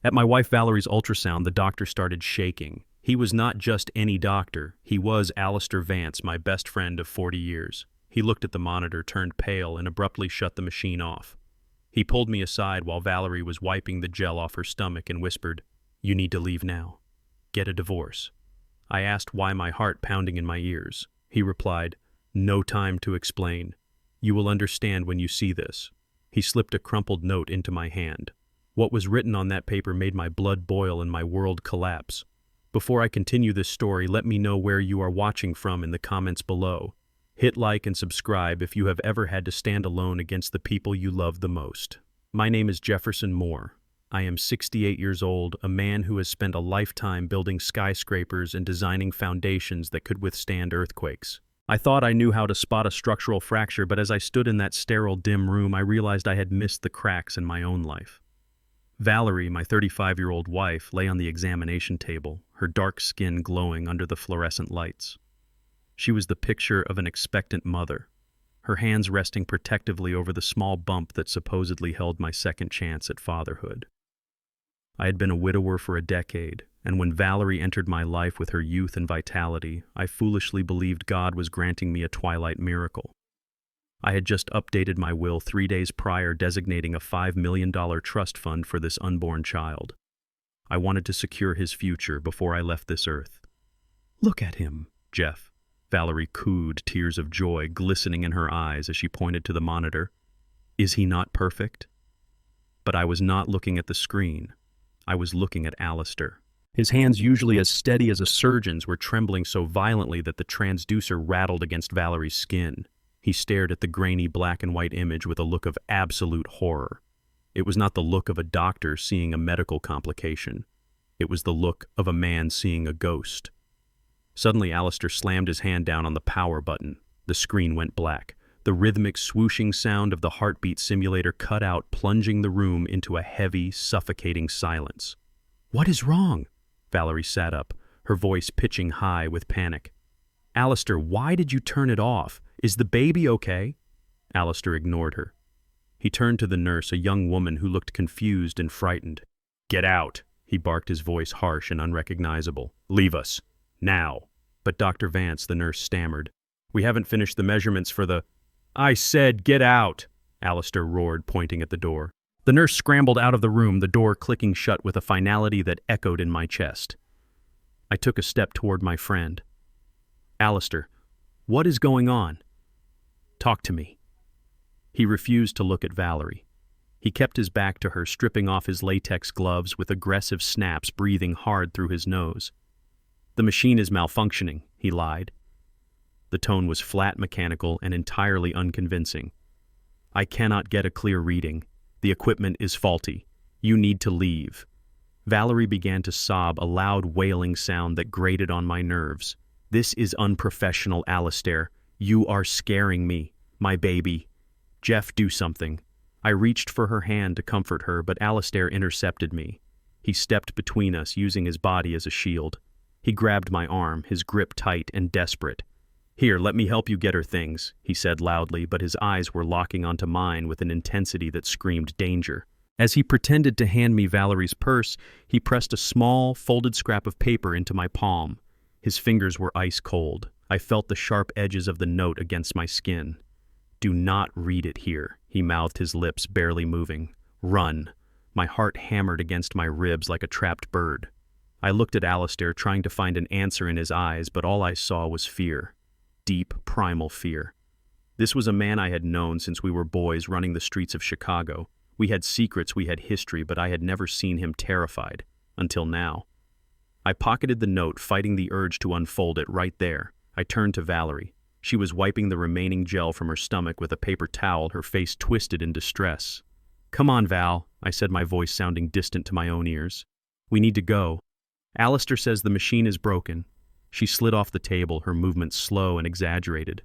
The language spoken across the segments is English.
At my wife Valerie's ultrasound, the doctor started shaking. He was not just any doctor. He was Alistair Vance, my best friend of 40 years. He looked at the monitor, turned pale, and abruptly shut the machine off. He pulled me aside while Valerie was wiping the gel off her stomach and whispered, "You need to leave now. Get a divorce." I asked why, my heart pounding in my ears. He replied, "No time to explain. You will understand when you see this." He slipped a crumpled note into my hand. What was written on that paper made my blood boil and my world collapse. Before I continue this story, let me know where you are watching from in the comments below. Hit like and subscribe if you have ever had to stand alone against the people you love the most. My name is Jefferson Moore. I am 68 years old, a man who has spent a lifetime building skyscrapers and designing foundations that could withstand earthquakes. I thought I knew how to spot a structural fracture, but as I stood in that sterile, dim room, I realized I had missed the cracks in my own life. Valerie, my 35-year-old wife, lay on the examination table, her dark skin glowing under the fluorescent lights. She was the picture of an expectant mother, her hands resting protectively over the small bump that supposedly held my second chance at fatherhood. I had been a widower for a decade, and when Valerie entered my life with her youth and vitality, I foolishly believed God was granting me a twilight miracle. I had just updated my will 3 days prior, designating a $5 million trust fund for this unborn child. I wanted to secure his future before I left this earth. "Look at him, Jeff," Valerie cooed, tears of joy glistening in her eyes as she pointed to the monitor. "Is he not perfect?" But I was not looking at the screen. I was looking at Alistair. His hands, usually as steady as a surgeon's, were trembling so violently that the transducer rattled against Valerie's skin. He stared at the grainy black and white image with a look of absolute horror. It was not the look of a doctor seeing a medical complication. It was the look of a man seeing a ghost. Suddenly, Alistair slammed his hand down on the power button. The screen went black. The rhythmic swooshing sound of the heartbeat simulator cut out, plunging the room into a heavy, suffocating silence. "What is wrong?" Valerie sat up, her voice pitching high with panic. "Alistair, why did you turn it off? Is the baby okay?" Alistair ignored her. He turned to the nurse, a young woman who looked confused and frightened. "Get out," he barked, his voice harsh and unrecognizable. "Leave us. Now." "But Dr. Vance," the nurse stammered. "We haven't finished the measurements for the—" "I said get out," Alistair roared, pointing at the door. The nurse scrambled out of the room, the door clicking shut with a finality that echoed in my chest. I took a step toward my friend. "Alistair, what is going on? Talk to me." He refused to look at Valerie. He kept his back to her, stripping off his latex gloves with aggressive snaps, breathing hard through his nose. "The machine is malfunctioning," he lied. The tone was flat, mechanical, and entirely unconvincing. "I cannot get a clear reading. The equipment is faulty. You need to leave." Valerie began to sob, a loud wailing sound that grated on my nerves. "This is unprofessional, Alistair. You are scaring me. My baby. Jeff, do something." I reached for her hand to comfort her, but Alistair intercepted me. He stepped between us, using his body as a shield. He grabbed my arm, his grip tight and desperate. "Here, let me help you get her things," he said loudly, but his eyes were locking onto mine with an intensity that screamed danger. As he pretended to hand me Valerie's purse, he pressed a small, folded scrap of paper into my palm. His fingers were ice cold. I felt the sharp edges of the note against my skin. "Do not read it here," he mouthed, his lips barely moving. "Run." My heart hammered against my ribs like a trapped bird. I looked at Alistair, trying to find an answer in his eyes, but all I saw was fear. Deep, primal fear. This was a man I had known since we were boys, running the streets of Chicago. We had secrets, we had history, but I had never seen him terrified. Until now. I pocketed the note, fighting the urge to unfold it right there. I turned to Valerie. She was wiping the remaining gel from her stomach with a paper towel, her face twisted in distress. "Come on, Val," I said, my voice sounding distant to my own ears. "We need to go. Alistair says the machine is broken." She slid off the table, her movements slow and exaggerated.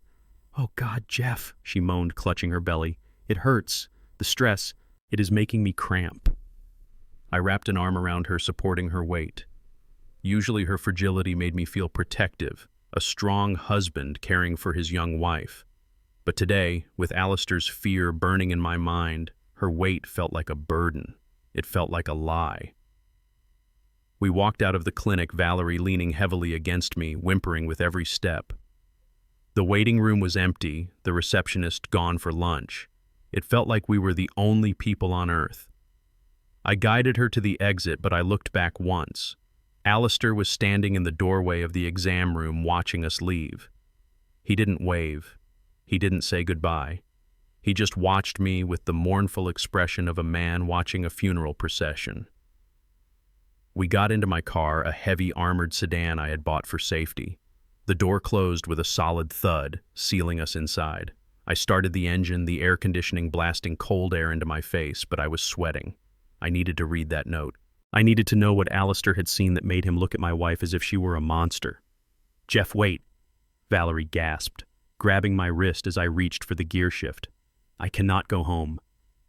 "Oh God, Jeff," she moaned, clutching her belly. "It hurts. The stress, it is making me cramp." I wrapped an arm around her, supporting her weight. Usually her fragility made me feel protective, a strong husband caring for his young wife. But today, with Alistair's fear burning in my mind, her weight felt like a burden. It felt like a lie. We walked out of the clinic, Valerie leaning heavily against me, whimpering with every step. The waiting room was empty, the receptionist gone for lunch. It felt like we were the only people on Earth. I guided her to the exit, but I looked back once. Alistair was standing in the doorway of the exam room watching us leave. He didn't wave. He didn't say goodbye. He just watched me with the mournful expression of a man watching a funeral procession. We got into my car, a heavy armored sedan I had bought for safety. The door closed with a solid thud, sealing us inside. I started the engine, the air conditioning blasting cold air into my face, but I was sweating. I needed to read that note. I needed to know what Alistair had seen that made him look at my wife as if she were a monster. "Jeff, wait," Valerie gasped, grabbing my wrist as I reached for the gear shift. "I cannot go home.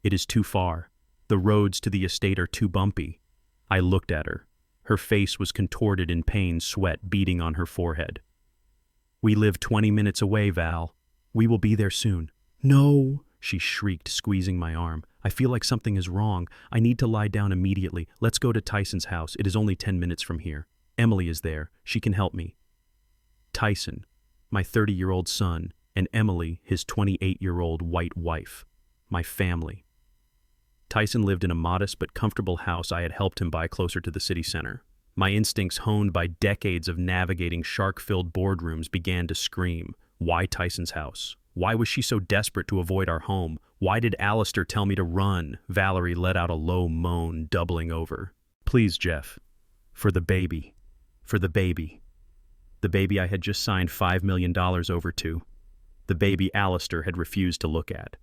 It is too far. The roads to the estate are too bumpy." I looked at her. Her face was contorted in pain, sweat beading on her forehead. "We live 20 minutes away, Val. We will be there soon." "No," she shrieked, squeezing my arm. "I feel like something is wrong. I need to lie down immediately. Let's go to Tyson's house. It is only 10 minutes from here. Emily is there. She can help me." Tyson, my 30-year-old son, and Emily, his 28-year-old white wife. My family. Tyson lived in a modest but comfortable house I had helped him buy closer to the city center. My instincts, honed by decades of navigating shark-filled boardrooms, began to scream. Why Tyson's house? Why was she so desperate to avoid our home? Why did Alistair tell me to run? Valerie let out a low moan, doubling over. "Please, Jeff. For the baby. For the baby." The baby I had just signed $5 million over to. The baby Alistair had refused to look at.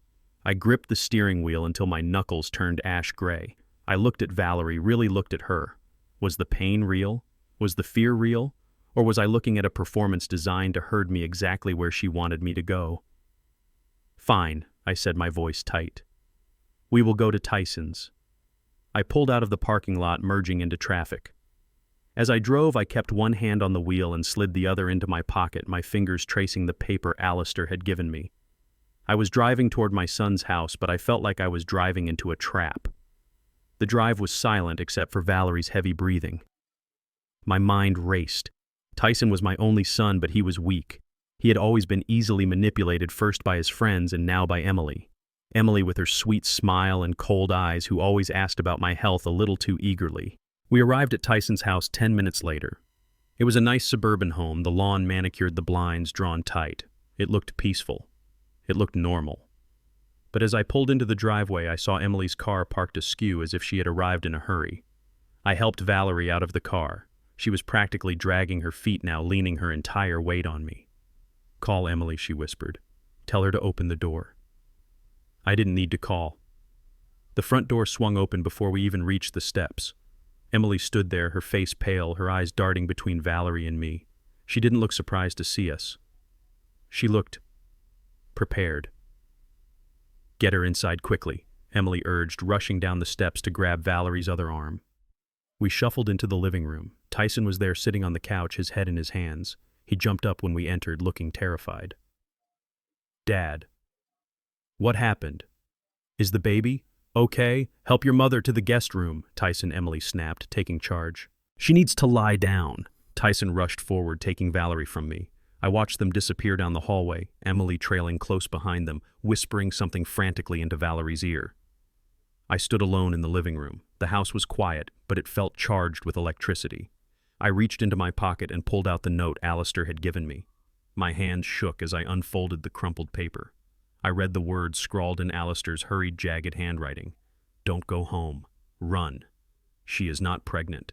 I gripped the steering wheel until my knuckles turned ash gray. I looked at Valerie, really looked at her. Was the pain real? Was the fear real? Or was I looking at a performance designed to herd me exactly where she wanted me to go? "Fine," I said, my voice tight. "We will go to Tyson's." I pulled out of the parking lot, merging into traffic. As I drove, I kept one hand on the wheel and slid the other into my pocket, my fingers tracing the paper Alistair had given me. I was driving toward my son's house, but I felt like I was driving into a trap. The drive was silent except for Valerie's heavy breathing. My mind raced. Tyson was my only son, but he was weak. He had always been easily manipulated, first by his friends and now by Emily. Emily with her sweet smile and cold eyes, who always asked about my health a little too eagerly. We arrived at Tyson's house 10 minutes later. It was a nice suburban home, the lawn manicured, the blinds drawn tight. It looked peaceful. It looked normal. But as I pulled into the driveway, I saw Emily's car parked askew as if she had arrived in a hurry. I helped Valerie out of the car. She was practically dragging her feet now, leaning her entire weight on me. "Call Emily," she whispered. "Tell her to open the door." I didn't need to call. The front door swung open before we even reached the steps. Emily stood there, her face pale, her eyes darting between Valerie and me. She didn't look surprised to see us. She looked prepared. "Get her inside quickly," Emily urged, rushing down the steps to grab Valerie's other arm. We shuffled into the living room. Tyson was there sitting on the couch, his head in his hands. He jumped up when we entered, looking terrified. "Dad. What happened? Is the baby okay? Help your mother to the guest room," Tyson Emily snapped, taking charge. "She needs to lie down." Tyson rushed forward, taking Valerie from me. I watched them disappear down the hallway, Emily trailing close behind them, whispering something frantically into Valerie's ear. I stood alone in the living room. The house was quiet, but it felt charged with electricity. I reached into my pocket and pulled out the note Alistair had given me. My hands shook as I unfolded the crumpled paper. I read the words scrawled in Alistair's hurried, jagged handwriting. "Don't go home. Run. She is not pregnant."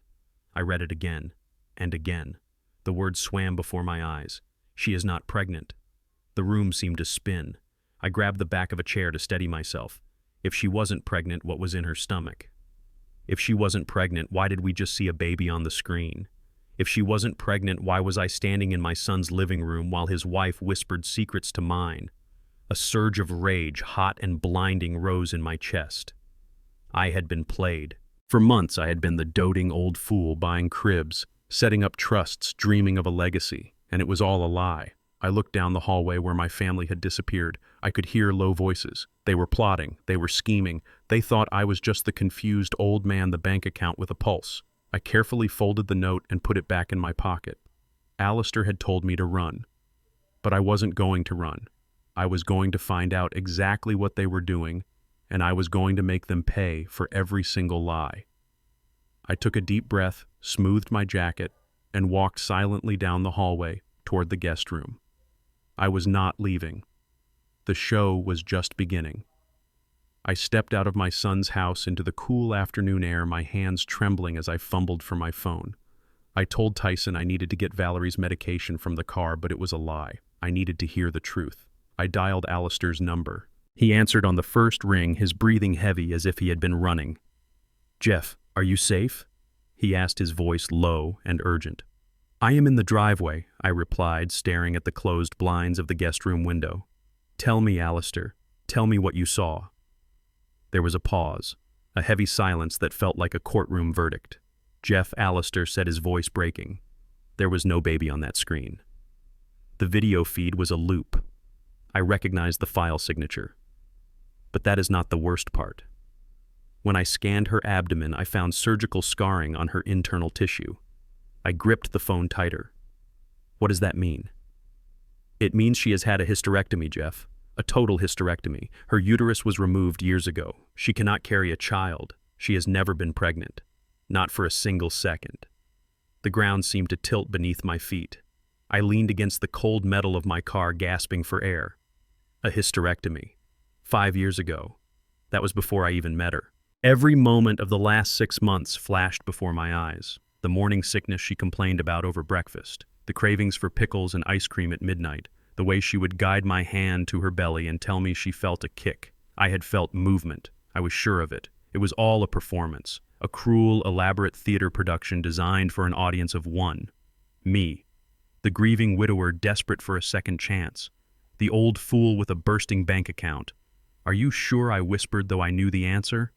I read it again and again. The words swam before my eyes. "She is not pregnant." The room seemed to spin. I grabbed the back of a chair to steady myself. If she wasn't pregnant, what was in her stomach? If she wasn't pregnant, why did we just see a baby on the screen? If she wasn't pregnant, why was I standing in my son's living room while his wife whispered secrets to mine? A surge of rage, hot and blinding, rose in my chest. I had been played. For months I had been the doting old fool buying cribs, setting up trusts, dreaming of a legacy, and it was all a lie. I looked down the hallway where my family had disappeared. I could hear low voices. They were plotting. They were scheming. They thought I was just the confused old man, the bank account with a pulse. I carefully folded the note and put it back in my pocket. Alistair had told me to run, but I wasn't going to run. I was going to find out exactly what they were doing, and I was going to make them pay for every single lie. I took a deep breath, smoothed my jacket, and walked silently down the hallway toward the guest room. I was not leaving. The show was just beginning. I stepped out of my son's house into the cool afternoon air, my hands trembling as I fumbled for my phone. I told Tyson I needed to get Valerie's medication from the car, but it was a lie. I needed to hear the truth. I dialed Alistair's number. He answered on the first ring, his breathing heavy as if he had been running. "Jeff, are you safe?" he asked, his voice low and urgent. "I am in the driveway," I replied, staring at the closed blinds of the guest room window. "Tell me, Alistair. Tell me what you saw." There was a pause, a heavy silence that felt like a courtroom verdict. "Jeff," Alistair said, his voice breaking. There was no baby on that screen. The video feed was a loop. I recognized the file signature. But that is not the worst part. When I scanned her abdomen, I found surgical scarring on her internal tissue. I gripped the phone tighter. "What does that mean?" "It means she has had a hysterectomy, Jeff. A total hysterectomy. Her uterus was removed years ago. She cannot carry a child. She has never been pregnant. Not for a single second." The ground seemed to tilt beneath my feet. I leaned against the cold metal of my car, gasping for air. A hysterectomy. 5 years ago. That was before I even met her. Every moment of the last 6 months flashed before my eyes. The morning sickness she complained about over breakfast, the cravings for pickles and ice cream at midnight, the way she would guide my hand to her belly and tell me she felt a kick. I had felt movement. I was sure of it. It was all a performance, a cruel, elaborate theater production designed for an audience of one. Me, the grieving widower desperate for a second chance, the old fool with a bursting bank account. "Are you sure?" I whispered, though I knew the answer.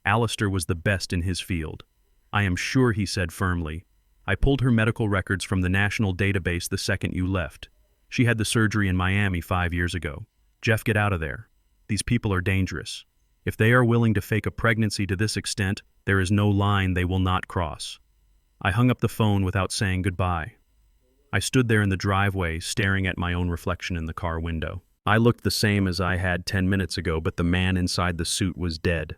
Alistair was the best in his field. "I am sure," he said firmly. "I pulled her medical records from the national database the second you left. She had the surgery in Miami 5 years ago. Jeff, get out of there. These people are dangerous. If they are willing to fake a pregnancy to this extent, there is no line they will not cross." I hung up the phone without saying goodbye. I stood there in the driveway, staring at my own reflection in the car window. I looked the same as I had 10 minutes ago, but the man inside the suit was dead.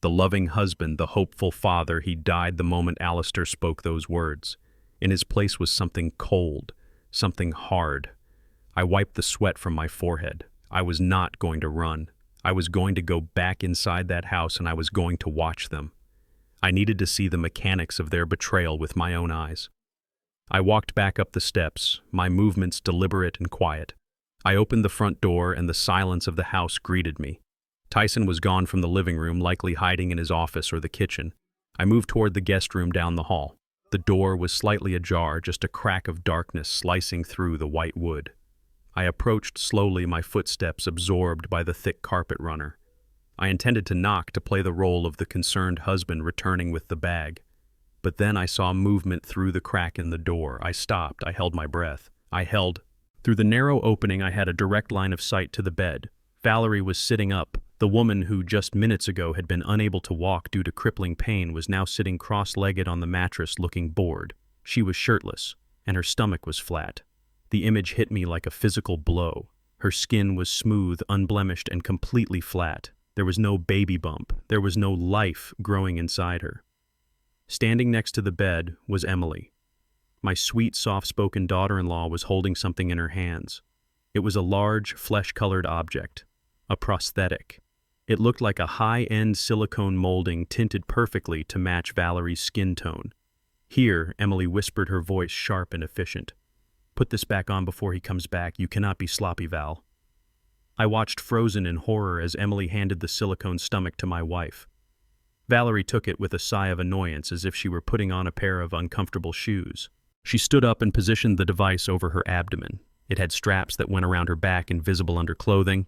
The loving husband, the hopeful father, he died the moment Alistair spoke those words. In his place was something cold, something hard. I wiped the sweat from my forehead. I was not going to run. I was going to go back inside that house, and I was going to watch them. I needed to see the mechanics of their betrayal with my own eyes. I walked back up the steps, my movements deliberate and quiet. I opened the front door, and the silence of the house greeted me. Tyson was gone from the living room, likely hiding in his office or the kitchen. I moved toward the guest room down the hall. The door was slightly ajar, just a crack of darkness slicing through the white wood. I approached slowly, my footsteps absorbed by the thick carpet runner. I intended to knock, to play the role of the concerned husband returning with the bag. But then I saw movement through the crack in the door. I stopped. I held my breath. Through the narrow opening, I had a direct line of sight to the bed. Valerie was sitting up. The woman who just minutes ago had been unable to walk due to crippling pain was now sitting cross-legged on the mattress, looking bored. She was shirtless, and her stomach was flat. The image hit me like a physical blow. Her skin was smooth, unblemished, and completely flat. There was no baby bump. There was no life growing inside her. Standing next to the bed was Emily. My sweet, soft-spoken daughter-in-law was holding something in her hands. It was a large, flesh-colored object, a prosthetic. It looked like a high-end silicone molding tinted perfectly to match Valerie's skin tone. "Here," Emily whispered, her voice sharp and efficient. "Put this back on before he comes back. You cannot be sloppy, Val." I watched frozen in horror as Emily handed the silicone stomach to my wife. Valerie took it with a sigh of annoyance, as if she were putting on a pair of uncomfortable shoes. She stood up and positioned the device over her abdomen. It had straps that went around her back, invisible under clothing.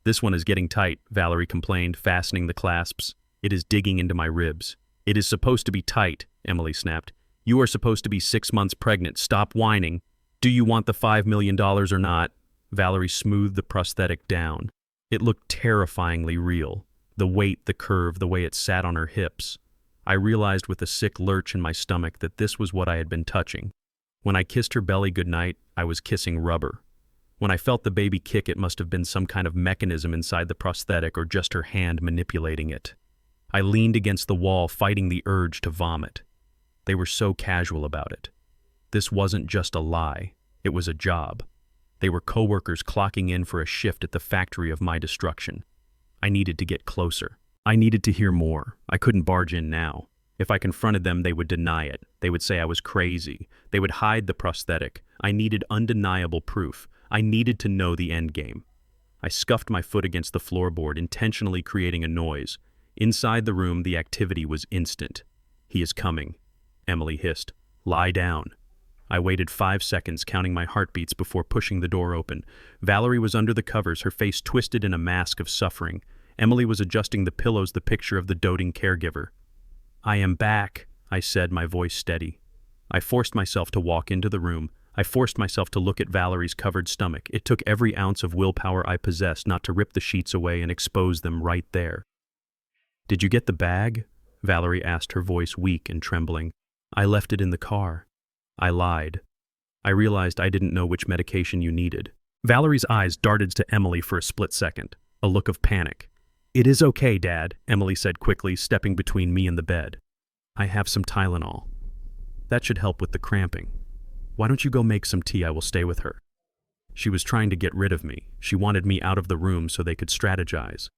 "This one is getting tight," Valerie complained, fastening the clasps. "It is digging into my ribs." "It is supposed to be tight," Emily snapped. "You are supposed to be 6 months pregnant. Stop whining. Do you want the $5 million or not?" Valerie smoothed the prosthetic down. It looked terrifyingly real. The weight, the curve, the way it sat on her hips. I realized with a sick lurch in my stomach that this was what I had been touching. When I kissed her belly goodnight, I was kissing rubber. When I felt the baby kick, it must have been some kind of mechanism inside the prosthetic or just her hand manipulating it. I leaned against the wall, fighting the urge to vomit. They were so casual about it. This wasn't just a lie, it was a job. They were coworkers clocking in for a shift at the factory of my destruction. I needed to get closer. I needed to hear more. I couldn't barge in now. If I confronted them, they would deny it. They would say I was crazy. They would hide the prosthetic. I needed undeniable proof. I needed to know the end game. I scuffed my foot against the floorboard, intentionally creating a noise. Inside the room, the activity was instant. "He is coming," Emily hissed. "Lie down." I waited 5 seconds, counting my heartbeats before pushing the door open. Valerie was under the covers, her face twisted in a mask of suffering. Emily was adjusting the pillows, the picture of the doting caregiver. "I am back," I said, my voice steady. I forced myself to walk into the room. I forced myself to look at Valerie's covered stomach. It took every ounce of willpower I possessed not to rip the sheets away and expose them right there. "Did you get the bag?" Valerie asked, her voice weak and trembling. "I left it in the car." I lied. I realized I didn't know which medication you needed. Valerie's eyes darted to Emily for a split second, a look of panic. "It is okay, Dad," Emily said quickly, stepping between me and the bed. "I have some Tylenol. That should help with the cramping. Why don't you go make some tea? I will stay with her." She was trying to get rid of me. She wanted me out of the room so they could strategize.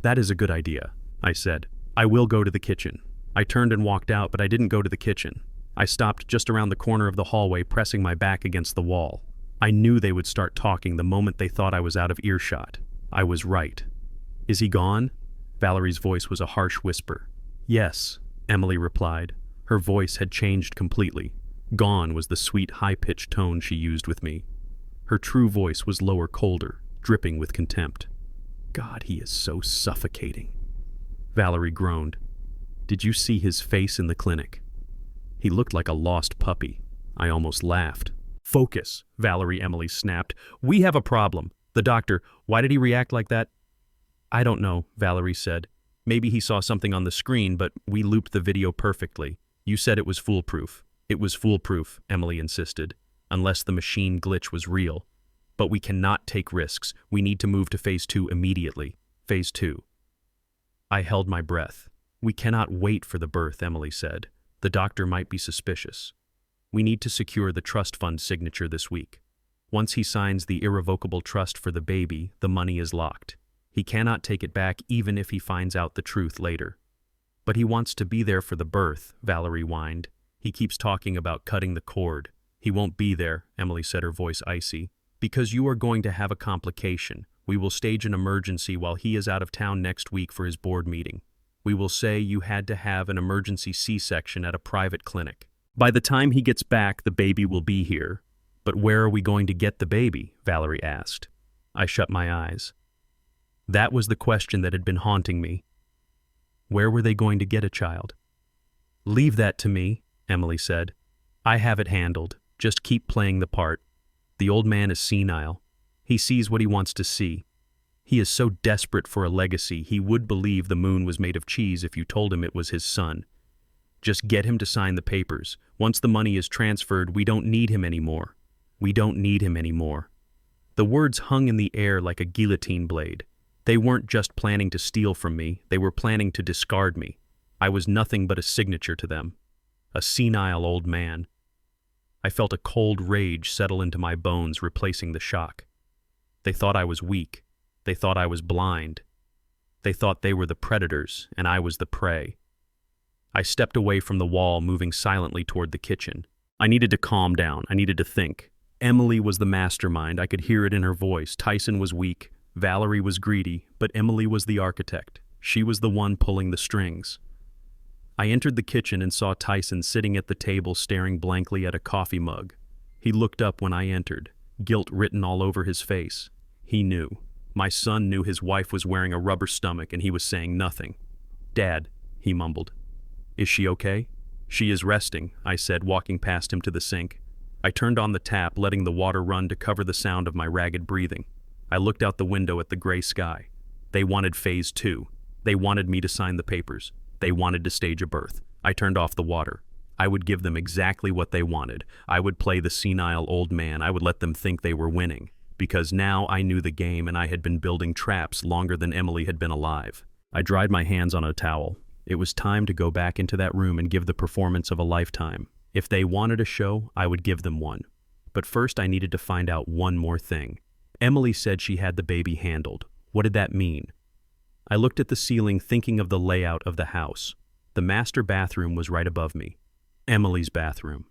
"That is a good idea," I said. "I will go to the kitchen." I turned and walked out, but I didn't go to the kitchen. I stopped just around the corner of the hallway, pressing my back against the wall. I knew they would start talking the moment they thought I was out of earshot. I was right. "Is he gone?" Valerie's voice was a harsh whisper. "Yes," Emily replied. Her voice had changed completely. Gone was the sweet, high-pitched tone she used with me. Her true voice was lower, colder, dripping with contempt. "God, he is so suffocating." Valerie groaned. "Did you see his face in the clinic? He looked like a lost puppy." I almost laughed. "Focus," Emily snapped. "We have a problem. The doctor, why did he react like that?" "I don't know," Valerie said. "Maybe he saw something on the screen, but we looped the video perfectly. You said it was foolproof." "It was foolproof," Emily insisted, "unless the machine glitch was real. But we cannot take risks. We need to move to phase 2 immediately." "Phase 2. I held my breath. "We cannot wait for the birth," Emily said. "The doctor might be suspicious. We need to secure the trust fund signature this week. Once he signs the irrevocable trust for the baby, the money is locked. He cannot take it back even if he finds out the truth later." "But he wants to be there for the birth," Valerie whined. "He keeps talking about cutting the cord." "He won't be there," Emily said, her voice icy. "Because you are going to have a complication. We will stage an emergency while he is out of town next week for his board meeting. We will say you had to have an emergency C-section at a private clinic. By the time he gets back, the baby will be here." "But where are we going to get the baby?" Valerie asked. I shut my eyes. That was the question that had been haunting me. Where were they going to get a child? "Leave that to me," Emily said. "I have it handled. Just keep playing the part. The old man is senile. He sees what he wants to see. He is so desperate for a legacy, he would believe the moon was made of cheese if you told him it was his son. Just get him to sign the papers. Once the money is transferred, we don't need him anymore. We don't need him anymore." The words hung in the air like a guillotine blade. They weren't just planning to steal from me, they were planning to discard me. I was nothing but a signature to them. A senile old man. I felt a cold rage settle into my bones, replacing the shock. They thought I was weak. They thought I was blind. They thought they were the predators, and I was the prey. I stepped away from the wall, moving silently toward the kitchen. I needed to calm down. I needed to think. Emily was the mastermind. I could hear it in her voice. Tyson was weak. Valerie was greedy, but Emily was the architect. She was the one pulling the strings. I entered the kitchen and saw Tyson sitting at the table staring blankly at a coffee mug. He looked up when I entered, guilt written all over his face. He knew. My son knew his wife was wearing a rubber stomach and he was saying nothing. "Dad," he mumbled. "Is she okay?" "She is resting," I said, walking past him to the sink. I turned on the tap, letting the water run to cover the sound of my ragged breathing. I looked out the window at the gray sky. They wanted phase 2. They wanted me to sign the papers. They wanted to stage a birth. I turned off the water. I would give them exactly what they wanted. I would play the senile old man. I would let them think they were winning. Because now I knew the game and I had been building traps longer than Emily had been alive. I dried my hands on a towel. It was time to go back into that room and give the performance of a lifetime. If they wanted a show, I would give them one. But first I needed to find out one more thing. Emily said she had the baby handled. What did that mean? I looked at the ceiling thinking of the layout of the house. The master bathroom was right above me. Emily's bathroom.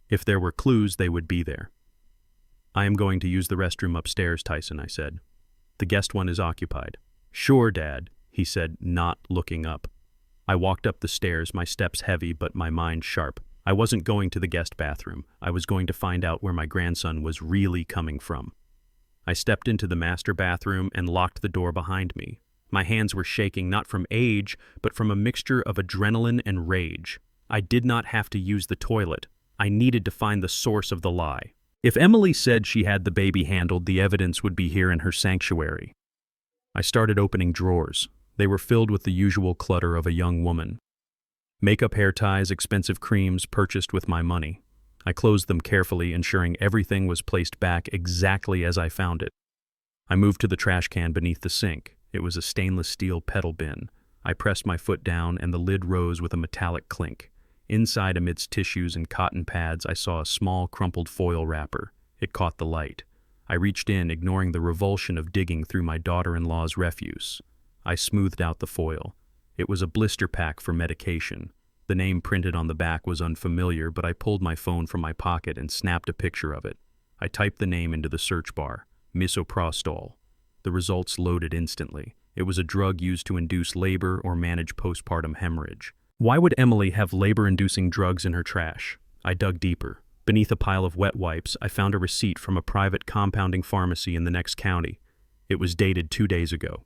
If there were clues, they would be there. I am going to use the restroom upstairs, Tyson, I said. The guest one is occupied. Sure, Dad, he said, not looking up. I walked up the stairs, my steps heavy but my mind sharp. I wasn't going to the guest bathroom. I was going to find out where my grandson was really coming from. I stepped into the master bathroom and locked the door behind me. My hands were shaking not from age, but from a mixture of adrenaline and rage. I did not have to use the toilet. I needed to find the source of the lie. If Emily said she had the baby handled, the evidence would be here in her sanctuary. I started opening drawers. They were filled with the usual clutter of a young woman. Makeup, hair ties, expensive creams purchased with my money. I closed them carefully, ensuring everything was placed back exactly as I found it. I moved to the trash can beneath the sink. It was a stainless steel pedal bin. I pressed my foot down and the lid rose with a metallic clink. Inside, amidst tissues and cotton pads, I saw a small crumpled foil wrapper. It caught the light. I reached in, ignoring the revulsion of digging through my daughter-in-law's refuse. I smoothed out the foil. It was a blister pack for medication. The name printed on the back was unfamiliar, but I pulled my phone from my pocket and snapped a picture of it. I typed the name into the search bar, misoprostol. The results loaded instantly. It was a drug used to induce labor or manage postpartum hemorrhage. Why would Emily have labor-inducing drugs in her trash? I dug deeper. Beneath a pile of wet wipes, I found a receipt from a private compounding pharmacy in the next county. It was dated 2 days ago.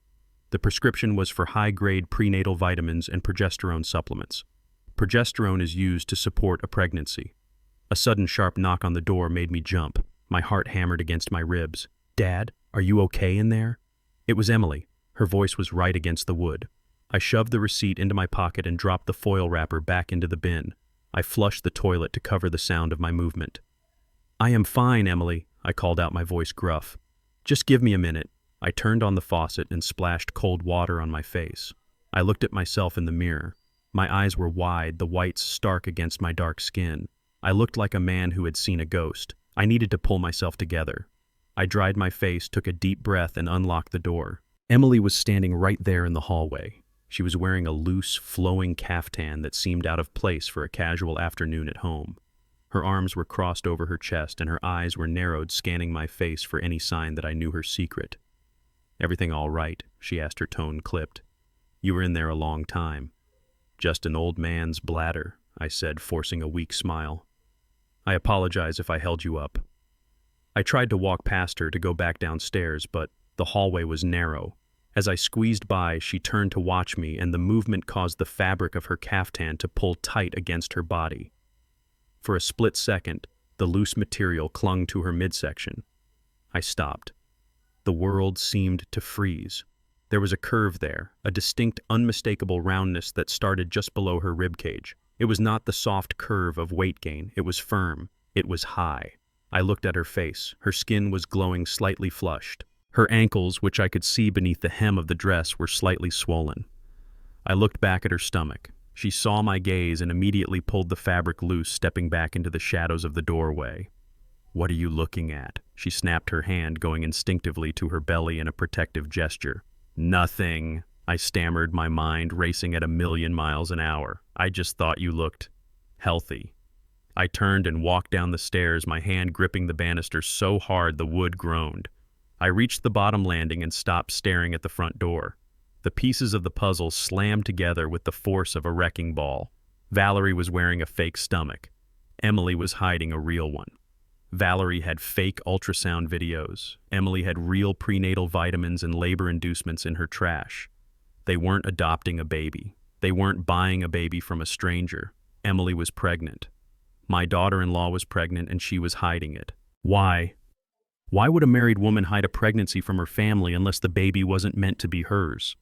The prescription was for high-grade prenatal vitamins and progesterone supplements. Progesterone is used to support a pregnancy. A sudden sharp knock on the door made me jump. My heart hammered against my ribs. Dad, are you okay in there? It was Emily. Her voice was right against the wood. I shoved the receipt into my pocket and dropped the foil wrapper back into the bin. I flushed the toilet to cover the sound of my movement. I am fine, Emily, I called out, my voice gruff. Just give me a minute. I turned on the faucet and splashed cold water on my face. I looked at myself in the mirror. My eyes were wide, the whites stark against my dark skin. I looked like a man who had seen a ghost. I needed to pull myself together. I dried my face, took a deep breath, and unlocked the door. Emily was standing right there in the hallway. She was wearing a loose, flowing caftan that seemed out of place for a casual afternoon at home. Her arms were crossed over her chest and her eyes were narrowed, scanning my face for any sign that I knew her secret. Everything all right? She asked, her tone clipped. You were in there a long time. Just an old man's bladder, I said, forcing a weak smile. I apologize if I held you up. I tried to walk past her to go back downstairs, but the hallway was narrow. As I squeezed by, she turned to watch me, and the movement caused the fabric of her caftan to pull tight against her body. For a split second, the loose material clung to her midsection. I stopped. The world seemed to freeze. There was a curve there, a distinct, unmistakable roundness that started just below her ribcage. It was not the soft curve of weight gain. It was firm. It was high. I looked at her face. Her skin was glowing, slightly flushed. Her ankles, which I could see beneath the hem of the dress, were slightly swollen. I looked back at her stomach. She saw my gaze and immediately pulled the fabric loose, stepping back into the shadows of the doorway. What are you looking at? She snapped her hand, going instinctively to her belly in a protective gesture. Nothing, I stammered, my mind racing at 1,000,000 miles an hour. I just thought you looked healthy. I turned and walked down the stairs, my hand gripping the banister so hard the wood groaned. I reached the bottom landing and stopped staring at the front door. The pieces of the puzzle slammed together with the force of a wrecking ball. Valerie was wearing a fake stomach. Emily was hiding a real one. Valerie had fake ultrasound videos. Emily had real prenatal vitamins and labor inducements in her trash. They weren't adopting a baby. They weren't buying a baby from a stranger. Emily was pregnant. My daughter-in-law was pregnant and she was hiding it. Why? Why would a married woman hide a pregnancy from her family unless the baby wasn't meant to be hers?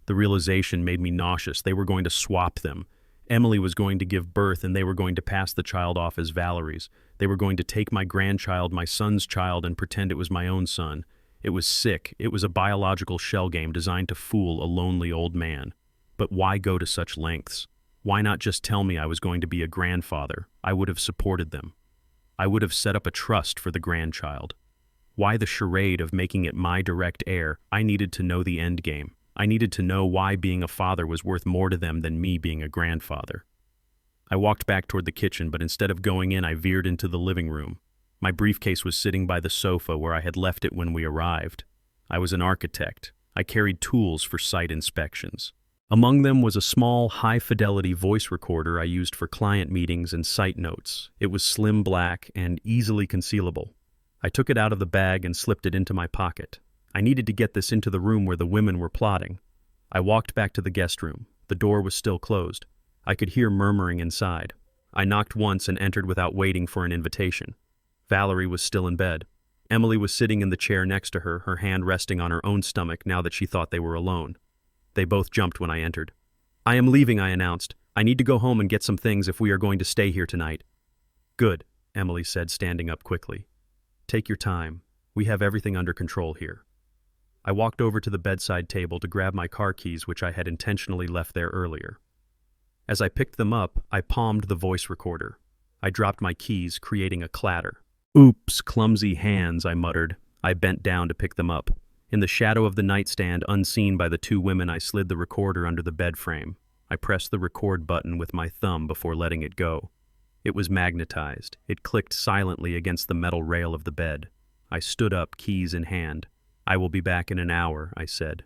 The realization made me nauseous. They were going to swap them. Emily was going to give birth, and they were going to pass the child off as Valerie's. They were going to take my grandchild, my son's child, and pretend it was my own son. It was sick. It was a biological shell game designed to fool a lonely old man. But why go to such lengths? Why not just tell me I was going to be a grandfather? I would have supported them. I would have set up a trust for the grandchild. Why the charade of making it my direct heir? I needed to know the end game. I needed to know why being a father was worth more to them than me being a grandfather. I walked back toward the kitchen, but instead of going in, I veered into the living room. My briefcase was sitting by the sofa where I had left it when we arrived. I was an architect. I carried tools for site inspections. Among them was a small, high-fidelity voice recorder I used for client meetings and site notes. It was slim black and easily concealable. I took it out of the bag and slipped it into my pocket. I needed to get this into the room where the women were plotting. I walked back to the guest room. The door was still closed. I could hear murmuring inside. I knocked once and entered without waiting for an invitation. Valerie was still in bed. Emily was sitting in the chair next to her, her hand resting on her own stomach now that she thought they were alone. They both jumped when I entered. "I am leaving," I announced. "I need to go home and get some things if we are going to stay here tonight." "Good," Emily said, standing up quickly. "Take your time. We have everything under control here." I walked over to the bedside table to grab my car keys, which I had intentionally left there earlier. As I picked them up, I palmed the voice recorder. I dropped my keys, creating a clatter. "Oops, clumsy hands," I muttered. I bent down to pick them up. In the shadow of the nightstand, unseen by the two women, I slid the recorder under the bed frame. I pressed the record button with my thumb before letting it go. It was magnetized. It clicked silently against the metal rail of the bed. I stood up, keys in hand. "I will be back in an hour," I said.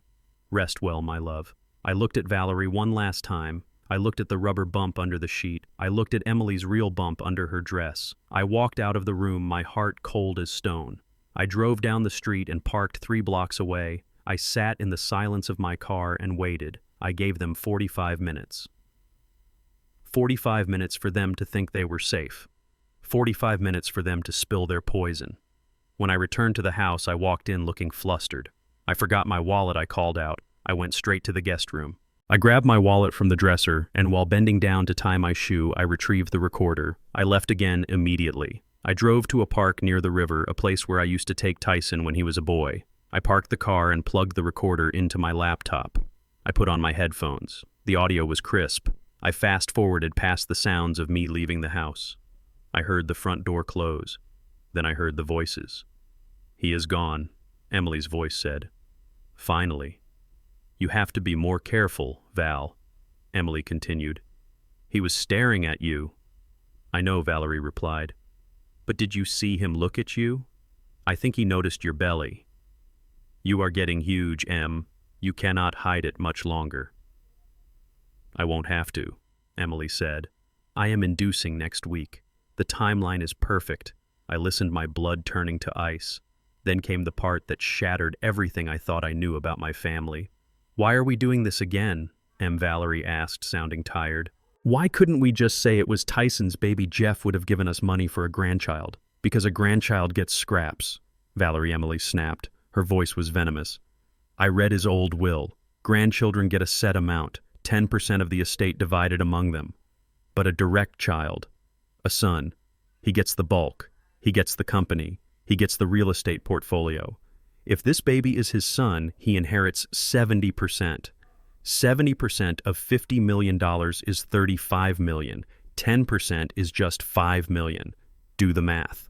"Rest well, my love." I looked at Valerie one last time. I looked at the rubber bump under the sheet. I looked at Emily's real bump under her dress. I walked out of the room, my heart cold as stone. I drove down the street and parked 3 blocks away. I sat in the silence of my car and waited. I gave them 45 minutes. 45 minutes for them to think they were safe. 45 minutes for them to spill their poison. When I returned to the house, I walked in looking flustered. I forgot my wallet, I called out. I went straight to the guest room. I grabbed my wallet from the dresser, and while bending down to tie my shoe, I retrieved the recorder. I left again immediately. I drove to a park near the river, a place where I used to take Tyson when he was a boy. I parked the car and plugged the recorder into my laptop. I put on my headphones. The audio was crisp. I fast-forwarded past the sounds of me leaving the house. I heard the front door close. Then I heard the voices. "He is gone," Emily's voice said. "Finally." "You have to be more careful, Val," Emily continued. "He was staring at you." "I know," Valerie replied. "But did you see him look at you? I think he noticed your belly." "You are getting huge, Em. You cannot hide it much longer." "I won't have to," Emily said. "I am inducing next week. The timeline is perfect." I listened, my blood turning to ice. Then came the part that shattered everything I thought I knew about my family. "Why are we doing this again?" Valerie asked, sounding tired. "Why couldn't we just say it was Tyson's baby Jeff would have given us money for a grandchild? Because a grandchild gets scraps," Emily snapped. Her voice was venomous. "I read his old will. Grandchildren get a set amount, 10% of the estate divided among them. But a direct child, a son, he gets the bulk. He gets the company. He gets the real estate portfolio. If this baby is his son, he inherits 70%. 70% of $50 million is $35 million. 10% is just $5 million. Do the math."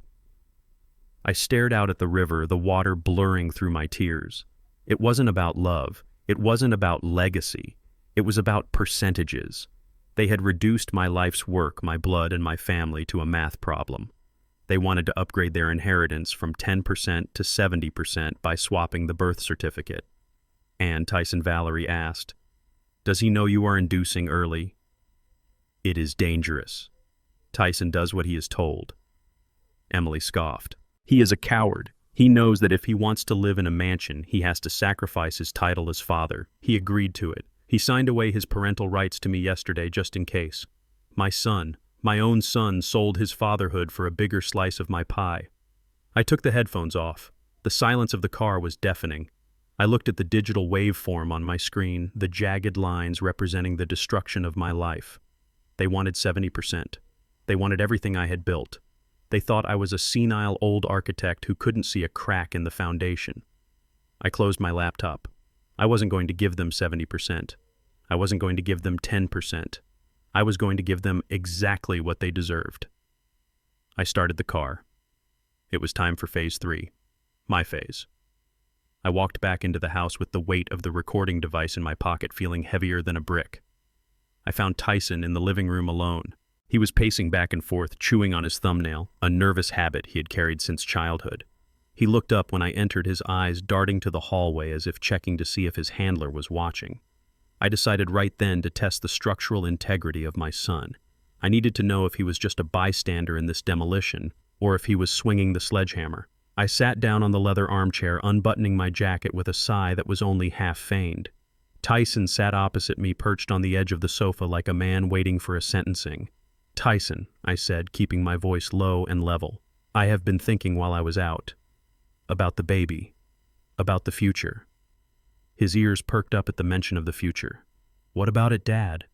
I stared out at the river, the water blurring through my tears. It wasn't about love. It wasn't about legacy. It was about percentages. They had reduced my life's work, my blood, and my family to a math problem. They wanted to upgrade their inheritance from 10% to 70% by swapping the birth certificate. And Tyson Valerie asked, "Does he know you are inducing early?" "It is dangerous. Tyson does what he is told." Emily scoffed. "He is a coward. He knows that if he wants to live in a mansion, he has to sacrifice his title as father. He agreed to it. He signed away his parental rights to me yesterday just in case. My son, my own son, sold his fatherhood for a bigger slice of my pie." I took the headphones off. The silence of the car was deafening. I looked at the digital waveform on my screen, the jagged lines representing the destruction of my life. They wanted 70%. They wanted everything I had built. They thought I was a senile old architect who couldn't see a crack in the foundation. I closed my laptop. I wasn't going to give them 70%. I wasn't going to give them 10%. I was going to give them exactly what they deserved. I started the car. It was time for phase 3. My phase. I walked back into the house with the weight of the recording device in my pocket feeling heavier than a brick. I found Tyson in the living room alone. He was pacing back and forth, chewing on his thumbnail, a nervous habit he had carried since childhood. He looked up when I entered, his eyes darting to the hallway as if checking to see if his handler was watching. I decided right then to test the structural integrity of my son. I needed to know if he was just a bystander in this demolition, or if he was swinging the sledgehammer. I sat down on the leather armchair, unbuttoning my jacket with a sigh that was only half feigned. Tyson sat opposite me, perched on the edge of the sofa like a man waiting for a sentencing. "Tyson," I said, keeping my voice low and level, "I have been thinking while I was out. About the baby. About the future." His ears perked up at the mention of the future. "What about it, Dad?"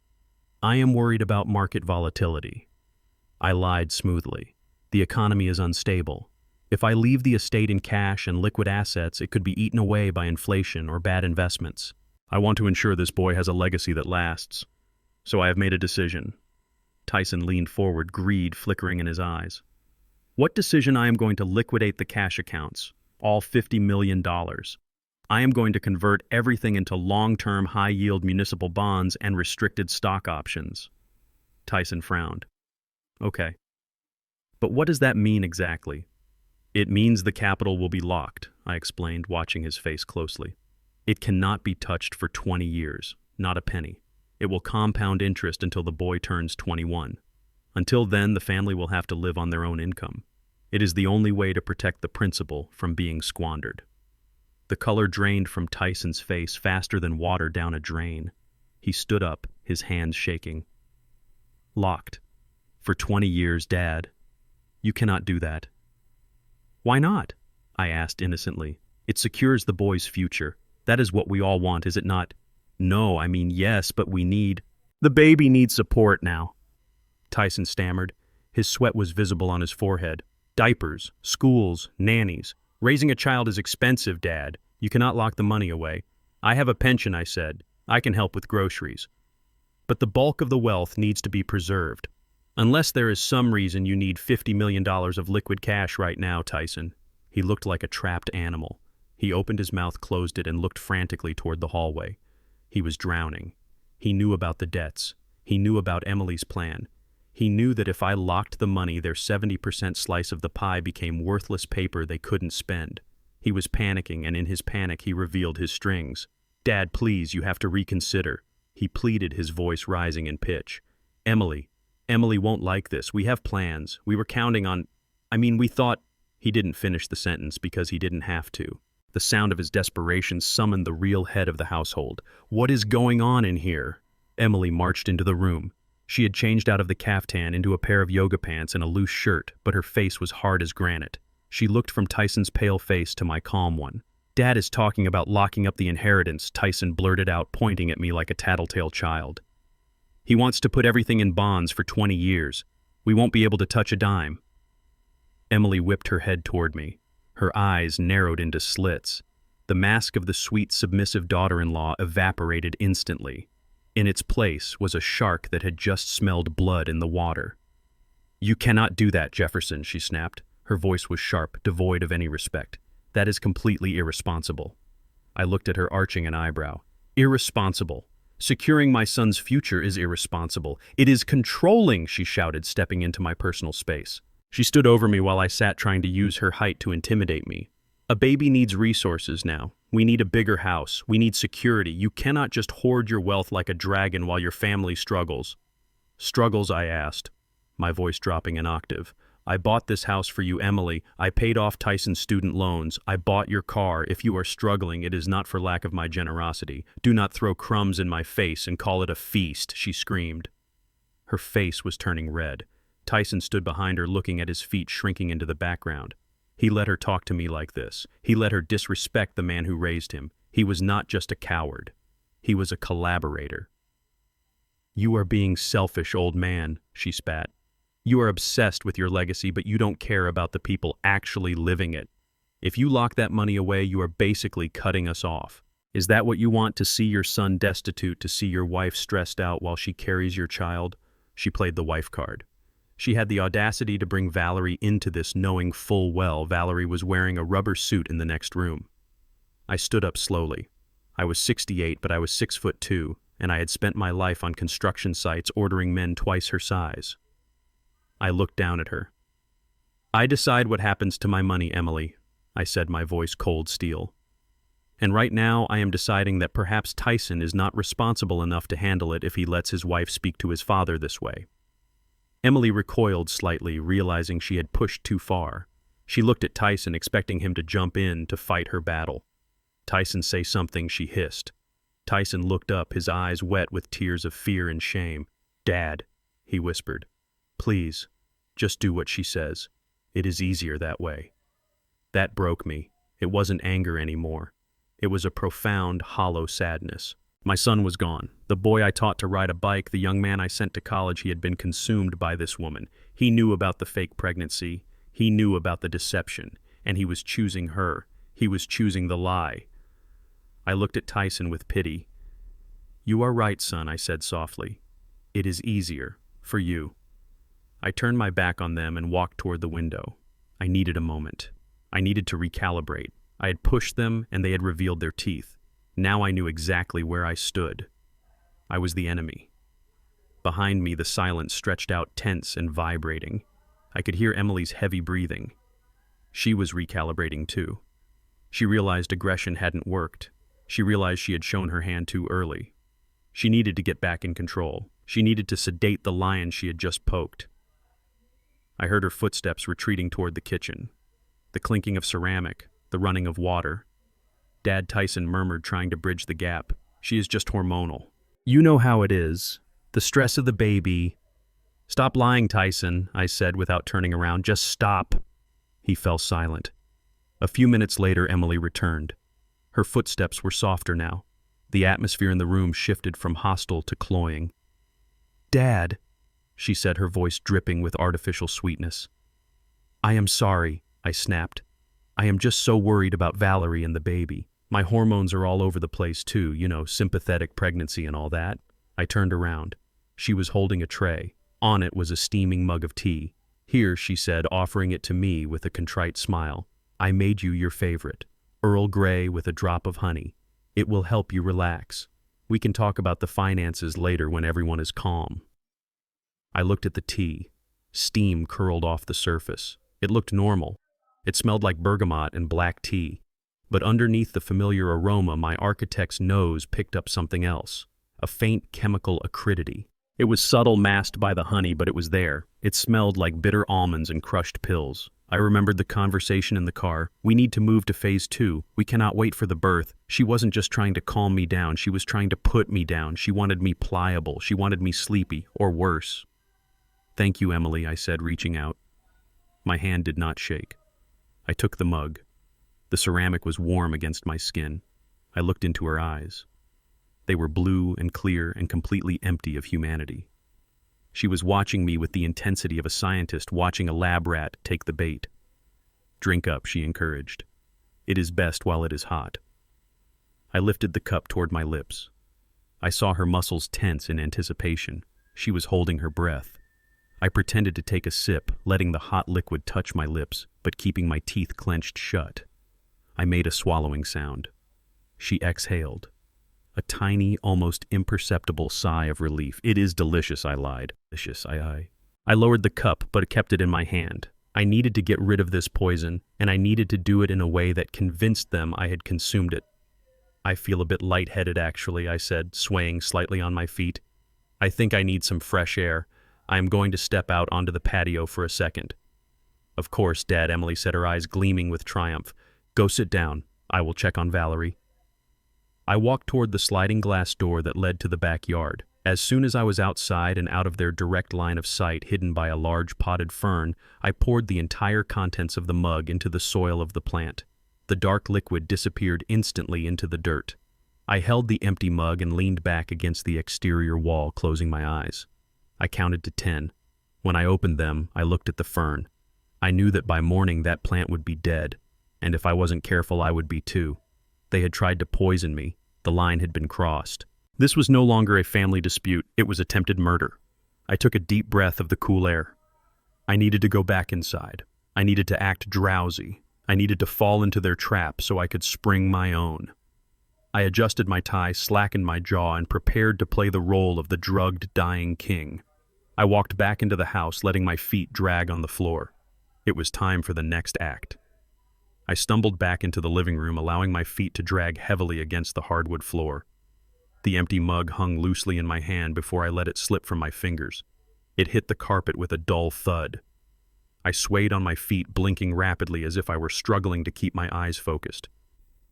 "I am worried about market volatility." I lied smoothly. "The economy is unstable. If I leave the estate in cash and liquid assets, it could be eaten away by inflation or bad investments. I want to ensure this boy has a legacy that lasts. So I have made a decision." Tyson leaned forward, greed flickering in his eyes. "What decision? I am going to liquidate the cash accounts, all $50 million. I am going to convert everything into long-term, high-yield municipal bonds and restricted stock options." Tyson frowned. "Okay. But what does that mean exactly?" "It means the capital will be locked," I explained, watching his face closely. "It cannot be touched for 20 years, not a penny. It will compound interest until the boy turns 21. Until then, the family will have to live on their own income. It is the only way to protect the principal from being squandered." The color drained from Tyson's face faster than water down a drain. He stood up, his hands shaking. "Locked. For 20 years, Dad. You cannot do that." "Why not?" I asked innocently. "It secures the boy's future. That is what we all want, is it not?" "No, I mean yes, but we need—" "The baby needs support now," Tyson stammered. His sweat was visible on his forehead. "Diapers, schools, nannies. Raising a child is expensive, Dad. You cannot lock the money away." "I have a pension," I said. "I can help with groceries. But the bulk of the wealth needs to be preserved. Unless there is some reason you need $50 million of liquid cash right now, Tyson." He looked like a trapped animal. He opened his mouth, closed it, and looked frantically toward the hallway. He was drowning. He knew about the debts. He knew about Emily's plan. He knew that if I locked the money, their 70% slice of the pie became worthless paper they couldn't spend. He was panicking, and in his panic he revealed his strings. "Dad, please, you have to reconsider," he pleaded, his voice rising in pitch. Emily won't like this. We have plans. We were counting on— we thought—" He didn't finish the sentence because he didn't have to. The sound of his desperation summoned the real head of the household. "What is going on in here?" Emily marched into the room. She had changed out of the caftan into a pair of yoga pants and a loose shirt, but her face was hard as granite. She looked from Tyson's pale face to my calm one. "Dad is talking about locking up the inheritance," Tyson blurted out, pointing at me like a tattletale child. "He wants to put everything in bonds for 20 years. We won't be able to touch a dime." Emily whipped her head toward me. Her eyes narrowed into slits. The mask of the sweet, submissive daughter-in-law evaporated instantly. In its place was a shark that had just smelled blood in the water. "You cannot do that, Jefferson," she snapped. Her voice was sharp, devoid of any respect. "That is completely irresponsible." I looked at her, arching an eyebrow. "Irresponsible? Securing my son's future is irresponsible. It is controlling," she shouted, stepping into my personal space. She stood over me while I sat, trying to use her height to intimidate me. "A baby needs resources now. We need a bigger house. We need security. You cannot just hoard your wealth like a dragon while your family struggles." "Struggles?" I asked, my voice dropping an octave. "I bought this house for you, Emily. I paid off Tyson's student loans. I bought your car. If you are struggling, it is not for lack of my generosity. Do not throw crumbs in my face and call it a feast," she screamed. Her face was turning red. Tyson stood behind her, looking at his feet shrinking into the background. He let her talk to me like this. He let her disrespect the man who raised him. He was not just a coward. He was a collaborator. "You are being selfish, old man," she spat. "You are obsessed with your legacy, but you don't care about the people actually living it. If you lock that money away, you are basically cutting us off. Is that what you want, to see your son destitute, to see your wife stressed out while she carries your child?" She played the wife card. She had the audacity to bring Valerie into this, knowing full well Valerie was wearing a rubber suit in the next room. I stood up slowly. I was 68, but I was 6'2", and I had spent my life on construction sites ordering men twice her size. I looked down at her. "I decide what happens to my money, Emily," I said, my voice cold steel. "And right now I am deciding that perhaps Tyson is not responsible enough to handle it if he lets his wife speak to his father this way." Emily recoiled slightly, realizing she had pushed too far. She looked at Tyson, expecting him to jump in to fight her battle. "Tyson, say something," she hissed. Tyson looked up, his eyes wet with tears of fear and shame. "Dad," he whispered, "please, just do what she says. It is easier that way." That broke me. It wasn't anger anymore. It was a profound, hollow sadness. My son was gone. The boy I taught to ride a bike, the young man I sent to college, he had been consumed by this woman. He knew about the fake pregnancy. He knew about the deception. And he was choosing her. He was choosing the lie. I looked at Tyson with pity. "You are right, son," I said softly. "It is easier for you." I turned my back on them and walked toward the window. I needed a moment. I needed to recalibrate. I had pushed them, and they had revealed their teeth. Now I knew exactly where I stood. I was the enemy. Behind me, the silence stretched out, tense and vibrating. I could hear Emily's heavy breathing. She was recalibrating too. She realized aggression hadn't worked. She realized she had shown her hand too early. She needed to get back in control. She needed to sedate the lion she had just poked. I heard her footsteps retreating toward the kitchen. The clinking of ceramic, the running of water. Dad, Tyson murmured, trying to bridge the gap. "She is just hormonal. You know how it is. The stress of the baby." "Stop lying, Tyson," I said without turning around. "Just stop." He fell silent. A few minutes later, Emily returned. Her footsteps were softer now. The atmosphere in the room shifted from hostile to cloying. "Dad," she said, her voice dripping with artificial sweetness. "I am sorry," I snapped. "I am just so worried about Valerie and the baby. My hormones are all over the place too, you know, sympathetic pregnancy and all that." I turned around. She was holding a tray. On it was a steaming mug of tea. "Here," she said, offering it to me with a contrite smile. "I made you your favorite. Earl Grey with a drop of honey. It will help you relax. We can talk about the finances later when everyone is calm." I looked at the tea. Steam curled off the surface. It looked normal. It smelled like bergamot and black tea. But underneath the familiar aroma, my architect's nose picked up something else. A faint chemical acridity. It was subtle, masked by the honey, but it was there. It smelled like bitter almonds and crushed pills. I remembered the conversation in the car. "We need to move to phase 2. We cannot wait for the birth." She wasn't just trying to calm me down. She was trying to put me down. She wanted me pliable. She wanted me sleepy, or worse. "Thank you, Emily," I said, reaching out. My hand did not shake. I took the mug. The ceramic was warm against my skin. I looked into her eyes. They were blue and clear and completely empty of humanity. She was watching me with the intensity of a scientist watching a lab rat take the bait. "Drink up," she encouraged. "It is best while it is hot." I lifted the cup toward my lips. I saw her muscles tense in anticipation. She was holding her breath. I pretended to take a sip, letting the hot liquid touch my lips, but keeping my teeth clenched shut. I made a swallowing sound. She exhaled. A tiny, almost imperceptible sigh of relief. "It is delicious," I lied. "Delicious," I lowered the cup, but kept it in my hand. I needed to get rid of this poison, and I needed to do it in a way that convinced them I had consumed it. "I feel a bit lightheaded, actually," I said, swaying slightly on my feet. "I think I need some fresh air. I am going to step out onto the patio for a second." "Of course, Dad," Emily said, her eyes gleaming with triumph. "Go sit down. I will check on Valerie." I walked toward the sliding glass door that led to the backyard. As soon as I was outside and out of their direct line of sight, hidden by a large potted fern, I poured the entire contents of the mug into the soil of the plant. The dark liquid disappeared instantly into the dirt. I held the empty mug and leaned back against the exterior wall, closing my eyes. I counted to 10. When I opened them, I looked at the fern. I knew that by morning that plant would be dead, and if I wasn't careful, I would be too. They had tried to poison me. The line had been crossed. This was no longer a family dispute. It was attempted murder. I took a deep breath of the cool air. I needed to go back inside. I needed to act drowsy. I needed to fall into their trap so I could spring my own. I adjusted my tie, slackened my jaw, and prepared to play the role of the drugged, dying king. I walked back into the house, letting my feet drag on the floor. It was time for the next act. I stumbled back into the living room, allowing my feet to drag heavily against the hardwood floor. The empty mug hung loosely in my hand before I let it slip from my fingers. It hit the carpet with a dull thud. I swayed on my feet, blinking rapidly as if I were struggling to keep my eyes focused.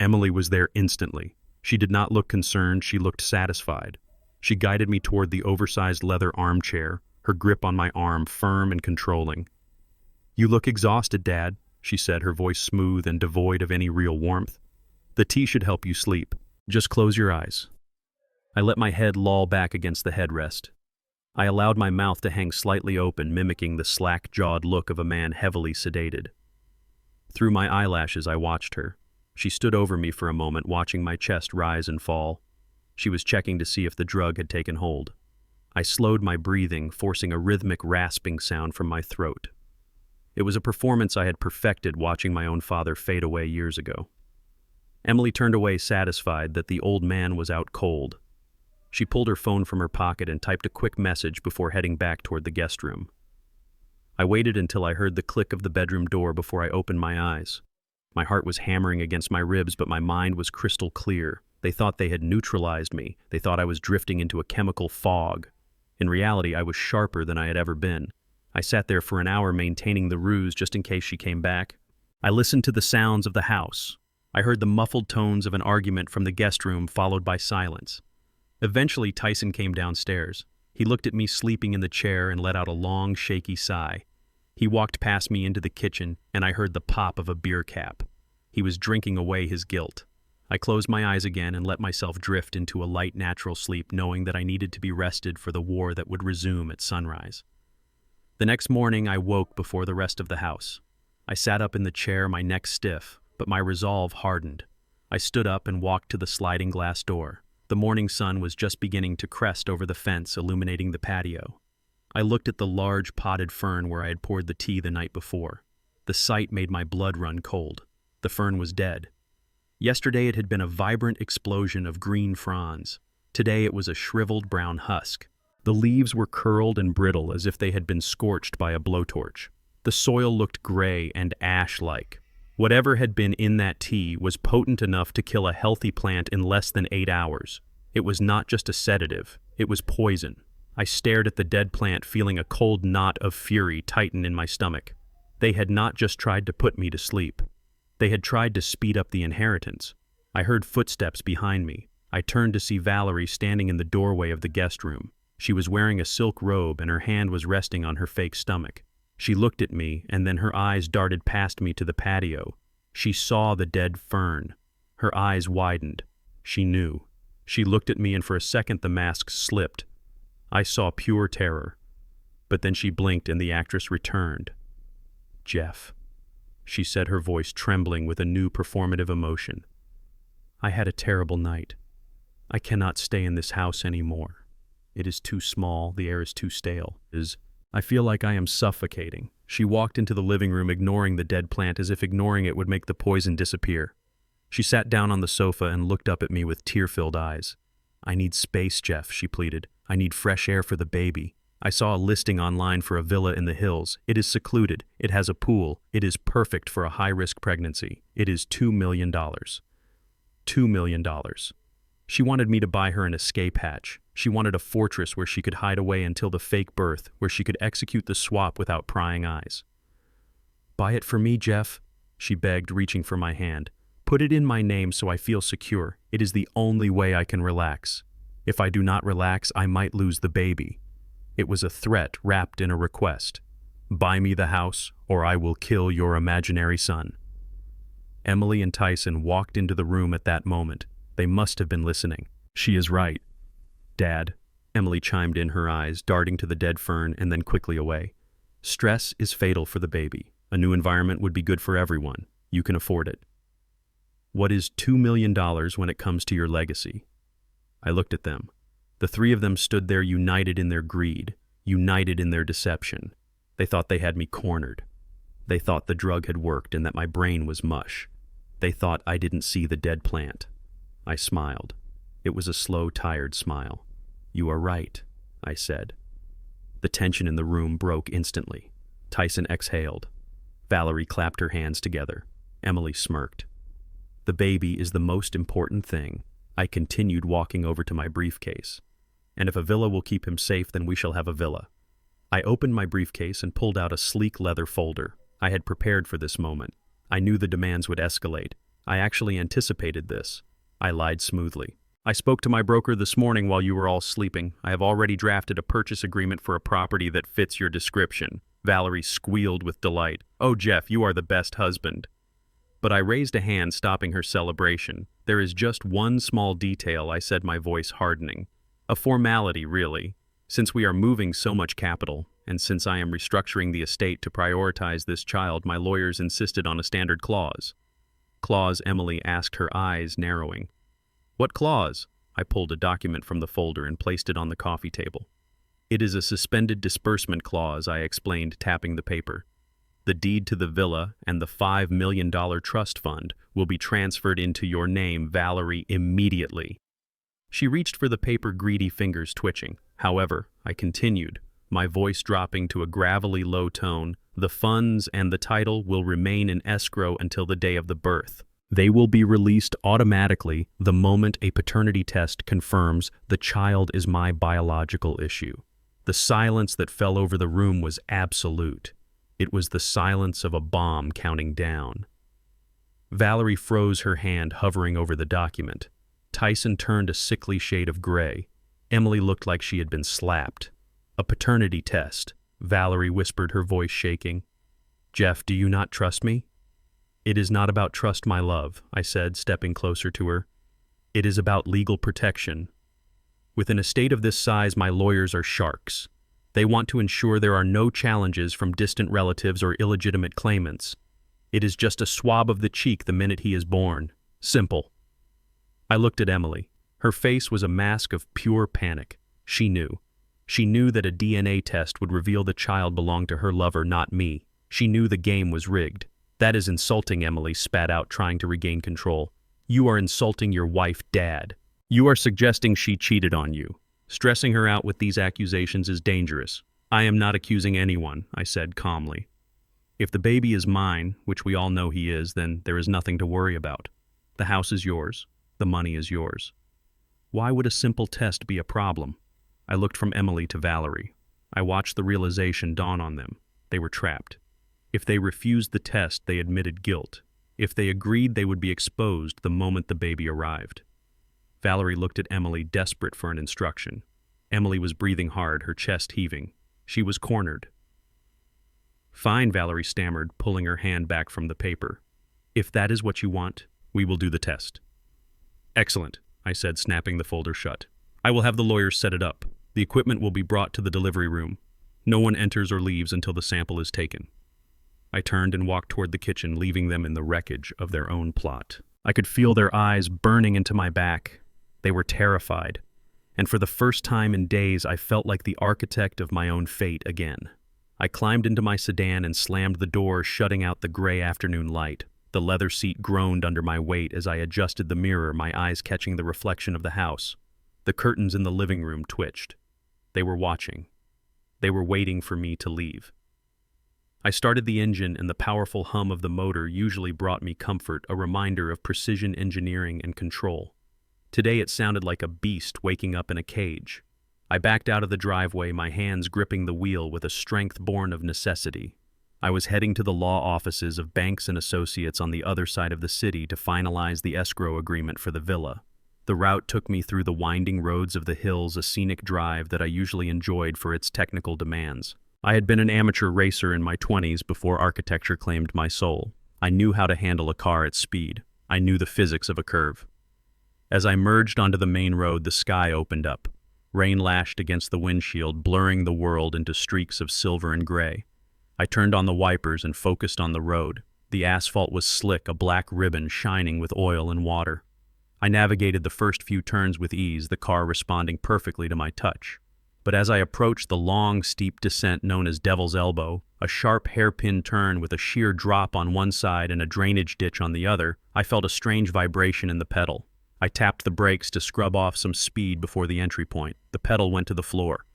Emily was there instantly. She did not look concerned, she looked satisfied. She guided me toward the oversized leather armchair, her grip on my arm firm and controlling. "You look exhausted, Dad," she said, her voice smooth and devoid of any real warmth. "The tea should help you sleep. Just close your eyes." I let my head loll back against the headrest. I allowed my mouth to hang slightly open, mimicking the slack-jawed look of a man heavily sedated. Through my eyelashes, I watched her. She stood over me for a moment, watching my chest rise and fall. She was checking to see if the drug had taken hold. I slowed my breathing, forcing a rhythmic rasping sound from my throat. It was a performance I had perfected watching my own father fade away years ago. Emily turned away, satisfied that the old man was out cold. She pulled her phone from her pocket and typed a quick message before heading back toward the guest room. I waited until I heard the click of the bedroom door before I opened my eyes. My heart was hammering against my ribs, but my mind was crystal clear. They thought they had neutralized me. They thought I was drifting into a chemical fog. In reality, I was sharper than I had ever been. I sat there for an hour maintaining the ruse just in case she came back. I listened to the sounds of the house. I heard the muffled tones of an argument from the guest room, followed by silence. Eventually, Tyson came downstairs. He looked at me sleeping in the chair and let out a long, shaky sigh. He walked past me into the kitchen, and I heard the pop of a beer cap. He was drinking away his guilt. I closed my eyes again and let myself drift into a light, natural sleep, knowing that I needed to be rested for the war that would resume at sunrise. The next morning, I woke before the rest of the house. I sat up in the chair, my neck stiff, but my resolve hardened. I stood up and walked to the sliding glass door. The morning sun was just beginning to crest over the fence, illuminating the patio. I looked at the large potted fern where I had poured the tea the night before. The sight made my blood run cold. The fern was dead. Yesterday it had been a vibrant explosion of green fronds. Today it was a shriveled brown husk. The leaves were curled and brittle as if they had been scorched by a blowtorch. The soil looked gray and ash-like. Whatever had been in that tea was potent enough to kill a healthy plant in less than 8 hours. It was not just a sedative, it was poison. I stared at the dead plant, feeling a cold knot of fury tighten in my stomach. They had not just tried to put me to sleep. They had tried to speed up the inheritance. I heard footsteps behind me. I turned to see Valerie standing in the doorway of the guest room. She was wearing a silk robe and her hand was resting on her fake stomach. She looked at me, and then her eyes darted past me to the patio. She saw the dead fern. Her eyes widened. She knew. She looked at me, and for a second the mask slipped. I saw pure terror. But then she blinked, and the actress returned. "Jeff," she said, her voice trembling with a new performative emotion. "I had a terrible night. I cannot stay in this house anymore. It is too small, the air is too stale. I feel like I am suffocating." She walked into the living room, ignoring the dead plant as if ignoring it would make the poison disappear. She sat down on the sofa and looked up at me with tear-filled eyes. "I need space, Jeff," she pleaded. "I need fresh air for the baby. I saw a listing online for a villa in the hills. It is secluded. It has a pool. It is perfect for a high-risk pregnancy. It is $2 million. $2 million. She wanted me to buy her an escape hatch. She wanted a fortress where she could hide away until the fake birth, where she could execute the swap without prying eyes. "Buy it for me, Jeff," she begged, reaching for my hand. "Put it in my name so I feel secure. It is the only way I can relax. If I do not relax, I might lose the baby." It was a threat wrapped in a request. "Buy me the house, or I will kill your imaginary son." Emily and Tyson walked into the room at that moment. They must have been listening. She is right, Dad. Emily chimed in, her eyes darting to the dead fern and then quickly away. Stress is fatal for the baby. A new environment would be good for everyone. You can afford it. What is $2 million when it comes to your legacy? I looked at them. The three of them stood there united in their greed, united in their deception. They thought they had me cornered. They thought the drug had worked and that my brain was mush. They thought I didn't see the dead plant. I smiled. It was a slow, tired smile. You are right, I said. The tension in the room broke instantly. Tyson exhaled. Valerie clapped her hands together. Emily smirked. The baby is the most important thing. I continued, walking over to my briefcase. And if a villa will keep him safe, then we shall have a villa. I opened my briefcase and pulled out a sleek leather folder. I had prepared for this moment. I knew the demands would escalate. I actually anticipated this. I lied smoothly. I spoke to my broker this morning while you were all sleeping. I have already drafted a purchase agreement for a property that fits your description. Valerie squealed with delight. Oh, Jeff, you are the best husband. But I raised a hand, stopping her celebration. There is just one small detail, I said, my voice hardening. A formality, really. Since we are moving so much capital, and since I am restructuring the estate to prioritize this child, my lawyers insisted on a standard clause. Clause? Emily asked, her eyes narrowing. What clause? I pulled a document from the folder and placed it on the coffee table. It is a suspended disbursement clause, I explained, tapping the paper. The deed to the villa and the $5 million trust fund will be transferred into your name, Valerie, immediately. She reached for the paper, greedy fingers twitching. However, I continued, my voice dropping to a gravelly low tone, the funds and the title will remain in escrow until the day of the birth. They will be released automatically the moment a paternity test confirms the child is my biological issue. The silence that fell over the room was absolute. It was the silence of a bomb counting down. Valerie froze, her hand hovering over the document. Tyson turned a sickly shade of gray. Emily looked like she had been slapped. A paternity test, Valerie whispered, her voice shaking. Jeff, do you not trust me? It is not about trust, my love, I said, stepping closer to her. It is about legal protection. With an estate of this size, my lawyers are sharks. They want to ensure there are no challenges from distant relatives or illegitimate claimants. It is just a swab of the cheek the minute he is born. Simple. I looked at Emily. Her face was a mask of pure panic. She knew. She knew that a DNA test would reveal the child belonged to her lover, not me. She knew the game was rigged. That is insulting, Emily spat out, trying to regain control. You are insulting your wife, Dad. You are suggesting she cheated on you. Stressing her out with these accusations is dangerous. I am not accusing anyone, I said calmly. If the baby is mine, which we all know he is, then there is nothing to worry about. The house is yours. The money is yours. Why would a simple test be a problem? I looked from Emily to Valerie. I watched the realization dawn on them. They were trapped. If they refused the test, they admitted guilt. If they agreed, they would be exposed the moment the baby arrived. Valerie looked at Emily, desperate for an instruction. Emily was breathing hard, her chest heaving. She was cornered. Fine, Valerie stammered, pulling her hand back from the paper. If that is what you want, we will do the test. Excellent, I said, snapping the folder shut. I will have the lawyers set it up. The equipment will be brought to the delivery room. No one enters or leaves until the sample is taken. I turned and walked toward the kitchen, leaving them in the wreckage of their own plot. I could feel their eyes burning into my back. They were terrified. And for the first time in days, I felt like the architect of my own fate again. I climbed into my sedan and slammed the door, shutting out the gray afternoon light. The leather seat groaned under my weight as I adjusted the mirror, my eyes catching the reflection of the house. The curtains in the living room twitched. They were watching. They were waiting for me to leave. I started the engine, and the powerful hum of the motor usually brought me comfort, a reminder of precision engineering and control. Today it sounded like a beast waking up in a cage. I backed out of the driveway, my hands gripping the wheel with a strength born of necessity. I was heading to the law offices of Banks and Associates on the other side of the city to finalize the escrow agreement for the villa. The route took me through the winding roads of the hills, a scenic drive that I usually enjoyed for its technical demands. I had been an amateur racer in my 20s before architecture claimed my soul. I knew how to handle a car at speed. I knew the physics of a curve. As I merged onto the main road, the sky opened up. Rain lashed against the windshield, blurring the world into streaks of silver and gray. I turned on the wipers and focused on the road. The asphalt was slick, a black ribbon shining with oil and water. I navigated the first few turns with ease, the car responding perfectly to my touch. But as I approached the long, steep descent known as Devil's Elbow, a sharp hairpin turn with a sheer drop on one side and a drainage ditch on the other, I felt a strange vibration in the pedal. I tapped the brakes to scrub off some speed before the entry point. The pedal went to the floor.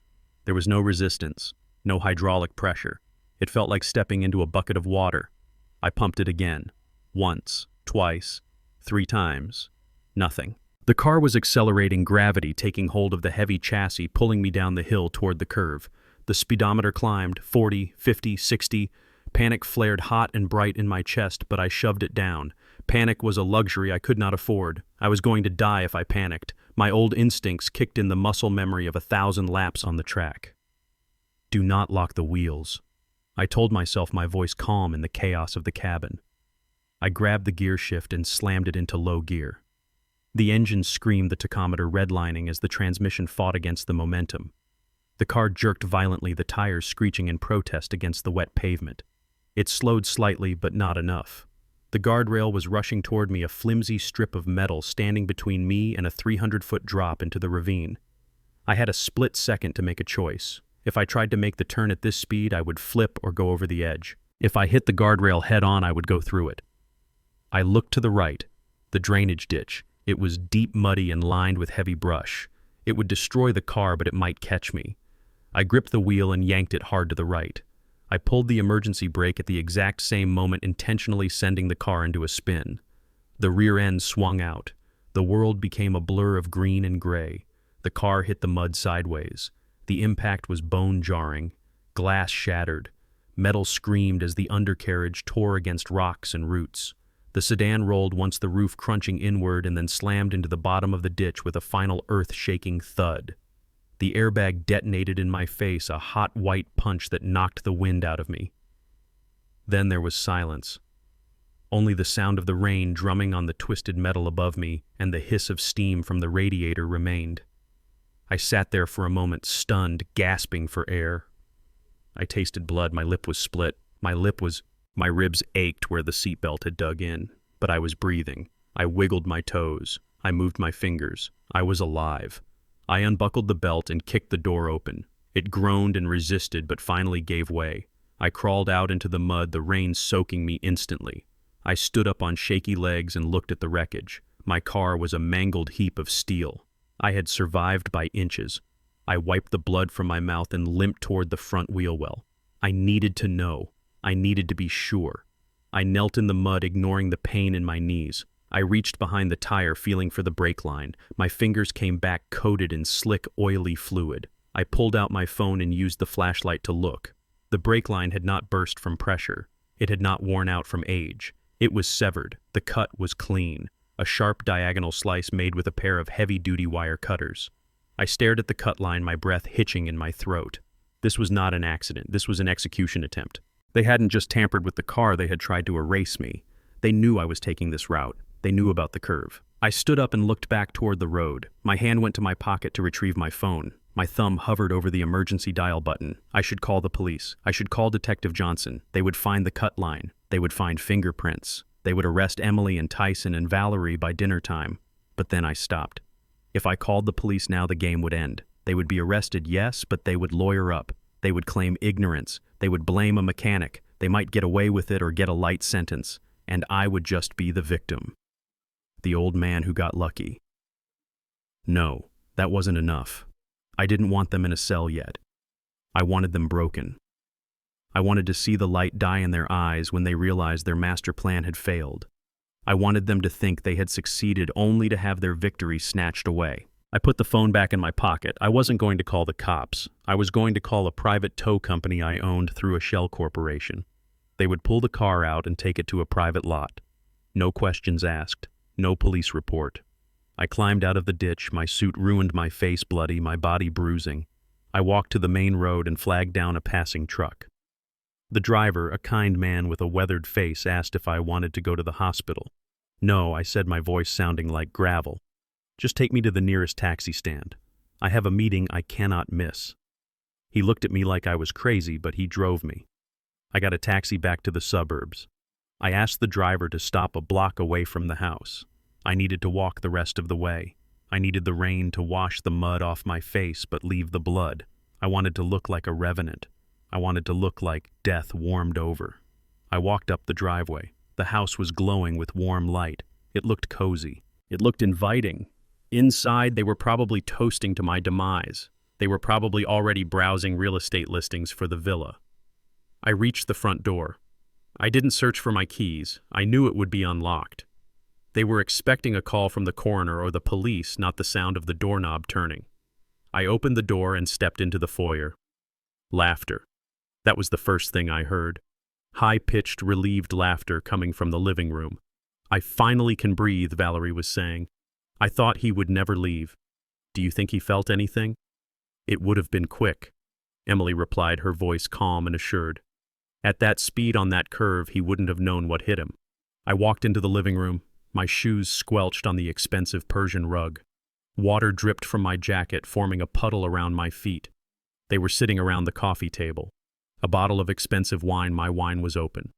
There was no resistance, no hydraulic pressure. It felt like stepping into a bucket of water. I pumped it again. Once, twice, 3 times. Nothing. The car was accelerating, gravity taking hold of the heavy chassis, pulling me down the hill toward the curve. The speedometer climbed, 40, 50, 60. Panic flared hot and bright in my chest, but I shoved it down. Panic was a luxury I could not afford. I was going to die if I panicked. My old instincts kicked in the muscle memory of 1,000 laps on the track. Do not lock the wheels, I told myself, my voice calm in the chaos of the cabin. I grabbed the gear shift and slammed it into low gear. The engine screamed, the tachometer redlining as the transmission fought against the momentum. The car jerked violently, the tires screeching in protest against the wet pavement. It slowed slightly, but not enough. The guardrail was rushing toward me, a flimsy strip of metal standing between me and a 300-foot drop into the ravine. I had a split second to make a choice. If I tried to make the turn at this speed, I would flip or go over the edge. If I hit the guardrail head-on, I would go through it. I looked to the right, the drainage ditch. It was deep, muddy, and lined with heavy brush. It would destroy the car, but it might catch me. I gripped the wheel and yanked it hard to the right. I pulled the emergency brake at the exact same moment, intentionally sending the car into a spin. The rear end swung out. The world became a blur of green and gray. The car hit the mud sideways. The impact was bone-jarring. Glass shattered. Metal screamed as the undercarriage tore against rocks and roots. The sedan rolled, once the roof crunching inward, and then slammed into the bottom of the ditch with a final earth-shaking thud. The airbag detonated in my face, a hot white punch that knocked the wind out of me. Then there was silence. Only the sound of the rain drumming on the twisted metal above me and the hiss of steam from the radiator remained. I sat there for a moment, stunned, gasping for air. I tasted blood. My lip was split. My ribs ached where the seatbelt had dug in, but I was breathing. I wiggled my toes. I moved my fingers. I was alive. I unbuckled the belt and kicked the door open. It groaned and resisted, but finally gave way. I crawled out into the mud, the rain soaking me instantly. I stood up on shaky legs and looked at the wreckage. My car was a mangled heap of steel. I had survived by inches. I wiped the blood from my mouth and limped toward the front wheel well. I needed to know. I needed to be sure. I knelt in the mud, ignoring the pain in my knees. I reached behind the tire, feeling for the brake line. My fingers came back coated in slick, oily fluid. I pulled out my phone and used the flashlight to look. The brake line had not burst from pressure. It had not worn out from age. It was severed. The cut was clean. A sharp diagonal slice made with a pair of heavy-duty wire cutters. I stared at the cut line, my breath hitching in my throat. This was not an accident. This was an execution attempt. They hadn't just tampered with the car, they had tried to erase me. They knew I was taking this route. They knew about the curve. I stood up and looked back toward the road. My hand went to my pocket to retrieve my phone. My thumb hovered over the emergency dial button. I should call the police. I should call Detective Johnson. They would find the cut line. They would find fingerprints. They would arrest Emily and Tyson and Valerie by dinner time. But then I stopped. If I called the police now, the game would end. They would be arrested, yes, but they would lawyer up. They would claim ignorance. They would blame a mechanic. They might get away with it or get a light sentence. And I would just be the victim. The old man who got lucky. No, that wasn't enough. I didn't want them in a cell yet. I wanted them broken. I wanted to see the light die in their eyes when they realized their master plan had failed. I wanted them to think they had succeeded only to have their victory snatched away. I put the phone back in my pocket. I wasn't going to call the cops. I was going to call a private tow company I owned through a shell corporation. They would pull the car out and take it to a private lot. No questions asked. No police report. I climbed out of the ditch, my suit ruined, my face bloody, my body bruising. I walked to the main road and flagged down a passing truck. The driver, a kind man with a weathered face, asked if I wanted to go to the hospital. No, I said, my voice sounding like gravel. Just take me to the nearest taxi stand. I have a meeting I cannot miss. He looked at me like I was crazy, but he drove me. I got a taxi back to the suburbs. I asked the driver to stop a block away from the house. I needed to walk the rest of the way. I needed the rain to wash the mud off my face but leave the blood. I wanted to look like a revenant. I wanted to look like death warmed over. I walked up the driveway. The house was glowing with warm light. It looked cozy. It looked inviting. Inside, they were probably toasting to my demise. They were probably already browsing real estate listings for the villa. I reached the front door. I didn't search for my keys. I knew it would be unlocked. They were expecting a call from the coroner or the police, not the sound of the doorknob turning. I opened the door and stepped into the foyer. Laughter. That was the first thing I heard. High-pitched, relieved laughter coming from the living room. I finally can breathe, Valerie was saying. I thought he would never leave. Do you think he felt anything? It would have been quick, Emily replied, her voice calm and assured. At that speed on that curve, he wouldn't have known what hit him. I walked into the living room. My shoes squelched on the expensive Persian rug. Water dripped from my jacket, forming a puddle around my feet. They were sitting around the coffee table. A bottle of expensive wine, my wine was open.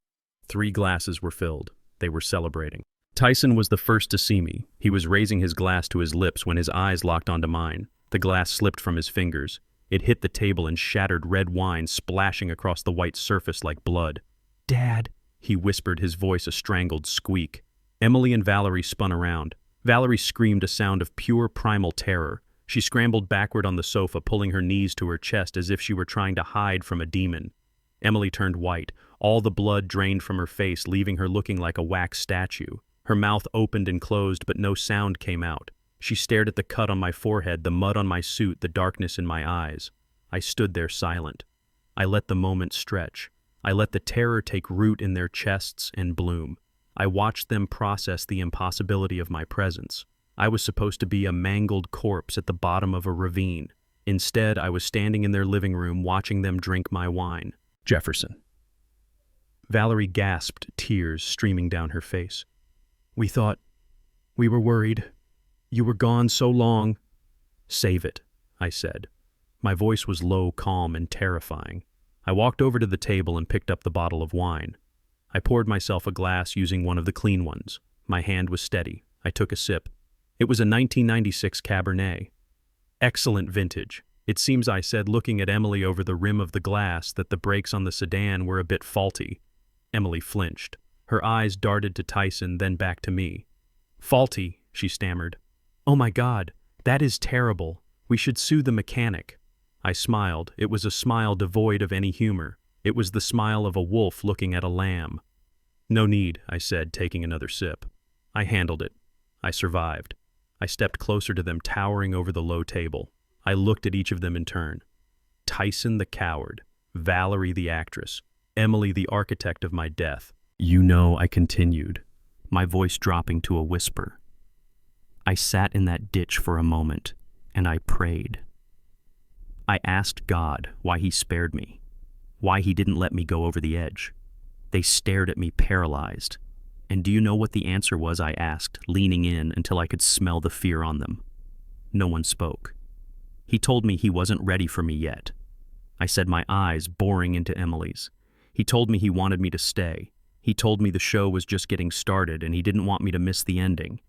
3 glasses were filled. They were celebrating. Tyson was the first to see me. He was raising his glass to his lips when his eyes locked onto mine. The glass slipped from his fingers. It hit the table and shattered red wine, splashing across the white surface like blood. "Dad," he whispered, his voice a strangled squeak. Emily and Valerie spun around. Valerie screamed a sound of pure primal terror. She scrambled backward on the sofa, pulling her knees to her chest as if she were trying to hide from a demon. Emily turned white. All the blood drained from her face, leaving her looking like a wax statue. Her mouth opened and closed, but no sound came out. She stared at the cut on my forehead, the mud on my suit, the darkness in my eyes. I stood there silent. I let the moment stretch. I let the terror take root in their chests and bloom. I watched them process the impossibility of my presence. I was supposed to be a mangled corpse at the bottom of a ravine. Instead, I was standing in their living room watching them drink my wine. Jefferson. Valerie gasped, tears streaming down her face. We were worried. You were gone so long." "Save it," I said. My voice was low, calm, and terrifying. I walked over to the table and picked up the bottle of wine. I poured myself a glass using one of the clean ones. My hand was steady. I took a sip. It was a 1996 Cabernet. "Excellent vintage." It seems, I said, looking at Emily over the rim of the glass, that the brakes on the sedan were a bit faulty. Emily flinched. Her eyes darted to Tyson, then back to me. "Faulty," she stammered. "Oh my God, that is terrible. We should sue the mechanic." I smiled. It was a smile devoid of any humor. It was the smile of a wolf looking at a lamb. "No need," I said, taking another sip. I handled it. I survived. I stepped closer to them, towering over the low table. I looked at each of them in turn. Tyson the coward, Valerie the actress, Emily the architect of my death. "You know," I continued, my voice dropping to a whisper. "I sat in that ditch for a moment, and I prayed. I asked God why he spared me, why he didn't let me go over the edge. They stared at me paralyzed. And do you know what the answer was, I asked, leaning in until I could smell the fear on them. No one spoke. He told me he wasn't ready for me yet. I said, my eyes boring into Emily's. He told me he wanted me to stay. He told me the show was just getting started and he didn't want me to miss the ending.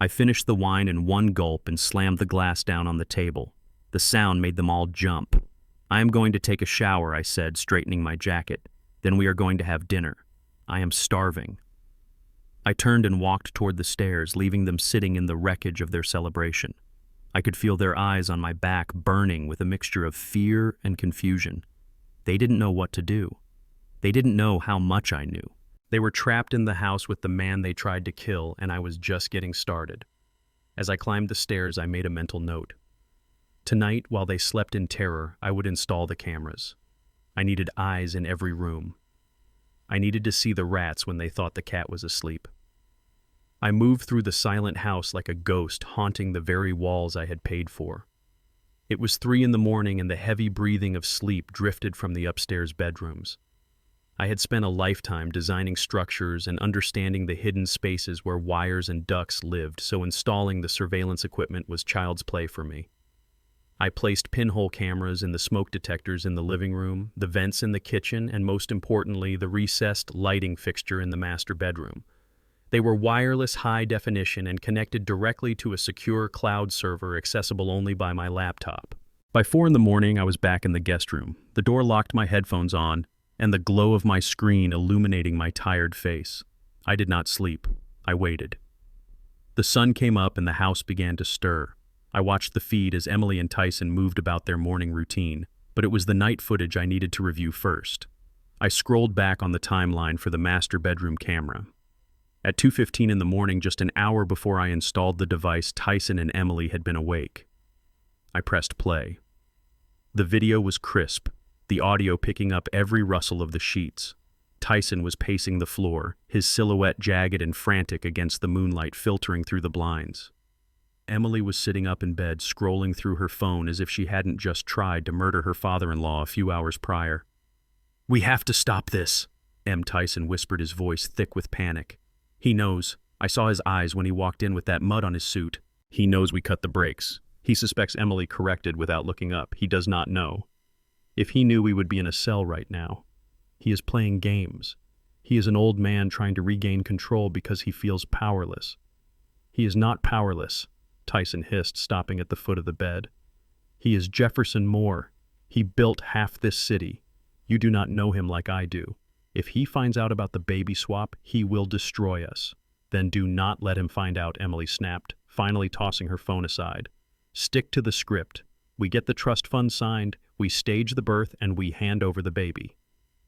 I finished the wine in one gulp and slammed the glass down on the table. The sound made them all jump. "I am going to take a shower," I said, straightening my jacket. "Then we are going to have dinner. I am starving." I turned and walked toward the stairs, leaving them sitting in the wreckage of their celebration. I could feel their eyes on my back burning with a mixture of fear and confusion. They didn't know what to do. They didn't know how much I knew. They were trapped in the house with the man they tried to kill, and I was just getting started. As I climbed the stairs, I made a mental note. Tonight, while they slept in terror, I would install the cameras. I needed eyes in every room. I needed to see the rats when they thought the cat was asleep. I moved through the silent house like a ghost, haunting the very walls I had paid for. It was 3 a.m, and the heavy breathing of sleep drifted from the upstairs bedrooms. I had spent a lifetime designing structures and understanding the hidden spaces where wires and ducts lived, so installing the surveillance equipment was child's play for me. I placed pinhole cameras in the smoke detectors in the living room, the vents in the kitchen, and most importantly, the recessed lighting fixture in the master bedroom. They were wireless high definition and connected directly to a secure cloud server accessible only by my laptop. By 4 a.m, I was back in the guest room. The door locked, my headphones on, and the glow of my screen illuminating my tired face. I did not sleep. I waited. The sun came up and the house began to stir. I watched the feed as Emily and Tyson moved about their morning routine, but it was the night footage I needed to review first. I scrolled back on the timeline for the master bedroom camera. At 2:15 in the morning, just an hour before I installed the device, Tyson and Emily had been awake. I pressed play. The video was crisp, the audio picking up every rustle of the sheets. Tyson was pacing the floor, his silhouette jagged and frantic against the moonlight filtering through the blinds. Emily was sitting up in bed, scrolling through her phone as if she hadn't just tried to murder her father-in-law a few hours prior. "We have to stop this," Tyson whispered, his voice thick with panic. "He knows. I saw his eyes when he walked in with that mud on his suit. He knows we cut the brakes." He suspects, Emily corrected without looking up. He does not know. If he knew, we would be in a cell right now. He is playing games. He is an old man trying to regain control because he feels powerless. He is not powerless, Tyson hissed, stopping at the foot of the bed. He is Jefferson Moore. He built half this city. You do not know him like I do. If he finds out about the baby swap, he will destroy us. Then do not let him find out, Emily snapped, finally tossing her phone aside. Stick to the script. We get the trust fund signed, we stage the birth, and we hand over the baby.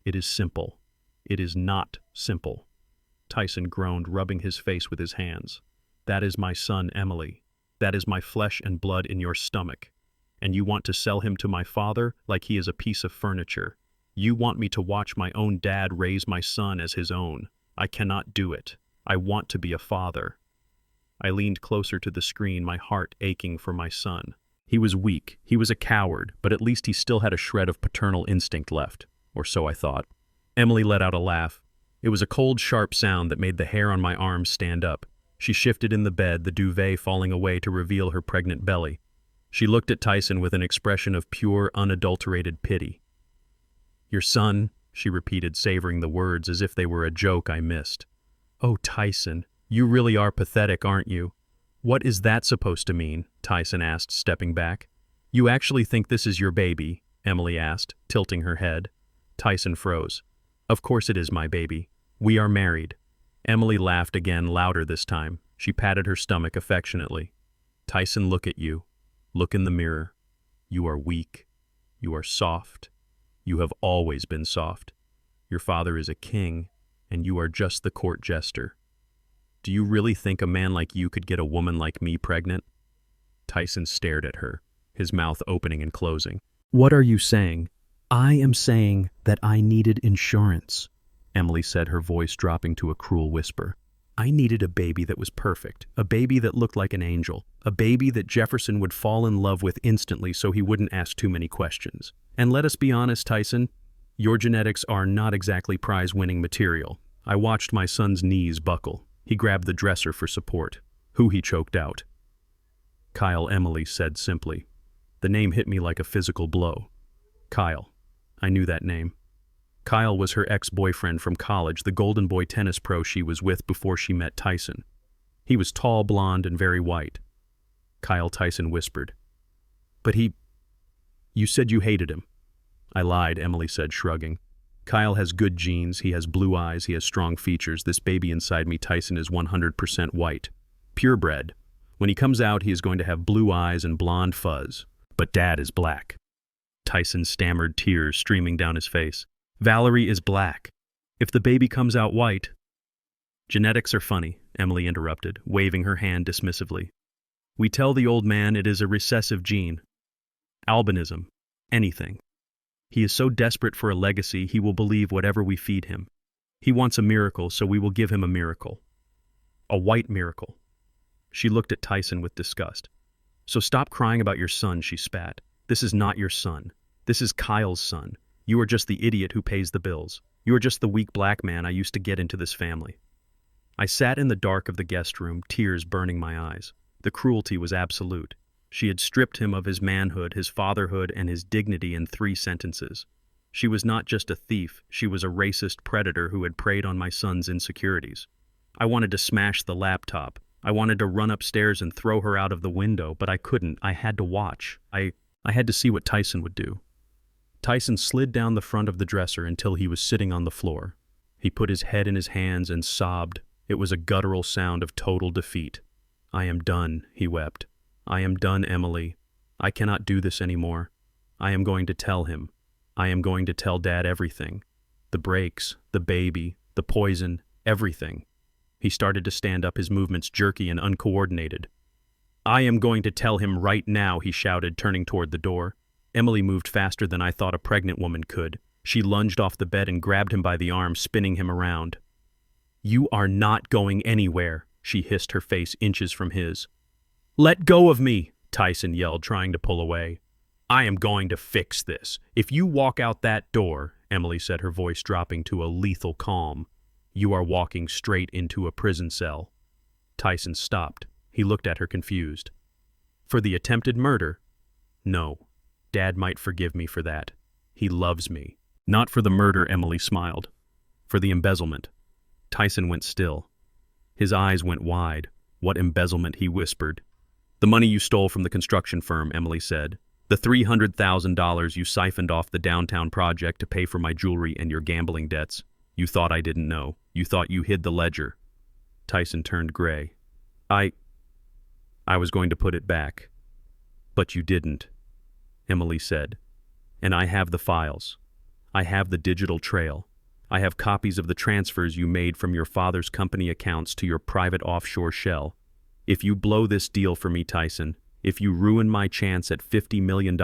It is simple. It is not simple. Tyson groaned, rubbing his face with his hands. That is my son, Emily. That is my flesh and blood in your stomach. And you want to sell him to my father like he is a piece of furniture. You want me to watch my own dad raise my son as his own. I cannot do it. I want to be a father. I leaned closer to the screen, my heart aching for my son. He was weak, he was a coward, but at least he still had a shred of paternal instinct left, or so I thought. Emily let out a laugh. It was a cold, sharp sound that made the hair on my arms stand up. She shifted in the bed, the duvet falling away to reveal her pregnant belly. She looked at Tyson with an expression of pure, unadulterated pity. "Your son," she repeated, savoring the words as if they were a joke I missed. "Oh, Tyson, you really are pathetic, aren't you?" "What is that supposed to mean?" Tyson asked, stepping back. "You actually think this is your baby?" Emily asked, tilting her head. Tyson froze. "Of course it is my baby. We are married." Emily laughed again, louder this time. She patted her stomach affectionately. "Tyson, look at you. Look in the mirror. You are weak. You are soft. You have always been soft. Your father is a king, and you are just the court jester. Do you really think a man like you could get a woman like me pregnant?" Tyson stared at her, his mouth opening and closing. "What are you saying?" "I am saying that I needed insurance," Emily said, her voice dropping to a cruel whisper. "I needed a baby that was perfect, a baby that looked like an angel, a baby that Jefferson would fall in love with instantly so he wouldn't ask too many questions. And let us be honest, Tyson, your genetics are not exactly prize-winning material." I watched my son's knees buckle. He grabbed the dresser for support. "Who?" he choked out. "Kyle," Emily said simply. The name hit me like a physical blow. Kyle. I knew that name. Kyle was her ex-boyfriend from college, the golden boy tennis pro she was with before she met Tyson. He was tall, blonde, and very white. Kyle, Tyson whispered. "But you said you hated him." "I lied," Emily said, shrugging. "Kyle has good genes, he has blue eyes, he has strong features. This baby inside me, Tyson, is 100% white. Purebred. When he comes out, he is going to have blue eyes and blonde fuzz. But Dad is black." Tyson stammered, tears streaming down his face. "Valerie is black. If the baby comes out white—" "Genetics are funny," Emily interrupted, waving her hand dismissively. "We tell the old man it is a recessive gene. Albinism. Anything. He is so desperate for a legacy, he will believe whatever we feed him. He wants a miracle, so we will give him a miracle. A white miracle." She looked at Tyson with disgust. "So stop crying about your son," she spat. "This is not your son. This is Kyle's son. You are just the idiot who pays the bills. You are just the weak black man I used to get into this family." I sat in the dark of the guest room, tears burning my eyes. The cruelty was absolute. She had stripped him of his manhood, his fatherhood, and his dignity in 3 sentences. She was not just a thief, she was a racist predator who had preyed on my son's insecurities. I wanted to smash the laptop. I wanted to run upstairs and throw her out of the window, but I couldn't. I had to watch. I had to see what Tyson would do. Tyson slid down the front of the dresser until he was sitting on the floor. He put his head in his hands and sobbed. It was a guttural sound of total defeat. "I am done," he wept. "I am done, Emily. I cannot do this anymore. I am going to tell him. I am going to tell Dad everything. The brakes, the baby, the poison, everything." He started to stand up, his movements jerky and uncoordinated. "I am going to tell him right now," he shouted, turning toward the door. Emily moved faster than I thought a pregnant woman could. She lunged off the bed and grabbed him by the arm, spinning him around. "You are not going anywhere," she hissed, her face inches from his. "Let go of me," Tyson yelled, trying to pull away. "I am going to fix this. If you walk out that door," Emily said, her voice dropping to a lethal calm, "you are walking straight into a prison cell." Tyson stopped. He looked at her confused. "For the attempted murder?" "No. Dad might forgive me for that. He loves me." "Not for the murder," Emily smiled. "For the embezzlement." Tyson went still. His eyes went wide. "What embezzlement?" he whispered. "The money you stole from the construction firm," Emily said. "The $300,000 you siphoned off the downtown project to pay for my jewelry and your gambling debts. You thought I didn't know. You thought you hid the ledger." Tyson turned gray. I was going to put it back." "But you didn't," Emily said. "And I have the files. I have the digital trail. I have copies of the transfers you made from your father's company accounts to your private offshore shell. If you blow this deal for me, Tyson, if you ruin my chance at $50 million,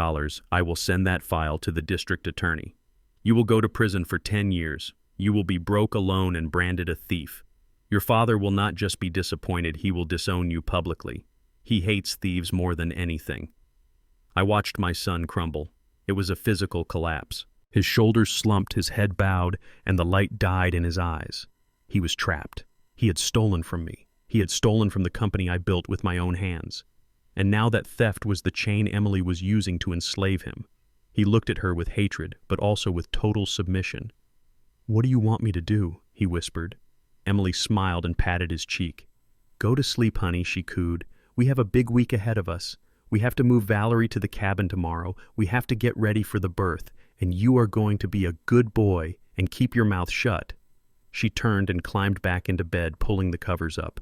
I will send that file to the district attorney. You will go to prison for 10 years. You will be broke alone and branded a thief. Your father will not just be disappointed, he will disown you publicly. He hates thieves more than anything." I watched my son crumble. It was a physical collapse. His shoulders slumped, his head bowed, and the light died in his eyes. He was trapped. He had stolen from me. He had stolen from the company I built with my own hands. And now that theft was the chain Emily was using to enslave him. He looked at her with hatred, but also with total submission. "What do you want me to do?" he whispered. Emily smiled and patted his cheek. "Go to sleep, honey," she cooed. "We have a big week ahead of us. We have to move Valerie to the cabin tomorrow. We have to get ready for the birth. And you are going to be a good boy and keep your mouth shut." She turned and climbed back into bed, pulling the covers up.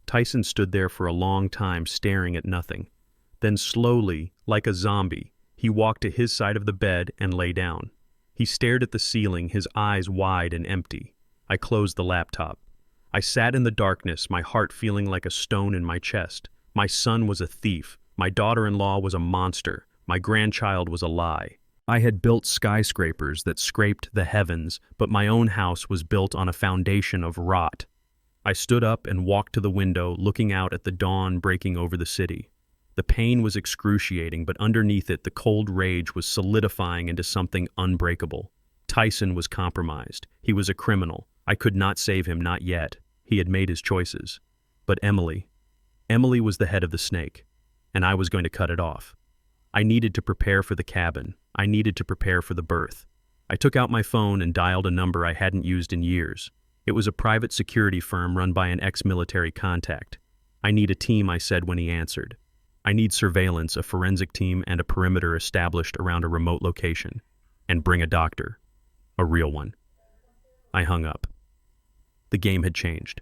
Tyson stood there for a long time, staring at nothing. Then slowly, like a zombie, he walked to his side of the bed and lay down. He stared at the ceiling, his eyes wide and empty. I closed the laptop. I sat in the darkness, my heart feeling like a stone in my chest. My son was a thief. My daughter-in-law was a monster. My grandchild was a lie. I had built skyscrapers that scraped the heavens, but my own house was built on a foundation of rot. I stood up and walked to the window, looking out at the dawn breaking over the city. The pain was excruciating, but underneath it, the cold rage was solidifying into something unbreakable. Tyson was compromised. He was a criminal. I could not save him, not yet. He had made his choices. But Emily was the head of the snake, and I was going to cut it off. I needed to prepare for the cabin. I needed to prepare for the birth. I took out my phone and dialed a number I hadn't used in years. It was a private security firm run by an ex-military contact. "I need a team," I said when he answered. "I need surveillance, a forensic team, and a perimeter established around a remote location. And bring a doctor. A real one." I hung up. The game had changed.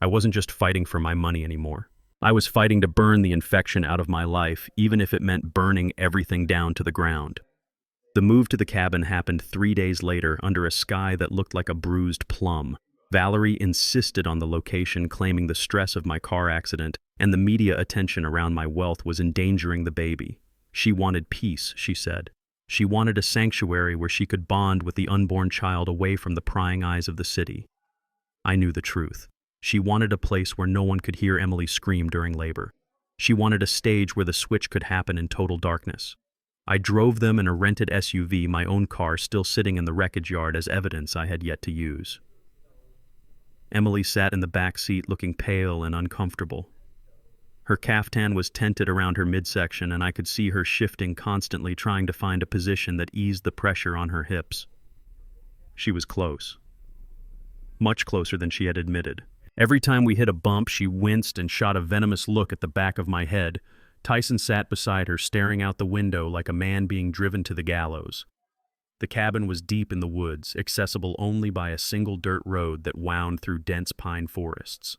I wasn't just fighting for my money anymore. I was fighting to burn the infection out of my life, even if it meant burning everything down to the ground. The move to the cabin happened 3 days later under a sky that looked like a bruised plum. Valerie insisted on the location, claiming the stress of my car accident and the media attention around my wealth was endangering the baby. She wanted peace, she said. She wanted a sanctuary where she could bond with the unborn child away from the prying eyes of the city. I knew the truth. She wanted a place where no one could hear Emily scream during labor. She wanted a stage where the switch could happen in total darkness. I drove them in a rented SUV, my own car still sitting in the wreckage yard as evidence I had yet to use. Emily sat in the back seat looking pale and uncomfortable. Her caftan was tented around her midsection, and I could see her shifting constantly, trying to find a position that eased the pressure on her hips. She was close. Much closer than she had admitted. Every time we hit a bump, she winced and shot a venomous look at the back of my head. Tyson sat beside her, staring out the window like a man being driven to the gallows. The cabin was deep in the woods, accessible only by a single dirt road that wound through dense pine forests.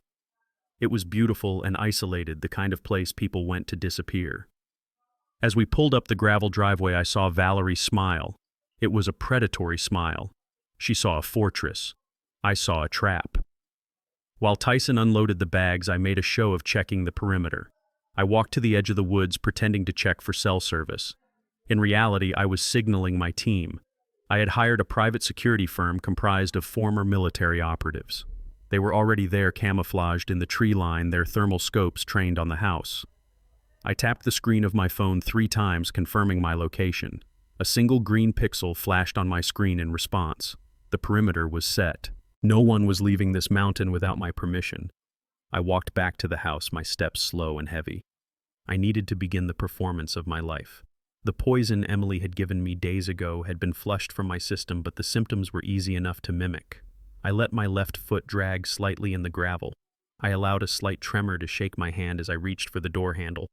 It was beautiful and isolated, the kind of place people went to disappear. As we pulled up the gravel driveway, I saw Valerie smile. It was a predatory smile. She saw a fortress. I saw a trap. While Tyson unloaded the bags, I made a show of checking the perimeter. I walked to the edge of the woods, pretending to check for cell service. In reality, I was signaling my team. I had hired a private security firm comprised of former military operatives. They were already there, camouflaged in the tree line, their thermal scopes trained on the house. I tapped the screen of my phone 3 times, confirming my location. A single green pixel flashed on my screen in response. The perimeter was set. No one was leaving this mountain without my permission. I walked back to the house, my steps slow and heavy. I needed to begin the performance of my life. The poison Emily had given me days ago had been flushed from my system, but the symptoms were easy enough to mimic. I let my left foot drag slightly in the gravel. I allowed a slight tremor to shake my hand as I reached for the door handle.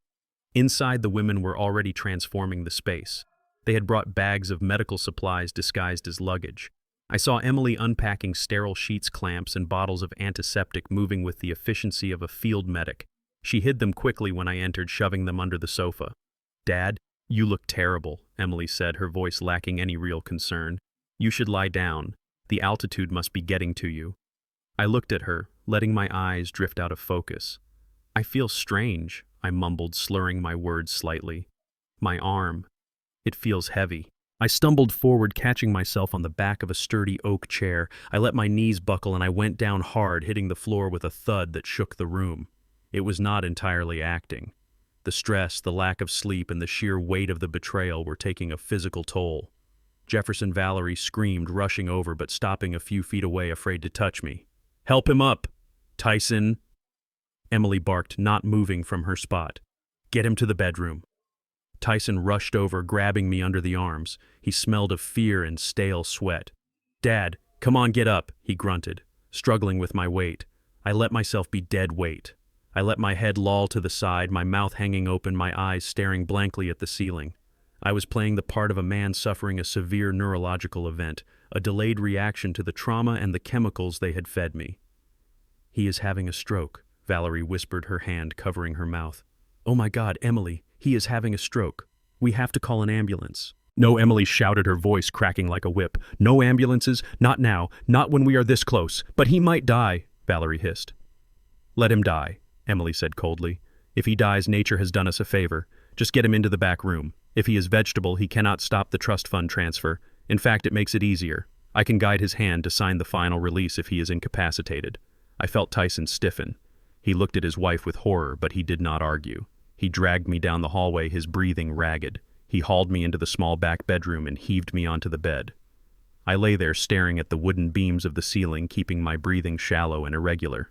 Inside, the women were already transforming the space. They had brought bags of medical supplies disguised as luggage. I saw Emily unpacking sterile sheets, clamps, and bottles of antiseptic, moving with the efficiency of a field medic. She hid them quickly when I entered, shoving them under the sofa. "Dad, you look terrible," Emily said, her voice lacking any real concern. "You should lie down. The altitude must be getting to you." I looked at her, letting my eyes drift out of focus. "I feel strange," I mumbled, slurring my words slightly. "My arm. It feels heavy." I stumbled forward, catching myself on the back of a sturdy oak chair. I let my knees buckle and I went down hard, hitting the floor with a thud that shook the room. It was not entirely acting. The stress, the lack of sleep, and the sheer weight of the betrayal were taking a physical toll. Jefferson Valerie screamed, rushing over but stopping a few feet away, afraid to touch me. "Help him up! Tyson!" Emily barked, not moving from her spot. "Get him to the bedroom." Tyson rushed over, grabbing me under the arms. He smelled of fear and stale sweat. "Dad, come on, get up," he grunted, struggling with my weight. I let myself be dead weight. I let my head loll to the side, my mouth hanging open, my eyes staring blankly at the ceiling. I was playing the part of a man suffering a severe neurological event, a delayed reaction to the trauma and the chemicals they had fed me. "He is having a stroke," Valerie whispered, her hand covering her mouth. "Oh my God, Emily, he is having a stroke. We have to call an ambulance." "No," Emily shouted, her voice cracking like a whip. "No ambulances, not now, not when we are this close. But he might die," Valerie hissed. "Let him die," Emily said coldly. "If he dies, nature has done us a favor. Just get him into the back room. If he is vegetable, he cannot stop the trust fund transfer. In fact, it makes it easier. I can guide his hand to sign the final release if he is incapacitated." I felt Tyson stiffen. He looked at his wife with horror, but he did not argue. He dragged me down the hallway, his breathing ragged. He hauled me into the small back bedroom and heaved me onto the bed. I lay there staring at the wooden beams of the ceiling, keeping my breathing shallow and irregular.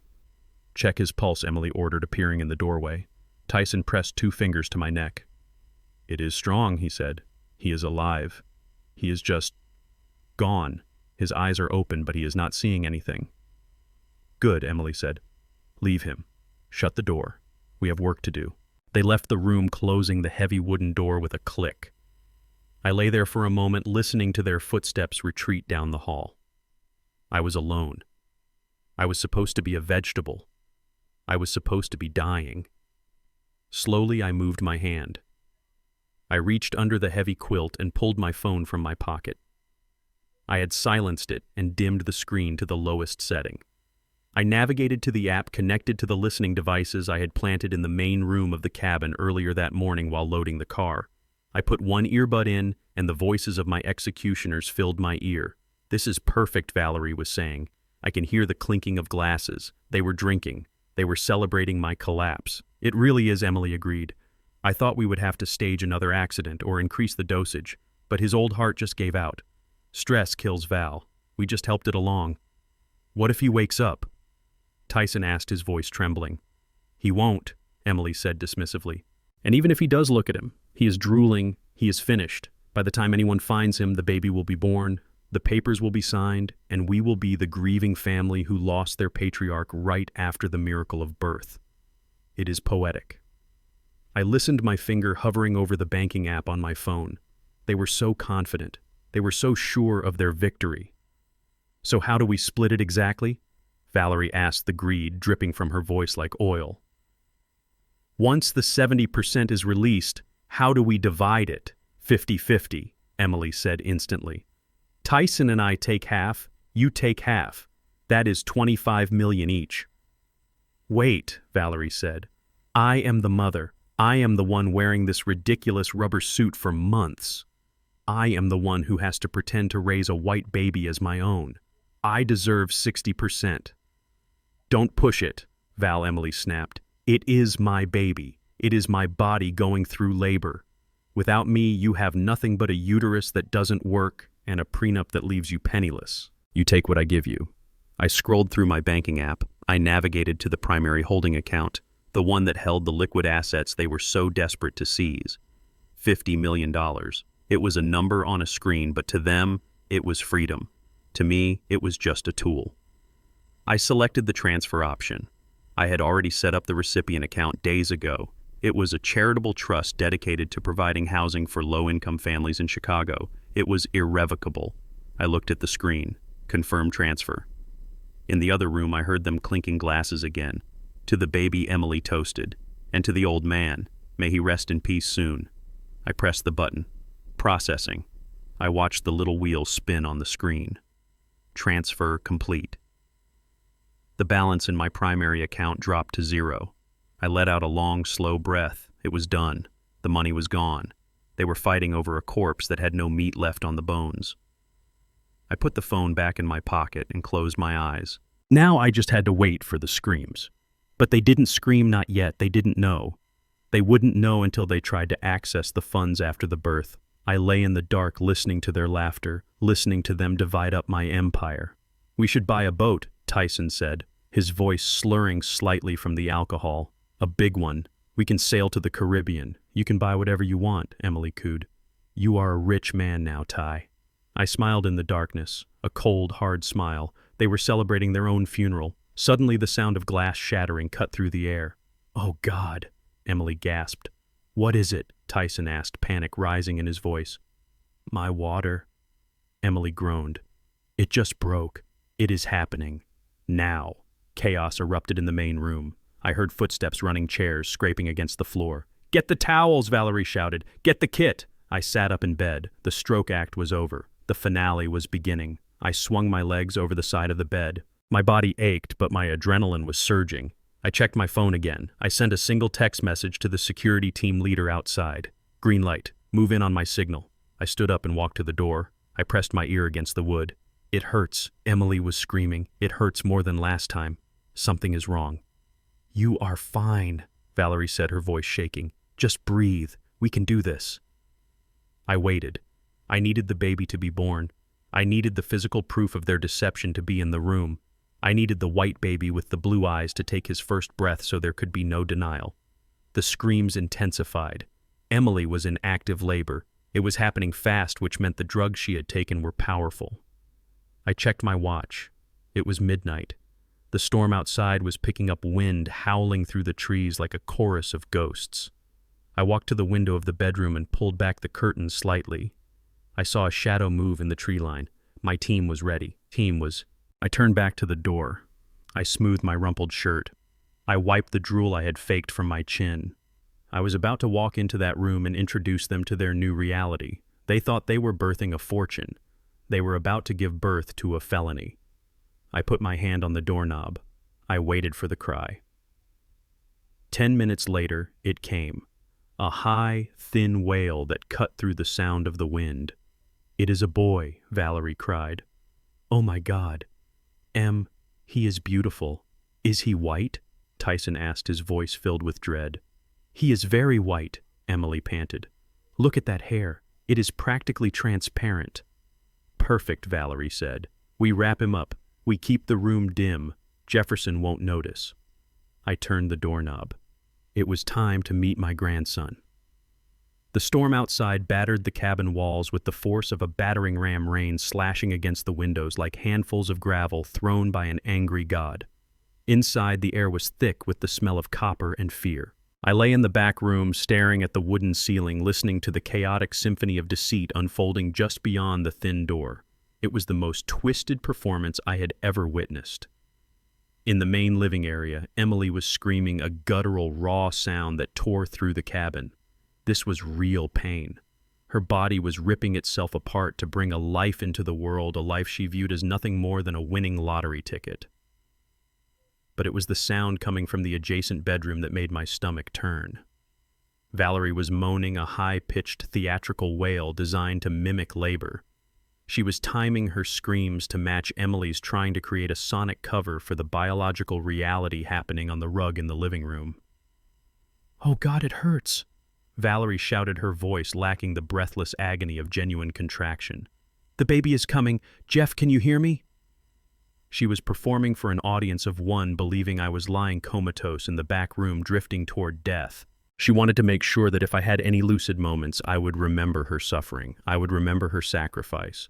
"Check his pulse," Emily ordered, appearing in the doorway. Tyson pressed 2 fingers to my neck. "It is strong," he said. "He is alive. He is just gone. His eyes are open, but he is not seeing anything." "Good," Emily said. "Leave him. Shut the door. We have work to do." They left the room, closing the heavy wooden door with a click. I lay there for a moment, listening to their footsteps retreat down the hall. I was alone. I was supposed to be a vegetable. I was supposed to be dying. Slowly, I moved my hand. I reached under the heavy quilt and pulled my phone from my pocket. I had silenced it and dimmed the screen to the lowest setting. I navigated to the app connected to the listening devices I had planted in the main room of the cabin earlier that morning while loading the car. I put one earbud in, and the voices of my executioners filled my ear. "This is perfect," Valerie was saying. "I can hear the clinking of glasses. They were drinking. They were celebrating my collapse." "It really is," Emily agreed. I thought we would have to stage another accident or increase the dosage, but his old heart just gave out. Stress kills Val. We just helped it along. What if he wakes up? Tyson asked, his voice trembling. He won't, Emily said dismissively. And even if he does look at him, he is drooling, he is finished. By the time anyone finds him, the baby will be born, the papers will be signed, and we will be the grieving family who lost their patriarch right after the miracle of birth. It is poetic. I listened, my finger hovering over the banking app on my phone. They were so confident. They were so sure of their victory. So how do we split it exactly? Valerie asked, the greed dripping from her voice like oil. Once the 70% is released, how do we divide it? 50-50, Emily said instantly. Tyson and I take half, you take half. That is 25 million each. Wait, Valerie said. I am the mother. I am the one wearing this ridiculous rubber suit for months. I am the one who has to pretend to raise a white baby as my own. I deserve 60%. Don't push it, Emily snapped. It is my baby. It is my body going through labor. Without me, you have nothing but a uterus that doesn't work and a prenup that leaves you penniless. You take what I give you. I scrolled through my banking app. I navigated to the primary holding account, the one that held the liquid assets they were so desperate to seize. $50 million. It was a number on a screen, but to them, it was freedom. To me, it was just a tool. I selected the transfer option. I had already set up the recipient account days ago. It was a charitable trust dedicated to providing housing for low-income families in Chicago. It was irrevocable. I looked at the screen. Confirm transfer. In the other room, I heard them clinking glasses again. To the baby Emily toasted, and to the old man, may he rest in peace soon. I pressed the button. Processing. I watched the little wheel spin on the screen. Transfer complete. The balance in my primary account dropped to 0. I let out a long, slow breath. It was done. The money was gone. They were fighting over a corpse that had no meat left on the bones. I put the phone back in my pocket and closed my eyes. Now I just had to wait for the screams. But they didn't scream, not yet. They didn't know. They wouldn't know until they tried to access the funds after the birth. I lay in the dark listening to their laughter, listening to them divide up my empire. We should buy a boat, Tyson said, his voice slurring slightly from the alcohol. A big one. We can sail to the Caribbean. You can buy whatever you want, Emily cooed. You are a rich man now, Ty. I smiled in the darkness, a cold, hard smile. They were celebrating their own funeral. Suddenly the sound of glass shattering cut through the air. Oh, God, Emily gasped. What is it? Tyson asked, panic rising in his voice. My water, Emily groaned. It just broke. It is happening. Now. Chaos erupted in the main room. I heard footsteps running chairs, scraping against the floor. Get the towels, Valerie shouted. Get the kit. I sat up in bed. The stroke act was over. The finale was beginning. I swung my legs over the side of the bed. My body ached, but my adrenaline was surging. I checked my phone again. I sent a single text message to the security team leader outside. Green light. Move in on my signal. I stood up and walked to the door. I pressed my ear against the wood. It hurts, Emily was screaming. It hurts more than last time. Something is wrong. You are fine, Valerie said, her voice shaking. Just breathe. We can do this. I waited. I needed the baby to be born. I needed the physical proof of their deception to be in the room. I needed the white baby with the blue eyes to take his first breath so there could be no denial. The screams intensified. Emily was in active labor. It was happening fast, which meant the drugs she had taken were powerful. I checked my watch. It was midnight. The storm outside was picking up wind, howling through the trees like a chorus of ghosts. I walked to the window of the bedroom and pulled back the curtains slightly. I saw a shadow move in the tree line. My team was ready. I turned back to the door. I smoothed my rumpled shirt. I wiped the drool I had faked from my chin. I was about to walk into that room and introduce them to their new reality. They thought they were birthing a fortune. They were about to give birth to a felony. I put my hand on the doorknob. I waited for the cry. 10 minutes later, it came. A high, thin wail that cut through the sound of the wind. It is a boy, Valerie cried. Oh my God. He is beautiful. Is he white? Tyson asked, his voice filled with dread. He is very white. Emily panted. Look at that hair. It is practically transparent. Perfect, Valerie said. We wrap him up. We keep the room dim. Jefferson won't notice. I turned the doorknob. It was time to meet my grandson. The storm outside battered the cabin walls with the force of a battering ram rain slashing against the windows like handfuls of gravel thrown by an angry god. Inside, the air was thick with the smell of copper and fear. I lay in the back room, staring at the wooden ceiling, listening to the chaotic symphony of deceit unfolding just beyond the thin door. It was the most twisted performance I had ever witnessed. In the main living area, Emily was screaming a guttural, raw sound that tore through the cabin. This was real pain. Her body was ripping itself apart to bring a life into the world, a life she viewed as nothing more than a winning lottery ticket. But it was the sound coming from the adjacent bedroom that made my stomach turn. Valerie was moaning a high-pitched theatrical wail designed to mimic labor. She was timing her screams to match Emily's, trying to create a sonic cover for the biological reality happening on the rug in the living room. "Oh God, it hurts!" Valerie shouted, her voice lacking the breathless agony of genuine contraction. "The baby is coming. Jeff, can you hear me?" She was performing for an audience of one, believing I was lying comatose in the back room, drifting toward death. She wanted to make sure that if I had any lucid moments, I would remember her suffering. I would remember her sacrifice.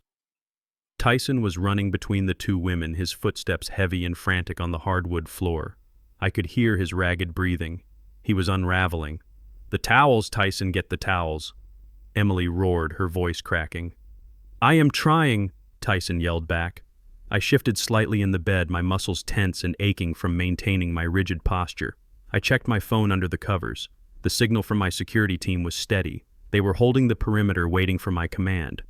Tyson was running between the two women, his footsteps heavy and frantic on the hardwood floor. I could hear his ragged breathing. He was unraveling. "The towels, Tyson, get the towels!" Emily roared, her voice cracking. "I am trying," Tyson yelled back. I shifted slightly in the bed, my muscles tense and aching from maintaining my rigid posture. I checked my phone under the covers. The signal from my security team was steady. They were holding the perimeter, waiting for my command.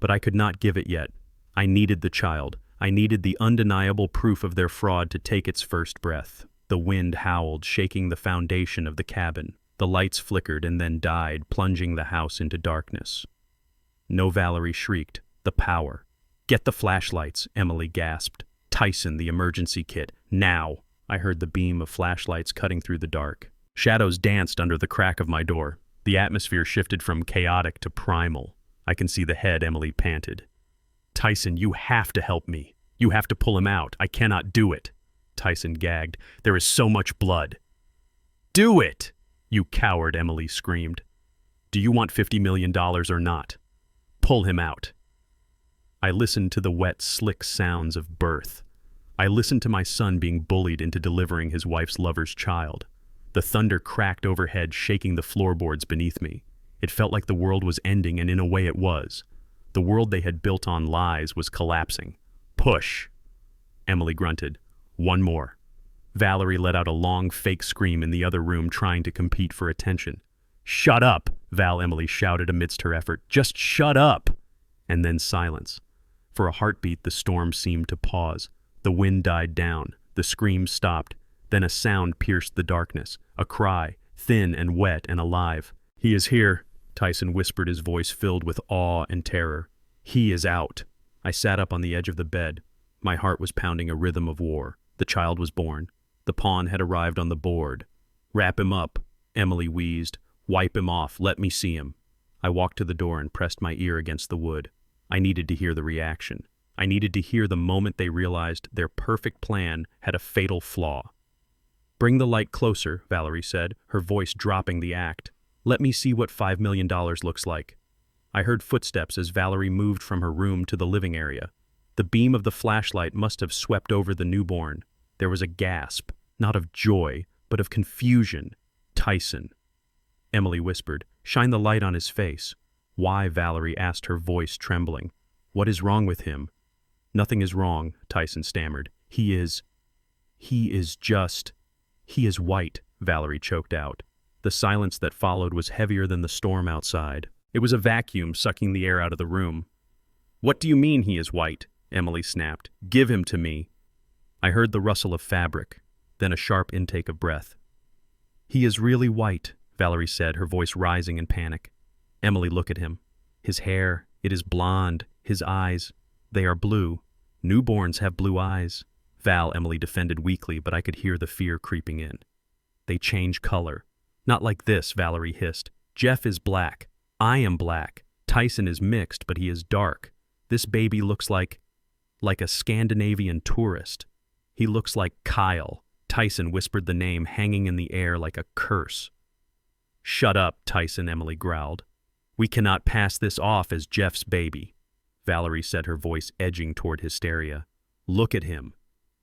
But I could not give it yet. I needed the child. I needed the undeniable proof of their fraud to take its first breath. The wind howled, shaking the foundation of the cabin. The lights flickered and then died, plunging the house into darkness. "No," Valerie shrieked. "The power." "Get the flashlights," Emily gasped. "Tyson, the emergency kit. Now!" I heard the beam of flashlights cutting through the dark. Shadows danced under the crack of my door. The atmosphere shifted from chaotic to primal. "I can see the head," Emily panted. "Tyson, you have to help me. You have to pull him out. I cannot do it." Tyson gagged. "There is so much blood." "Do it!" "You coward," Emily screamed. "Do you want $50 million or not? Pull him out." I listened to the wet, slick sounds of birth. I listened to my son being bullied into delivering his wife's lover's child. The thunder cracked overhead, shaking the floorboards beneath me. It felt like the world was ending, and in a way it was. The world they had built on lies was collapsing. "Push!" Emily grunted. "One more." Valerie let out a long, fake scream in the other room, trying to compete for attention. "Shut up!" Emily shouted amidst her effort. "Just shut up!" And then silence. For a heartbeat, the storm seemed to pause. The wind died down. The screams stopped. Then a sound pierced the darkness. A cry, thin and wet and alive. "He is here," Tyson whispered, his voice filled with awe and terror. "He is out." I sat up on the edge of the bed. My heart was pounding a rhythm of war. The child was born. The pawn had arrived on the board. "Wrap him up," Emily wheezed. "Wipe him off. Let me see him." I walked to the door and pressed my ear against the wood. I needed to hear the reaction. I needed to hear the moment they realized their perfect plan had a fatal flaw. "Bring the light closer," Valerie said, her voice dropping the act. "Let me see what $5 million looks like." I heard footsteps as Valerie moved from her room to the living area. The beam of the flashlight must have swept over the newborn. There was a gasp, not of joy, but of confusion. "Tyson," Emily whispered. "Shine the light on his face." "Why?" Valerie asked, her voice trembling. "What is wrong with him?" "Nothing is wrong," Tyson stammered. He is white," Valerie choked out. The silence that followed was heavier than the storm outside. It was a vacuum sucking the air out of the room. "What do you mean he is white?" Emily snapped. "Give him to me." I heard the rustle of fabric, then a sharp intake of breath. "He is really white," Valerie said, her voice rising in panic. Emily looked at him. "His hair, it is blonde. His eyes, they are blue. Newborns have blue eyes." Emily defended weakly, but I could hear the fear creeping in. "They change color." "Not like this," Valerie hissed. Jeff is black. I am black. Tyson is mixed, but he is dark. This baby looks like a Scandinavian tourist. He looks like Kyle. Tyson whispered the name, hanging in the air like a curse. Shut up, Tyson, Emily growled. We cannot pass this off as Jeff's baby. Valerie said, her voice edging toward hysteria. Look at him.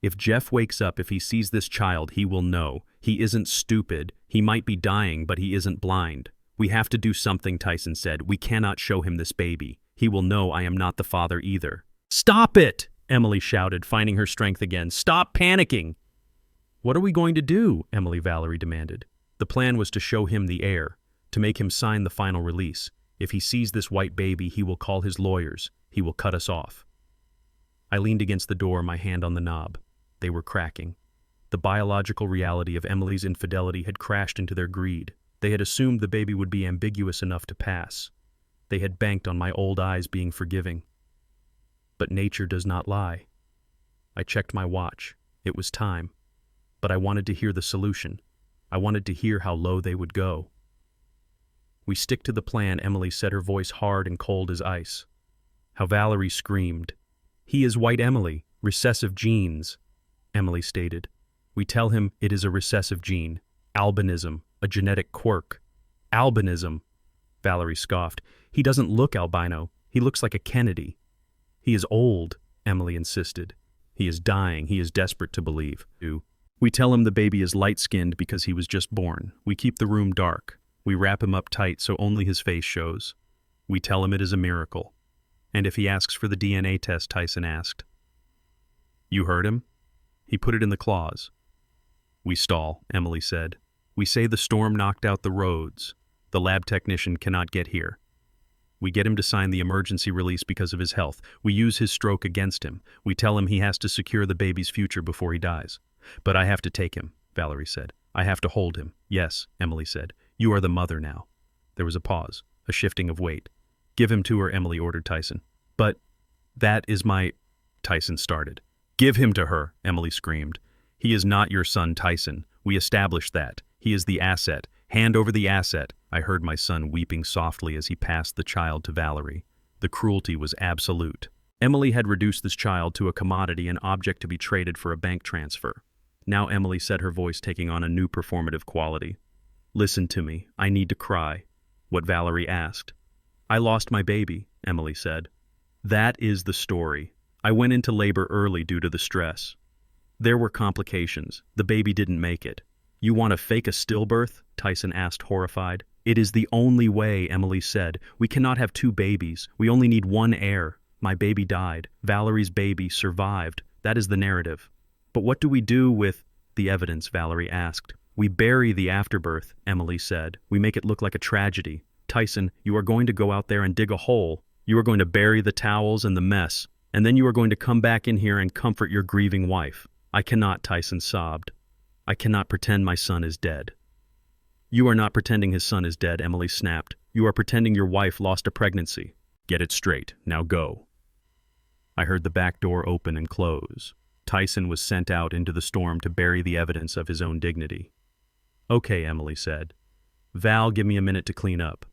If Jeff wakes up, if he sees this child, he will know. He isn't stupid. He might be dying, but he isn't blind. We have to do something, Tyson said. We cannot show him this baby. He will know I am not the father either. Stop it! Emily shouted, finding her strength again. Stop panicking! What are we going to do? Valerie demanded. The plan was to show him the heir, to make him sign the final release. If he sees this white baby, he will call his lawyers. He will cut us off. I leaned against the door, my hand on the knob. They were cracking. The biological reality of Emily's infidelity had crashed into their greed. They had assumed the baby would be ambiguous enough to pass. They had banked on my old eyes being forgiving. But nature does not lie. I checked my watch. It was time. But I wanted to hear the solution. I wanted to hear how low they would go. We stick to the plan, Emily said, her voice hard and cold as ice. How Valerie screamed. He is white Emily, recessive genes, Emily stated. We tell him it is a recessive gene, albinism, a genetic quirk. Albinism, Valerie scoffed. He doesn't look albino. He looks like a Kennedy. He is old, Emily insisted. He is dying. He is desperate to believe. We tell him the baby is light-skinned because he was just born. We keep the room dark. We wrap him up tight so only his face shows. We tell him it is a miracle. And if he asks for the DNA test, Tyson asked. You heard him? He put it in the clause. We stall, Emily said. We say the storm knocked out the roads. The lab technician cannot get here. We get him to sign the emergency release because of his health. We use his stroke against him. We tell him he has to secure the baby's future before he dies. But I have to take him, Valerie said. I have to hold him. Yes, Emily said. You are the mother now. There was a pause, a shifting of weight. Give him to her, Emily ordered Tyson. But that is my... Tyson started. Give him to her, Emily screamed. He is not your son, Tyson. We established that. He is the asset. Hand over the asset. I heard my son weeping softly as he passed the child to Valerie. The cruelty was absolute. Emily had reduced this child to a commodity, an object to be traded for a bank transfer. Now Emily said, her voice taking on a new performative quality. Listen to me. I need to cry. What Valerie asked. I lost my baby, Emily said. That is the story. I went into labor early due to the stress. There were complications. The baby didn't make it. You want to fake a stillbirth? Tyson asked, horrified. It is the only way, Emily said. We cannot have two babies. We only need one heir. My baby died. Valerie's baby survived. That is the narrative. But what do we do with the evidence? Valerie asked. We bury the afterbirth, Emily said. We make it look like a tragedy. Tyson, you are going to go out there and dig a hole. You are going to bury the towels and the mess. And then you are going to come back in here and comfort your grieving wife. I cannot, Tyson sobbed. I cannot pretend my son is dead. You are not pretending his son is dead, Emily snapped. You are pretending your wife lost a pregnancy. Get it straight. Now go. I heard the back door open and close. Tyson was sent out into the storm to bury the evidence of his own dignity. Okay, Emily said. Val, give me a minute to clean up.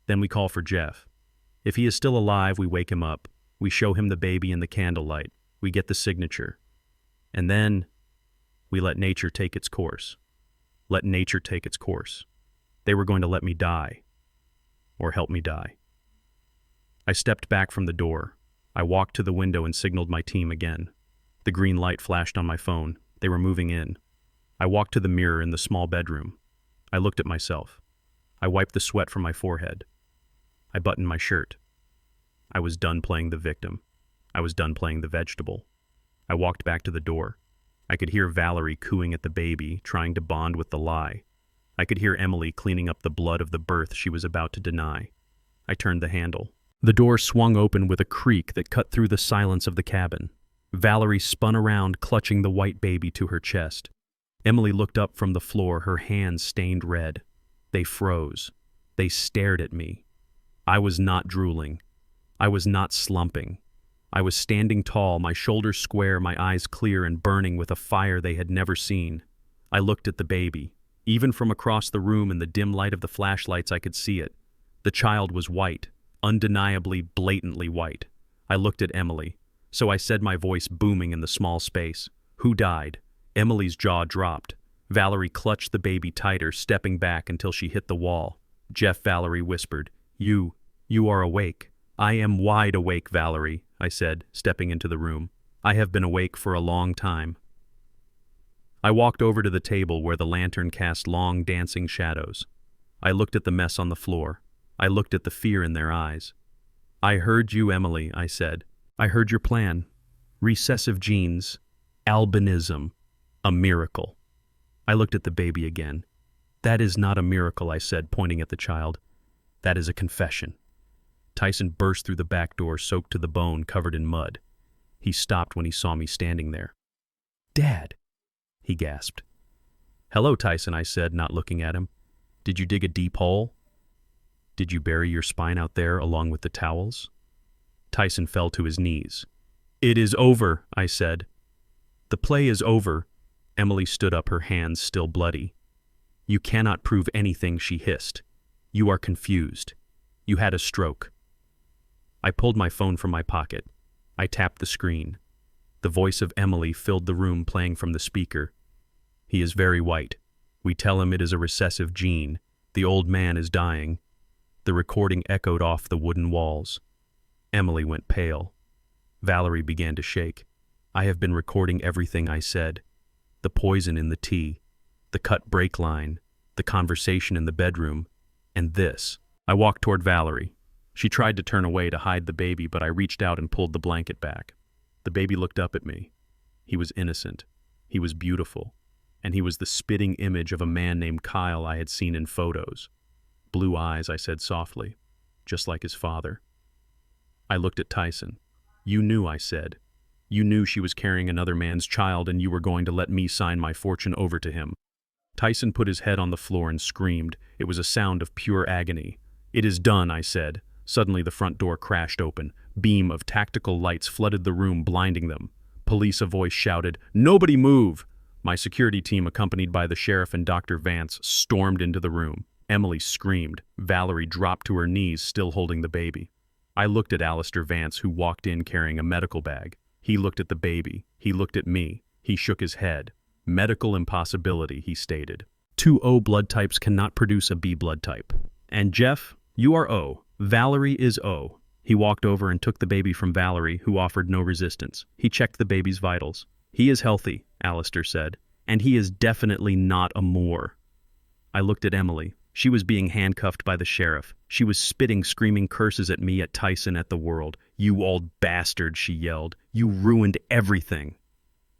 Then we call for Jeff. If he is still alive, we wake him up. We show him the baby in the candlelight. We get the signature. And then we let nature take its course. Let nature take its course. They were going to let me die. Or help me die. I stepped back from the door. I walked to the window and signaled my team again. The green light flashed on my phone. They were moving in. I walked to the mirror in the small bedroom. I looked at myself. I wiped the sweat from my forehead. I buttoned my shirt. I was done playing the victim. I was done playing the vegetable. I walked back to the door. I could hear Valerie cooing at the baby, trying to bond with the lie. I could hear Emily cleaning up the blood of the birth she was about to deny. I turned the handle. The door swung open with a creak that cut through the silence of the cabin. Valerie spun around, clutching the white baby to her chest. Emily looked up from the floor, her hands stained red. They froze. They stared at me. I was not drooling. I was not slumping. I was standing tall, my shoulders square, my eyes clear and burning with a fire they had never seen. I looked at the baby. Even from across the room in the dim light of the flashlights I could see it. The child was white, undeniably, blatantly white. I looked at Emily, so I said, my voice booming in the small space. Who died? Emily's jaw dropped. Valerie clutched the baby tighter, stepping back until she hit the wall. Jeff, Valerie whispered. You are awake. I am wide awake, Valerie, I said, stepping into the room. I have been awake for a long time. I walked over to the table where the lantern cast long, dancing shadows. I looked at the mess on the floor. I looked at the fear in their eyes. I heard you, Emily, I said. I heard your plan. Recessive genes. Albinism. A miracle. I looked at the baby again. That is not a miracle, I said, pointing at the child. That is a confession. Tyson burst through the back door, soaked to the bone, covered in mud. He stopped when he saw me standing there. Dad, he gasped. Hello, Tyson, I said, not looking at him. Did you dig a deep hole? Did you bury your spine out there along with the towels? Tyson fell to his knees. It is over, I said. The play is over. Emily stood up, her hands still bloody. You cannot prove anything, she hissed. You are confused. You had a stroke. I pulled my phone from my pocket. I tapped the screen. The voice of Emily filled the room, playing from the speaker. He is very white. We tell him it is a recessive gene. The old man is dying. The recording echoed off the wooden walls. Emily went pale. Valerie began to shake. I have been recording everything I said. The poison in the tea, the cut brake line, the conversation in the bedroom, and this. I walked toward Valerie. She tried to turn away to hide the baby, but I reached out and pulled the blanket back. The baby looked up at me. He was innocent. He was beautiful. And he was the spitting image of a man named Kyle I had seen in photos. Blue eyes, I said softly, just like his father. I looked at Tyson. You knew, I said. You knew she was carrying another man's child, and you were going to let me sign my fortune over to him. Tyson put his head on the floor and screamed. It was a sound of pure agony. It is done, I said. Suddenly the front door crashed open. Beam of tactical lights flooded the room, blinding them. Police, a voice shouted, "Nobody move!" My security team, accompanied by the sheriff and Dr. Vance, stormed into the room. Emily screamed. Valerie dropped to her knees, still holding the baby. I looked at Alistair Vance, who walked in carrying a medical bag. He looked at the baby. He looked at me. He shook his head. Medical impossibility, he stated. 2 O blood types cannot produce a B blood type. And Jeff, you are O. Valerie is O. He walked over and took the baby from Valerie, who offered no resistance. He checked the baby's vitals. He is healthy, Alistair said, and he is definitely not a Moor. I looked at Emily. She was being handcuffed by the sheriff. She was spitting, screaming curses at me, at Tyson, at the world. You old bastard, she yelled. You ruined everything.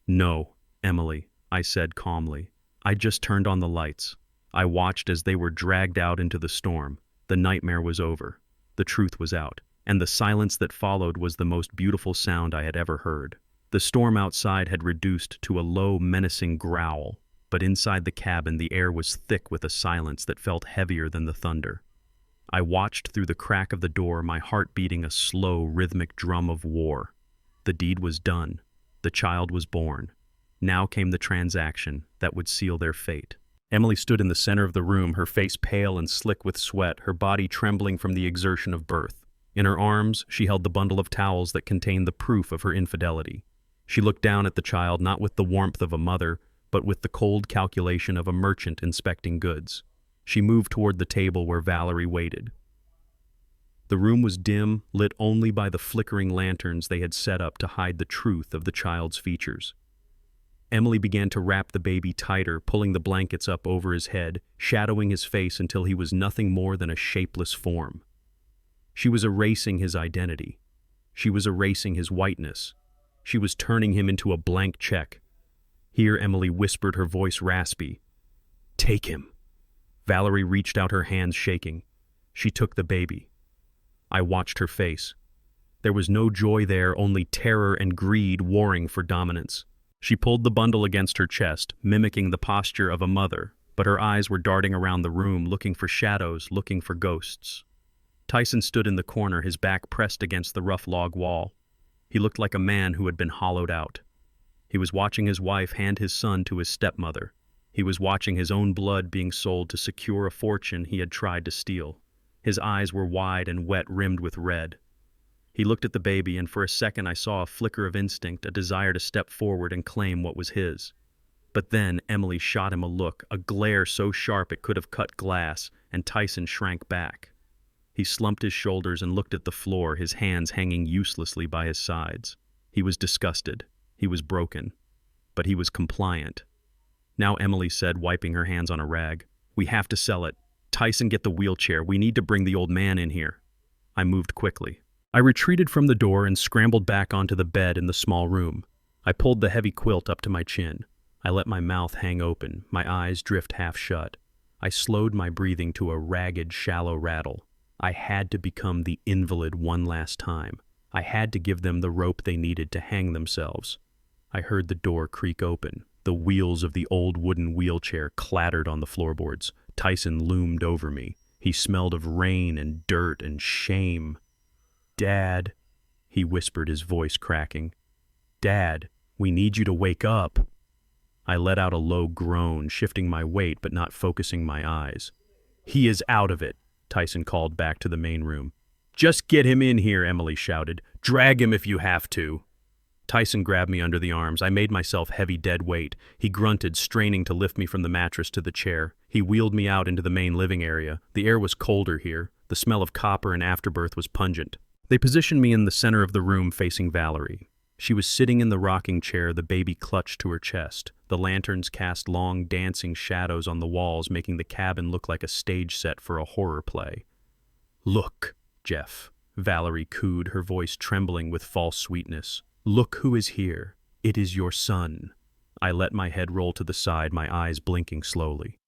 No, Emily, I said calmly. I just turned on the lights. I watched as they were dragged out into the storm. The nightmare was over. The truth was out. And the silence that followed was the most beautiful sound I had ever heard. The storm outside had reduced to a low, menacing growl, but inside the cabin the air was thick with a silence that felt heavier than the thunder. I watched through the crack of the door, my heart beating a slow, rhythmic drum of war. The deed was done. The child was born. Now came the transaction that would seal their fate. Emily stood in the center of the room, her face pale and slick with sweat, her body trembling from the exertion of birth. In her arms, she held the bundle of towels that contained the proof of her infidelity. She looked down at the child, not with the warmth of a mother, but with the cold calculation of a merchant inspecting goods. She moved toward the table where Valerie waited. The room was dim, lit only by the flickering lanterns they had set up to hide the truth of the child's features. Emily began to wrap the baby tighter, pulling the blankets up over his head, shadowing his face until he was nothing more than a shapeless form. She was erasing his identity. She was erasing his whiteness. She was turning him into a blank check. Here Emily whispered, her voice raspy. Take him. Valerie reached out, her hands shaking. She took the baby. I watched her face. There was no joy there, only terror and greed warring for dominance. She pulled the bundle against her chest, mimicking the posture of a mother, but her eyes were darting around the room, looking for shadows, looking for ghosts. Tyson stood in the corner, his back pressed against the rough log wall. He looked like a man who had been hollowed out. He was watching his wife hand his son to his stepmother. He was watching his own blood being sold to secure a fortune he had tried to steal. His eyes were wide and wet, rimmed with red. He looked at the baby, and for a second I saw a flicker of instinct, a desire to step forward and claim what was his. But then Emily shot him a look, a glare so sharp it could have cut glass, and Tyson shrank back. He slumped his shoulders and looked at the floor, his hands hanging uselessly by his sides. He was disgusted. He was broken. But he was compliant. Now Emily said, wiping her hands on a rag, "We have to sell it. Tyson, get the wheelchair. We need to bring the old man in here." I moved quickly. I retreated from the door and scrambled back onto the bed in the small room. I pulled the heavy quilt up to my chin. I let my mouth hang open, my eyes drift half shut. I slowed my breathing to a ragged, shallow rattle. I had to become the invalid one last time. I had to give them the rope they needed to hang themselves. I heard the door creak open. The wheels of the old wooden wheelchair clattered on the floorboards. Tyson loomed over me. He smelled of rain and dirt and shame. "Dad," he whispered, his voice cracking. "Dad, we need you to wake up." I let out a low groan, shifting my weight but not focusing my eyes. "He is out of it," Tyson called back to the main room. "Just get him in here," Emily shouted. "Drag him if you have to." Tyson grabbed me under the arms. I made myself heavy dead weight. He grunted, straining to lift me from the mattress to the chair. He wheeled me out into the main living area. The air was colder here. The smell of copper and afterbirth was pungent. They positioned me in the center of the room facing Valerie. She was sitting in the rocking chair, the baby clutched to her chest. The lanterns cast long, dancing shadows on the walls, making the cabin look like a stage set for a horror play. "Look, Jeff," Valerie cooed, her voice trembling with false sweetness. "Look who is here. It is your son." I let my head roll to the side, my eyes blinking slowly.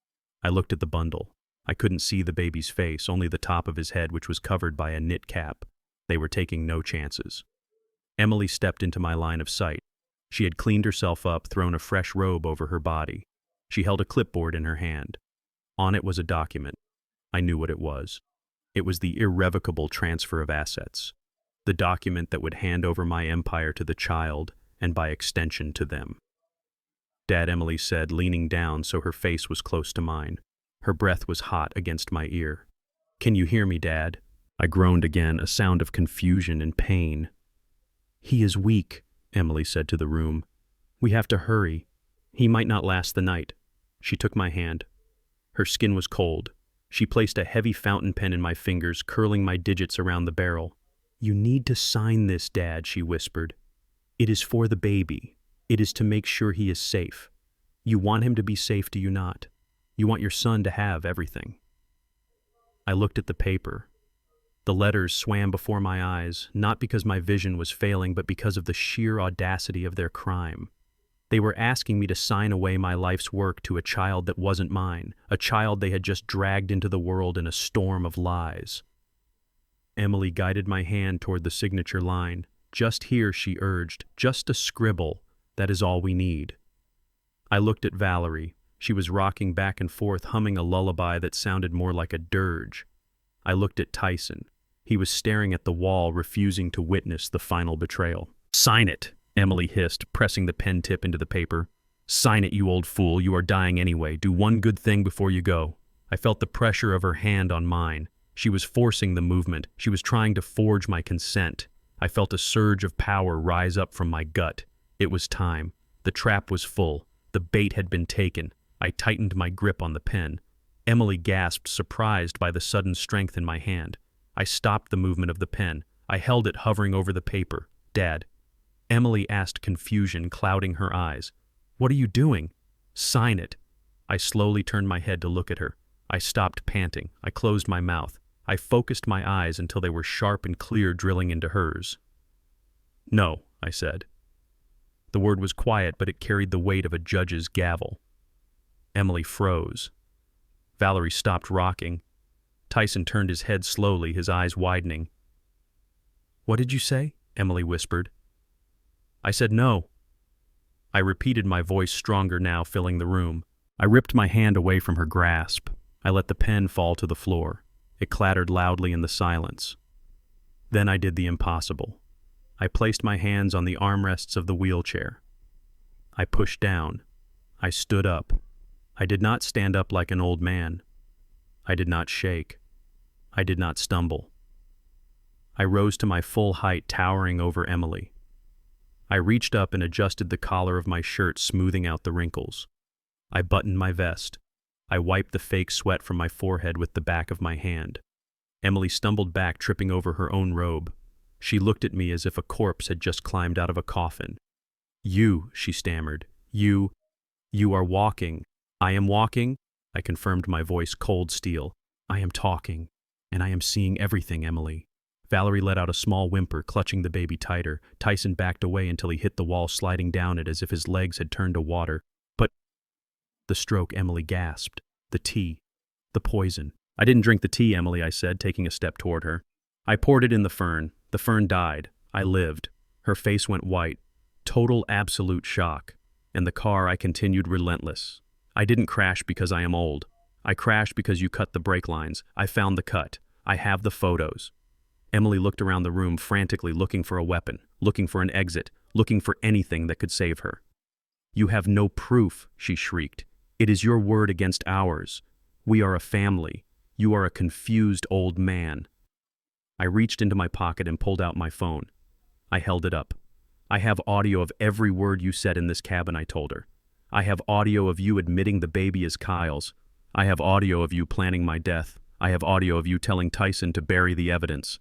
I looked at the bundle. I couldn't see the baby's face, only the top of his head, which was covered by a knit cap. They were taking no chances. Emily stepped into my line of sight. She had cleaned herself up, thrown a fresh robe over her body. She held a clipboard in her hand. On it was a document. I knew what it was. It was the irrevocable transfer of assets. The document that would hand over my empire to the child, and by extension to them. "Dad," Emily said, leaning down so her face was close to mine. Her breath was hot against my ear. "Can you hear me, Dad?" I groaned again, a sound of confusion and pain. "He is weak," Emily said to the room. "We have to hurry. He might not last the night." She took my hand. Her skin was cold. She placed a heavy fountain pen in my fingers, curling my digits around the barrel. "You need to sign this, Dad," she whispered. "It is for the baby. It is to make sure he is safe. You want him to be safe, do you not? You want your son to have everything." I looked at the paper. The letters swam before my eyes, not because my vision was failing, but because of the sheer audacity of their crime. They were asking me to sign away my life's work to a child that wasn't mine, a child they had just dragged into the world in a storm of lies. Emily guided my hand toward the signature line. "Just here," she urged, "just a scribble. That is all we need." I looked at Valerie. She was rocking back and forth, humming a lullaby that sounded more like a dirge. I looked at Tyson. He was staring at the wall, refusing to witness the final betrayal. "Sign it," Emily hissed, pressing the pen tip into the paper. "Sign it, you old fool. You are dying anyway. Do one good thing before you go." I felt the pressure of her hand on mine. She was forcing the movement. She was trying to forge my consent. I felt a surge of power rise up from my gut. It was time. The trap was full. The bait had been taken. I tightened my grip on the pen. Emily gasped, surprised by the sudden strength in my hand. I stopped the movement of the pen. I held it hovering over the paper. "Dad." Emily asked, confusion clouding her eyes. "What are you doing?" "Sign it." I slowly turned my head to look at her. I stopped panting. I closed my mouth. I focused my eyes until they were sharp and clear, drilling into hers. "No," I said. The word was quiet, but it carried the weight of a judge's gavel. Emily froze. Valerie stopped rocking. Tyson turned his head slowly, his eyes widening. "What did you say?" Emily whispered. I said no. I repeated, my voice stronger now, filling the room. I ripped my hand away from her grasp. I let the pen fall to the floor. It clattered loudly in the silence. Then I did the impossible. I placed my hands on the armrests of the wheelchair. I pushed down. I stood up. I did not stand up like an old man. I did not shake. I did not stumble. I rose to my full height, towering over Emily. I reached up and adjusted the collar of my shirt, smoothing out the wrinkles. I buttoned my vest. I wiped the fake sweat from my forehead with the back of my hand. Emily stumbled back, tripping over her own robe. She looked at me as if a corpse had just climbed out of a coffin. "You," she stammered. You are walking." "I am walking," I confirmed, my voice cold steel. "I am talking, and I am seeing everything, Emily." Valerie let out a small whimper, clutching the baby tighter. Tyson backed away until he hit the wall, sliding down it as if his legs had turned to water. "But—" "The stroke," Emily gasped. "The tea. The poison." "I didn't drink the tea, Emily," I said, taking a step toward her. "I poured it in the fern. The fern died. I lived." Her face went white. Total, absolute shock. "And the car," I continued, relentless. "I didn't crash because I am old. I crashed because you cut the brake lines. I found the cut. I have the photos." Emily looked around the room, frantically looking for a weapon, looking for an exit, looking for anything that could save her. "You have no proof," she shrieked. "It is your word against ours. We are a family. You are a confused old man." I reached into my pocket and pulled out my phone. I held it up. "I have audio of every word you said in this cabin," I told her. "I have audio of you admitting the baby is Kyle's. I have audio of you planning my death. I have audio of you telling Tyson to bury the evidence."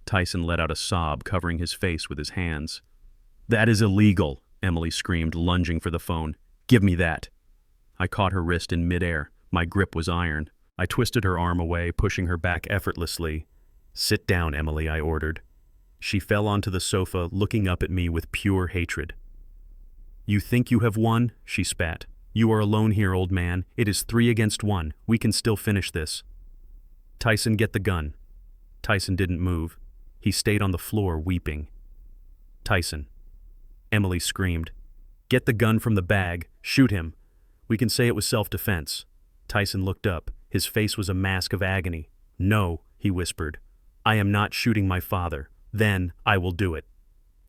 Tyson let out a sob, covering his face with his hands. "That is illegal," Emily screamed, lunging for the phone. "Give me that." I caught her wrist in midair. My grip was iron. I twisted her arm away, pushing her back effortlessly. "Sit down, Emily," I ordered. She fell onto the sofa, looking up at me with pure hatred. "You think you have won?" she spat. "You are alone here, old man. It is 3 against 1. We can still finish this." "Tyson, get the gun." Tyson didn't move. He stayed on the floor, weeping. "Tyson." Emily screamed. "Get the gun from the bag. Shoot him. We can say it was self-defense." Tyson looked up. His face was a mask of agony. "No," he whispered. "I am not shooting my father. Then I will do it."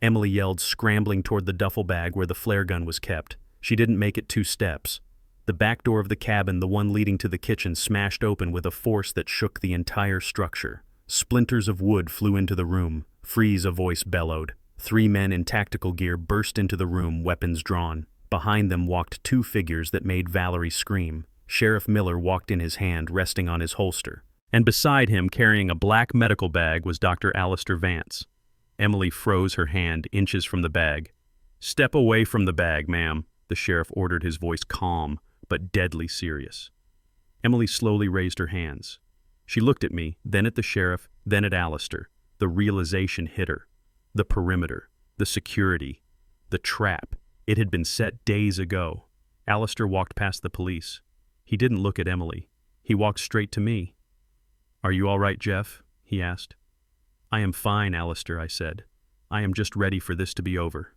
Emily yelled, scrambling toward the duffel bag where the flare gun was kept. She didn't make it 2 steps. The back door of the cabin, the one leading to the kitchen, smashed open with a force that shook the entire structure. Splinters of wood flew into the room. "Freeze," a voice bellowed. 3 men in tactical gear burst into the room, weapons drawn. Behind them walked 2 figures that made Valerie scream. Sheriff Miller walked in, his hand resting on his holster. And beside him, carrying a black medical bag, was Dr. Alistair Vance. Emily froze, her hand inches from the bag. "Step away from the bag, ma'am," the sheriff ordered, his voice calm but deadly serious. Emily slowly raised her hands. She looked at me, then at the sheriff, then at Alistair. The realization hit her. The perimeter, the security, the trap. It had been set days ago. Alistair walked past the police. He didn't look at Emily. He walked straight to me. "Are you all right, Jeff?" he asked. "I am fine, Alistair," I said. "I am just ready for this to be over."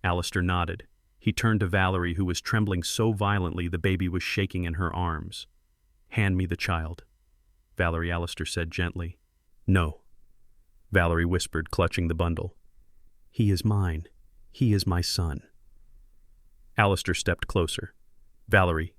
Alistair nodded. He turned to Valerie, who was trembling so violently the baby was shaking in her arms. "Hand me the child," Valerie, Alistair said gently. "No," Valerie whispered, clutching the bundle. "He is mine. He is my son." Alistair stepped closer. "Valerie,"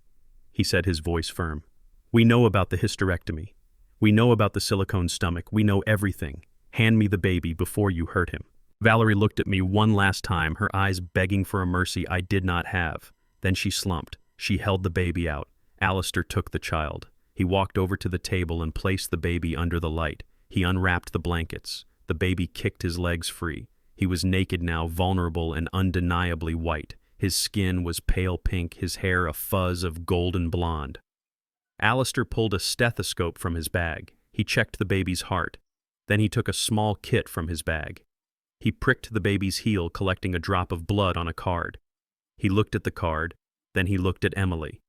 he said, his voice firm. "We know about the hysterectomy. We know about the silicone stomach. We know everything. Hand me the baby before you hurt him." Valerie looked at me one last time, her eyes begging for a mercy I did not have. Then she slumped. She held the baby out. Alistair took the child. He walked over to the table and placed the baby under the light. He unwrapped the blankets. The baby kicked his legs free. He was naked now, vulnerable and undeniably white. His skin was pale pink, his hair a fuzz of golden blonde. Alistair pulled a stethoscope from his bag. He checked the baby's heart. Then he took a small kit from his bag. He pricked the baby's heel, collecting a drop of blood on a card. He looked at the card. Then he looked at Emily.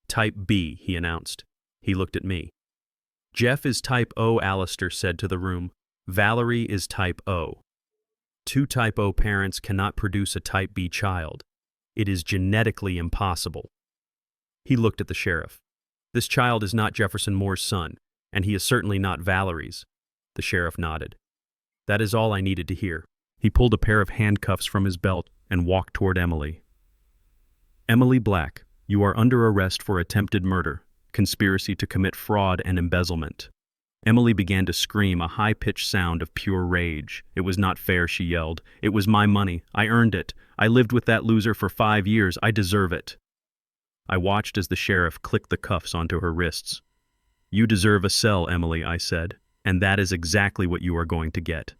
"Type B," he announced. He looked at me. "Jeff is type O," Alistair said to the room. "Valerie is type O. 2 type O parents cannot produce a type B child. It is genetically impossible." He looked at the sheriff. "This child is not Jefferson Moore's son, and he is certainly not Valerie's." The sheriff nodded. That is all I needed to hear. He pulled a pair of handcuffs from his belt and walked toward Emily. "Emily Black, You are under arrest for attempted murder, conspiracy to commit fraud and embezzlement." Emily began to scream, a high-pitched sound of pure rage. "It was not fair," she yelled. "It was my money. I earned it. I lived with that loser for 5 years. I deserve it." I watched as the sheriff clicked the cuffs onto her wrists. "You deserve a cell, Emily," I said, "and that is exactly what you are going to get."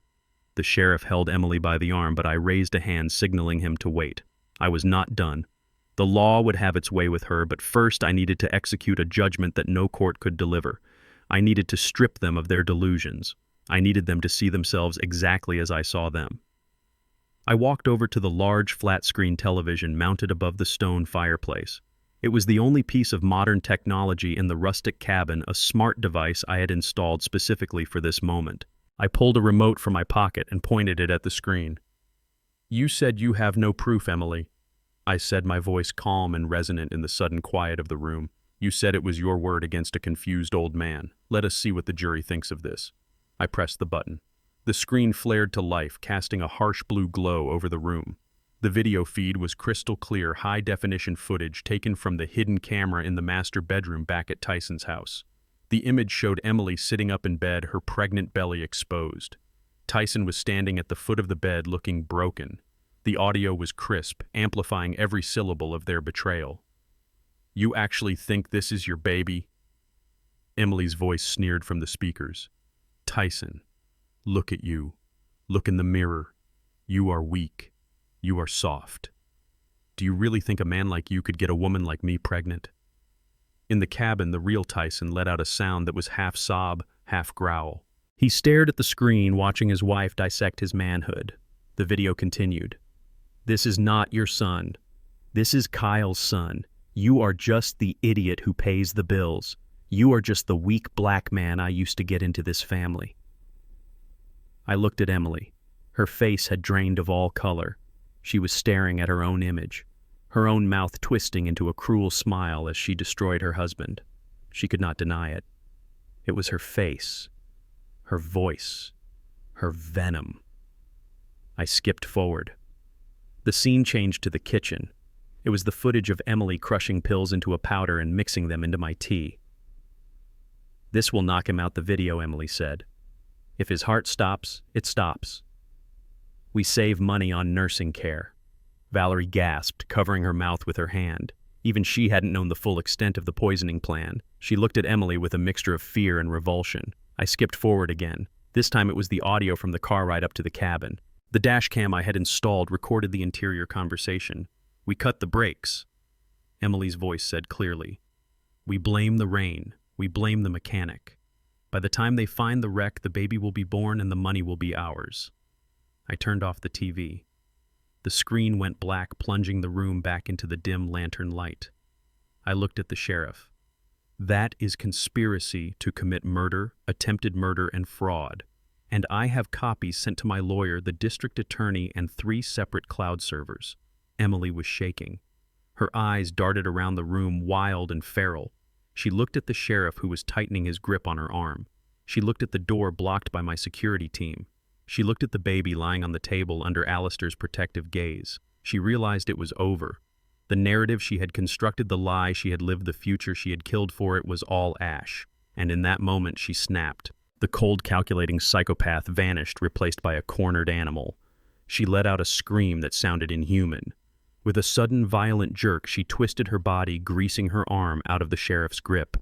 The sheriff held Emily by the arm, but I raised a hand signaling him to wait. I was not done. The law would have its way with her, but first I needed to execute a judgment that no court could deliver. I needed to strip them of their delusions. I needed them to see themselves exactly as I saw them. I walked over to the large flat-screen television mounted above the stone fireplace. It was the only piece of modern technology in the rustic cabin, a smart device I had installed specifically for this moment. I pulled a remote from my pocket and pointed it at the screen. "You said you have no proof, Emily," I said, my voice calm and resonant in the sudden quiet of the room. "You said it was your word against a confused old man. Let us see what the jury thinks of this." I pressed the button. The screen flared to life, casting a harsh blue glow over the room. The video feed was crystal clear, high-definition footage taken from the hidden camera in the master bedroom back at Tyson's house. The image showed Emily sitting up in bed, her pregnant belly exposed. Tyson was standing at the foot of the bed looking broken. The audio was crisp, amplifying every syllable of their betrayal. "You actually think this is your baby?" Emily's voice sneered from the speakers. "Tyson, look at you. Look in the mirror. You are weak. You are soft. Do you really think a man like you could get a woman like me pregnant?" In the cabin, the real Tyson let out a sound that was half sob, half growl. He stared at the screen, watching his wife dissect his manhood. The video continued. "This is not your son. This is Kyle's son. You are just the idiot who pays the bills. You are just the weak black man I used to get into this family." I looked at Emily. Her face had drained of all color. She was staring at her own image, her own mouth twisting into a cruel smile as she destroyed her husband. She could not deny it. It was her face, her voice, her venom. I skipped forward. The scene changed to the kitchen. It was the footage of Emily crushing pills into a powder and mixing them into my tea. "This will knock him out," the video, Emily said. "If his heart stops, it stops. We save money on nursing care." Valerie gasped, covering her mouth with her hand. Even she hadn't known the full extent of the poisoning plan. She looked at Emily with a mixture of fear and revulsion. I skipped forward again. This time it was the audio from the car ride up to the cabin. The dash cam I had installed recorded the interior conversation. "We cut the brakes," Emily's voice said clearly. "We blame the rain. We blame the mechanic. By the time they find the wreck, the baby will be born and the money will be ours." I turned off the TV. The screen went black, plunging the room back into the dim lantern light. I looked at the sheriff. "That is conspiracy to commit murder, attempted murder, and fraud. And I have copies sent to my lawyer, the district attorney, and 3 separate cloud servers." Emily was shaking. Her eyes darted around the room, wild and feral. She looked at the sheriff, who was tightening his grip on her arm. She looked at the door blocked by my security team. She looked at the baby lying on the table under Alistair's protective gaze. She realized it was over. The narrative she had constructed, the lie she had lived, the future she had killed for it, was all ash. And in that moment she snapped. The cold, calculating psychopath vanished, replaced by a cornered animal. She let out a scream that sounded inhuman. With a sudden, violent jerk, she twisted her body, greasing her arm out of the sheriff's grip.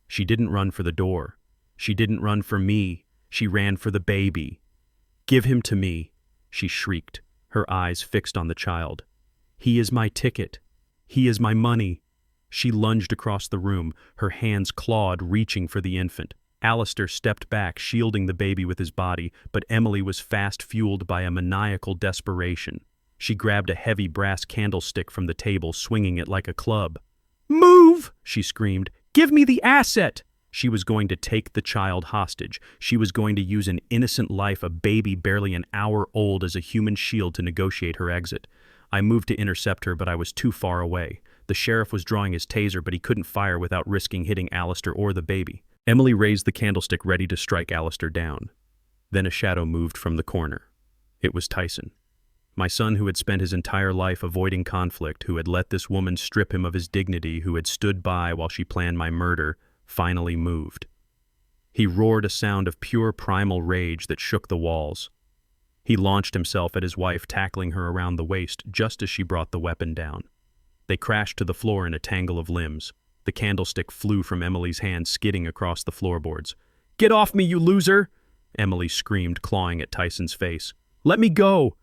She didn't run for the door. She didn't run for me. She ran for the baby. "Give him to me," she shrieked, her eyes fixed on the child. "He is my ticket. He is my money." She lunged across the room, her hands clawed, reaching for the infant. Alistair stepped back, shielding the baby with his body, but Emily was fast fueled by a maniacal desperation. She grabbed a heavy brass candlestick from the table, swinging it like a club. "Move!" she screamed. "Give me the asset!" She was going to take the child hostage. She was going to use an innocent life, a baby barely an hour old, as a human shield to negotiate her exit. I moved to intercept her, but I was too far away. The sheriff was drawing his taser, but he couldn't fire without risking hitting Alistair or the baby. Emily raised the candlestick, ready to strike Alistair down. Then a shadow moved from the corner. It was Tyson. My son, who had spent his entire life avoiding conflict, who had let this woman strip him of his dignity, who had stood by while she planned my murder, finally moved. He roared a sound of pure primal rage that shook the walls. He launched himself at his wife, tackling her around the waist just as she brought the weapon down. They crashed to the floor in a tangle of limbs. The candlestick flew from Emily's hand, skidding across the floorboards. "Get off me, you loser!" Emily screamed, clawing at Tyson's face. "Let me go!"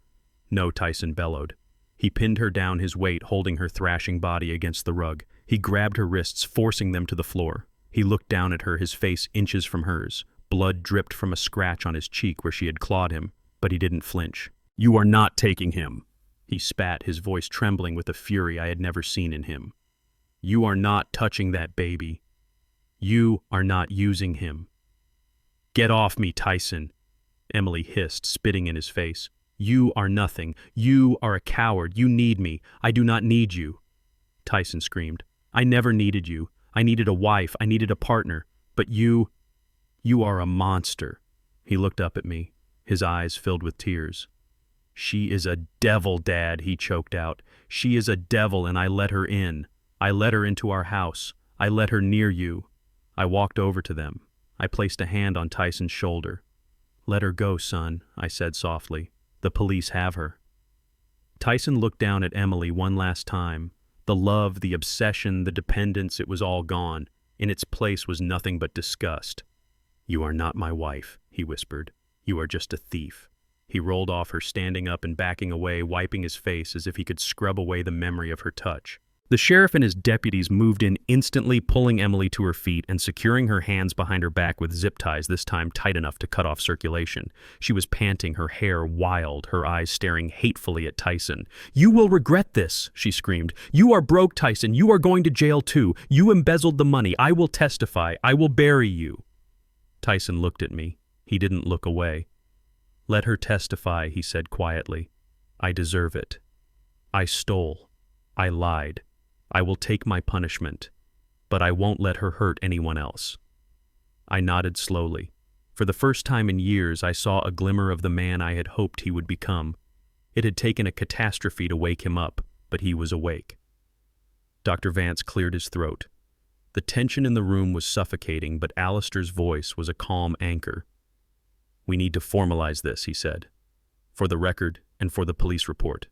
"No," Tyson bellowed. He pinned her down, his weight holding her thrashing body against the rug. He grabbed her wrists, forcing them to the floor. He looked down at her, his face inches from hers. Blood dripped from a scratch on his cheek where she had clawed him, but he didn't flinch. "You are not taking him," he spat, his voice trembling with a fury I had never seen in him. "You are not touching that baby. You are not using him." "Get off me, Tyson," Emily hissed, spitting in his face. "You are nothing. You are a coward. You need me. I do not need you." Tyson screamed. "I never needed you. I needed a wife. I needed a partner. But you are a monster." He looked up at me, his eyes filled with tears. "She is a devil, Dad," he choked out. "She is a devil, and I let her in. I let her into our house. I let her near you." I walked over to them. I placed a hand on Tyson's shoulder. "Let her go, son," I said softly. "The police have her." Tyson looked down at Emily one last time. The love, the obsession, the dependence, it was all gone. In its place was nothing but disgust. "You are not my wife," he whispered. "You are just a thief." He rolled off her, standing up and backing away, wiping his face as if he could scrub away the memory of her touch. The sheriff and his deputies moved in instantly, pulling Emily to her feet and securing her hands behind her back with zip ties, this time tight enough to cut off circulation. She was panting, her hair wild, her eyes staring hatefully at Tyson. "You will regret this," she screamed. "You are broke, Tyson. You are going to jail too. You embezzled the money. I will testify. I will bury you." Tyson looked at me. He didn't look away. "Let her testify," he said quietly. "I deserve it. I stole. I lied. I will take my punishment, but I won't let her hurt anyone else." I nodded slowly. For the first time in years, I saw a glimmer of the man I had hoped he would become. It had taken a catastrophe to wake him up, but he was awake. Dr. Vance cleared his throat. The tension in the room was suffocating, but Alistair's voice was a calm anchor. "We need to formalize this," he said, "for the record and for the police report."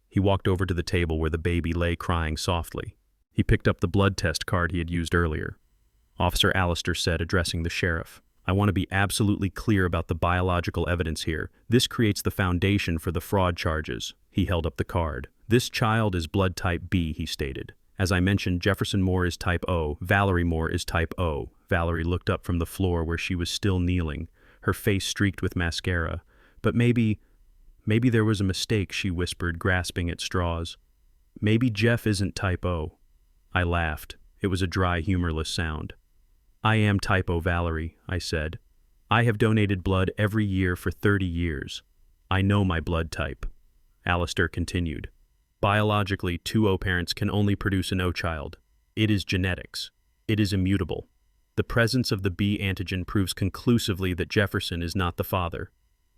He walked over to the table where the baby lay crying softly. He picked up the blood test card he had used earlier. Officer Alistair said, addressing the sheriff, "I want to be absolutely clear about the biological evidence here. This creates the foundation for the fraud charges." He held up the card. "This child is blood type B," he stated. "As I mentioned, Jefferson Moore is type O. Valerie Moore is type O." Valerie looked up from the floor where she was still kneeling, her face streaked with mascara. "But maybe there was a mistake," she whispered, grasping at straws. "Maybe Jeff isn't type O." I laughed. It was a dry, humorless sound. "I am type O, Valerie," I said. "I have donated blood every year for 30 years. I know my blood type." Alistair continued. "Biologically, 2O parents can only produce an O child. It is genetics. It is immutable. The presence of the B antigen proves conclusively that Jefferson is not the father."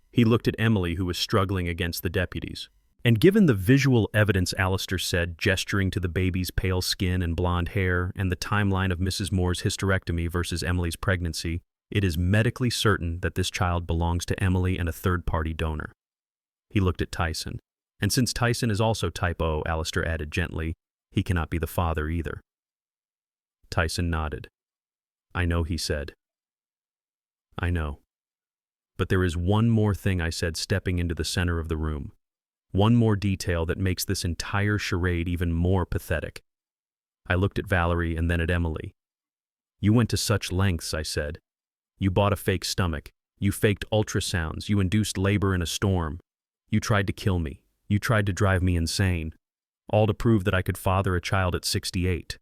He looked at Emily, who was struggling against the deputies. "And given the visual evidence," Alistair said, gesturing to the baby's pale skin and blonde hair, and the timeline of Mrs. Moore's hysterectomy versus Emily's pregnancy, it is medically certain that this child belongs to Emily and a third-party donor." He looked at Tyson. "And since Tyson is also type O," Alistair added gently, "he cannot be the father either." Tyson nodded. "I know," he said. "I know. But there is one more thing," I said, stepping into the center of the room. "One more detail that makes this entire charade even more pathetic." I looked at Valerie and then at Emily. "You went to such lengths," I said. "You bought a fake stomach. You faked ultrasounds. You induced labor in a storm. You tried to kill me. You tried to drive me insane. All to prove that I could father a child at 68.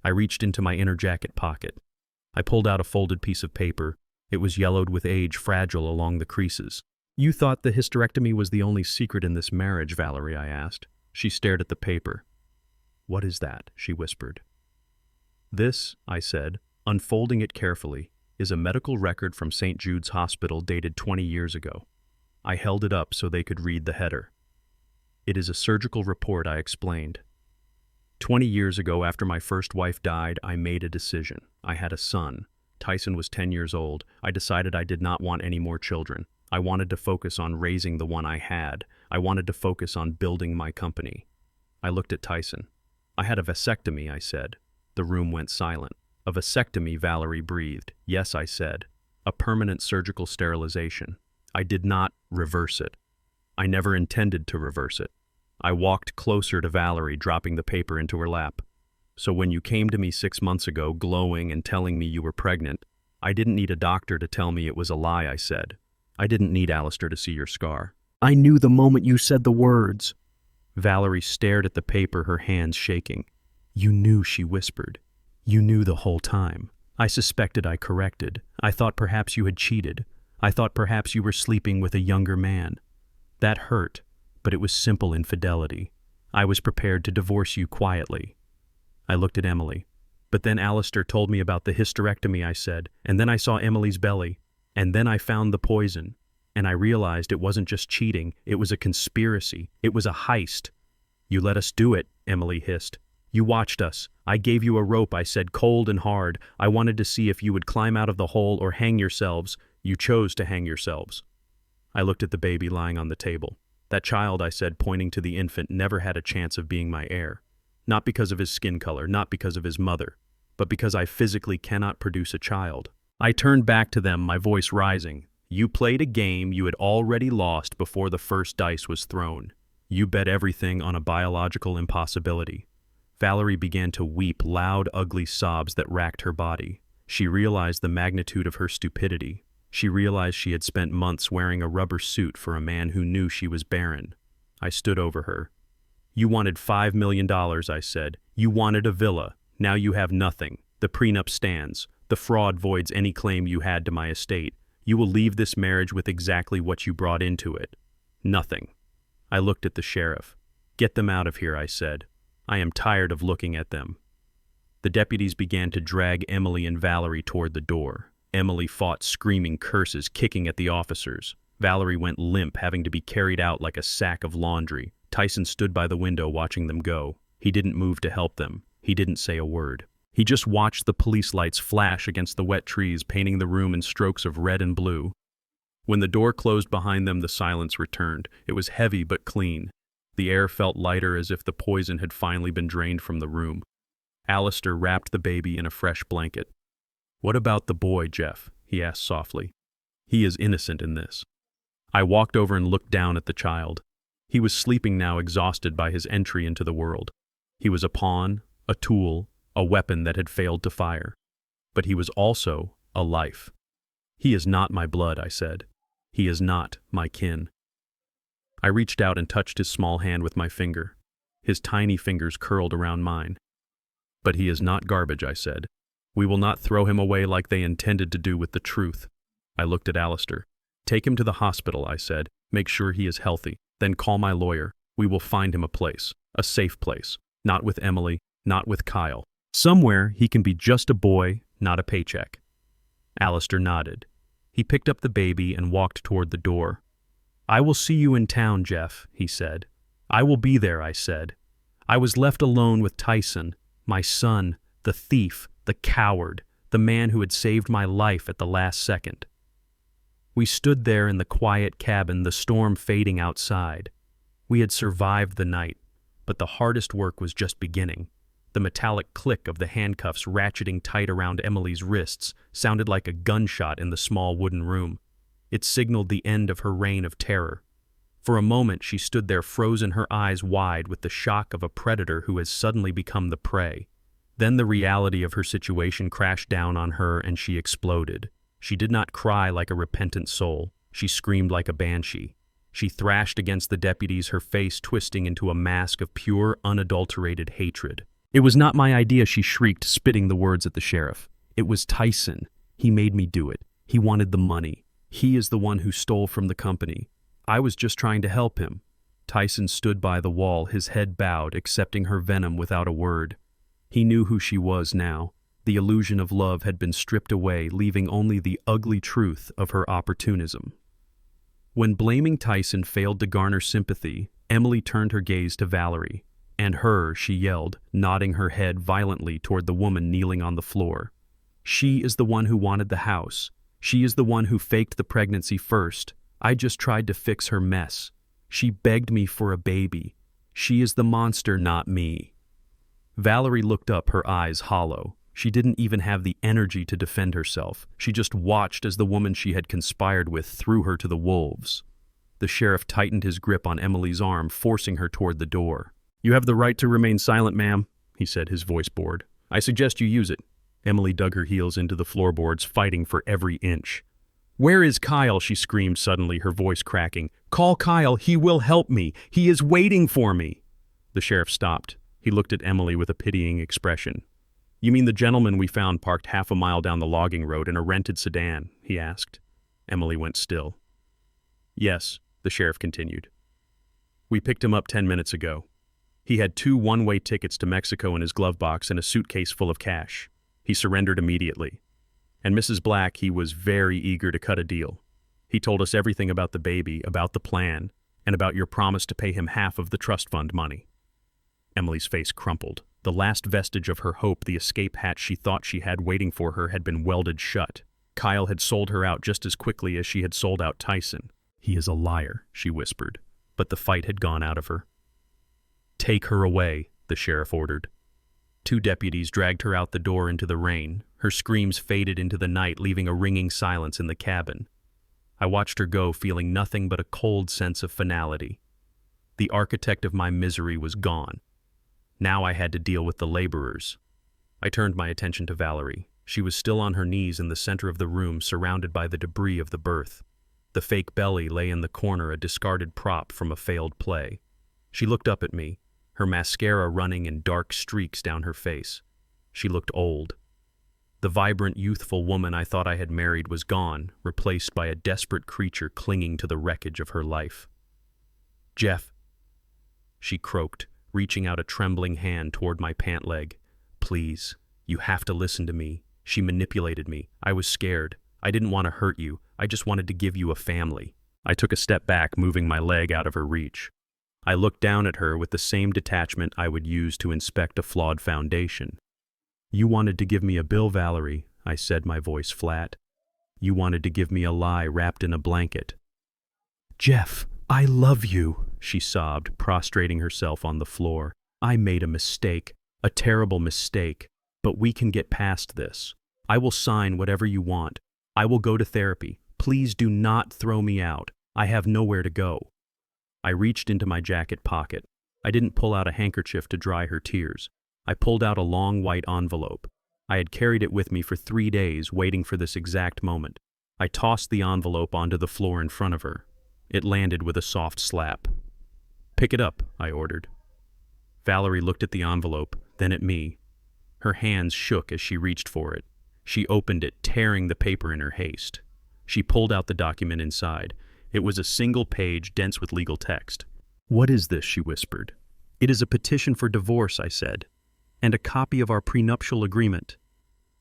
I reached into my inner jacket pocket. I pulled out a folded piece of paper. It was yellowed with age, fragile along the creases. "You thought the hysterectomy was the only secret in this marriage, Valerie?" I asked. She stared at the paper. "What is that?" she whispered. "This," I said, unfolding it carefully, "is a medical record from St. Jude's Hospital dated 20 years ago. I held it up so they could read the header. It is a surgical report, I explained. 20 years ago, after my first wife died, I made a decision. I had a son. Tyson was 10 years old. I decided I did not want any more children. I wanted to focus on raising the one I had. I wanted to focus on building my company. I looked at Tyson. I had a vasectomy, I said. The room went silent. A vasectomy, Valerie breathed. Yes, I said. A permanent surgical sterilization. I did not reverse it. I never intended to reverse it. I walked closer to Valerie, dropping the paper into her lap. So when you came to me 6 months ago, glowing and telling me you were pregnant, I didn't need a doctor to tell me it was a lie, I said. I didn't need Alistair to see your scar. I knew the moment you said the words. Valerie stared at the paper, her hands shaking. You knew, she whispered. You knew the whole time. I suspected, I corrected. I thought perhaps you had cheated. I thought perhaps you were sleeping with a younger man. That hurt, but it was simple infidelity. I was prepared to divorce you quietly. I looked at Emily. But then Alistair told me about the hysterectomy, I said, and then I saw Emily's belly, and then I found the poison, and I realized it wasn't just cheating, it was a conspiracy, it was a heist. You let us do it, Emily hissed. You watched us. I gave you a rope, I said, cold and hard. I wanted to see if you would climb out of the hole or hang yourselves. You chose to hang yourselves. I looked at the baby lying on the table. That child, I said, pointing to the infant, never had a chance of being my heir. Not because of his skin color, not because of his mother, but because I physically cannot produce a child. I turned back to them, my voice rising. You played a game you had already lost before the first dice was thrown. You bet everything on a biological impossibility. Valerie began to weep loud, ugly sobs that racked her body. She realized the magnitude of her stupidity. She realized she had spent months wearing a rubber suit for a man who knew she was barren. I stood over her. You wanted $5 million, I said. You wanted a villa. Now you have nothing. The prenup stands. The fraud voids any claim you had to my estate. You will leave this marriage with exactly what you brought into it. Nothing. I looked at the sheriff. Get them out of here, I said. I am tired of looking at them. The deputies began to drag Emily and Valerie toward the door. Emily fought, screaming curses, kicking at the officers. Valerie went limp, having to be carried out like a sack of laundry. Tyson stood by the window watching them go. He didn't move to help them. He didn't say a word. He just watched the police lights flash against the wet trees, painting the room in strokes of red and blue. When the door closed behind them, the silence returned. It was heavy but clean. The air felt lighter, as if the poison had finally been drained from the room. Alistair wrapped the baby in a fresh blanket. What about the boy, Jeff? He asked softly. He is innocent in this. I walked over and looked down at the child. He was sleeping now, exhausted by his entry into the world. He was a pawn, a tool, a weapon that had failed to fire. But he was also a life. He is not my blood, I said. He is not my kin. I reached out and touched his small hand with my finger. His tiny fingers curled around mine. But he is not garbage, I said. We will not throw him away like they intended to do with the truth. I looked at Alistair. Take him to the hospital, I said. Make sure he is healthy. Then call my lawyer. We will find him a place, a safe place. Not with Emily, not with Kyle. Somewhere he can be just a boy, not a paycheck. Alistair nodded. He picked up the baby and walked toward the door. I will see you in town, Jeff, he said. I will be there, I said. I was left alone with Tyson, my son, the thief, the coward, the man who had saved my life at the last second. We stood there in the quiet cabin, the storm fading outside. We had survived the night, but the hardest work was just beginning. The metallic click of the handcuffs ratcheting tight around Emily's wrists sounded like a gunshot in the small wooden room. It signaled the end of her reign of terror. For a moment she stood there, frozen, her eyes wide with the shock of a predator who has suddenly become the prey. Then the reality of her situation crashed down on her and she exploded. She did not cry like a repentant soul. She screamed like a banshee. She thrashed against the deputies, her face twisting into a mask of pure, unadulterated hatred. It was not my idea, she shrieked, spitting the words at the sheriff. It was Tyson. He made me do it. He wanted the money. He is the one who stole from the company. I was just trying to help him. Tyson stood by the wall, his head bowed, accepting her venom without a word. He knew who she was now. The illusion of love had been stripped away, leaving only the ugly truth of her opportunism. When blaming Tyson failed to garner sympathy, Emily turned her gaze to Valerie. "And her," she yelled, nodding her head violently toward the woman kneeling on the floor. "She is the one who wanted the house. She is the one who faked the pregnancy first. I just tried to fix her mess. She begged me for a baby. She is the monster, not me." Valerie looked up, her eyes hollow. She didn't even have the energy to defend herself. She just watched as the woman she had conspired with threw her to the wolves. The sheriff tightened his grip on Emily's arm, forcing her toward the door. "You have the right to remain silent, ma'am," he said, his voice bored. "I suggest you use it." Emily dug her heels into the floorboards, fighting for every inch. "Where is Kyle?" she screamed suddenly, her voice cracking. "Call Kyle. He will help me. He is waiting for me." The sheriff stopped. He looked at Emily with a pitying expression. "You mean the gentleman we found parked half a mile down the logging road in a rented sedan?" he asked. Emily went still. "Yes," the sheriff continued. "We picked him up 10 minutes ago. He had 2 one-way tickets to Mexico in his glove box and a suitcase full of cash. He surrendered immediately. And Mrs. Black, he was very eager to cut a deal. He told us everything about the baby, about the plan, and about your promise to pay him half of the trust fund money." Emily's face crumpled. The last vestige of her hope, the escape hatch she thought she had waiting for her, had been welded shut. Kyle had sold her out just as quickly as she had sold out Tyson. "He is a liar," she whispered, but the fight had gone out of her. "Take her away," the sheriff ordered. 2 deputies dragged her out the door into the rain. Her screams faded into the night, leaving a ringing silence in the cabin. I watched her go, feeling nothing but a cold sense of finality. The architect of my misery was gone. Now I had to deal with the laborers. I turned my attention to Valerie. She was still on her knees in the center of the room, surrounded by the debris of the birth. The fake belly lay in the corner, a discarded prop from a failed play. She looked up at me, her mascara running in dark streaks down her face. She looked old. The vibrant, youthful woman I thought I had married was gone, replaced by a desperate creature clinging to the wreckage of her life. "Jeff," she croaked, reaching out a trembling hand toward my pant leg. "Please, you have to listen to me." She manipulated me. I was scared. I didn't want to hurt you. I just wanted to give you a family. I took a step back, moving my leg out of her reach. I looked down at her with the same detachment I would use to inspect a flawed foundation. "You wanted to give me a bill, Valerie," I said, my voice flat. "You wanted to give me a lie wrapped in a blanket." "Jeff, I love you," she sobbed, prostrating herself on the floor. "I made a mistake, a terrible mistake, but we can get past this. I will sign whatever you want. I will go to therapy. Please do not throw me out. I have nowhere to go." I reached into my jacket pocket. I didn't pull out a handkerchief to dry her tears. I pulled out a long white envelope. I had carried it with me for 3 days, waiting for this exact moment. I tossed the envelope onto the floor in front of her. It landed with a soft slap. "Pick it up," I ordered. Valerie looked at the envelope, then at me. Her hands shook as she reached for it. She opened it, tearing the paper in her haste. She pulled out the document inside. It was a single page, dense with legal text. "What is this?" she whispered. "It is a petition for divorce," I said, "and a copy of our prenuptial agreement."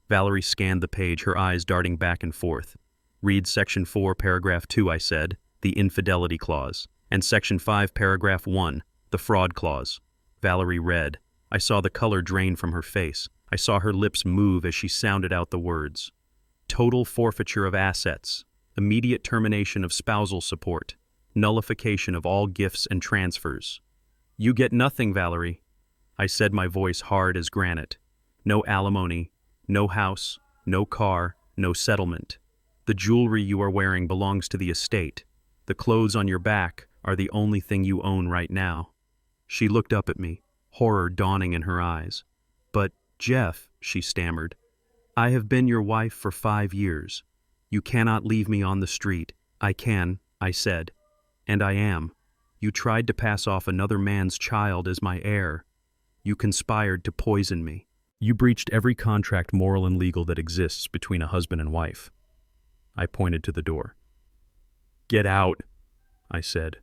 Valerie scanned the page, her eyes darting back and forth. "Read Section 4, Paragraph 2, I said, the infidelity clause, and Section 5, Paragraph 1, the fraud clause." Valerie read. I saw the color drain from her face. I saw her lips move as she sounded out the words. "Total forfeiture of assets, immediate termination of spousal support, nullification of all gifts and transfers." "You get nothing, Valerie," I said, my voice hard as granite. "No alimony, no house, no car, no settlement. The jewelry you are wearing belongs to the estate. The clothes on your back are the only thing you own right now." She looked up at me, horror dawning in her eyes. "But, Jeff," she stammered, "I have been your wife for 5 years. You cannot leave me on the street." "I can," I said, "and I am. You tried to pass off another man's child as my heir. You conspired to poison me. You breached every contract, moral and legal, that exists between a husband and wife." I pointed to the door. "Get out," I said.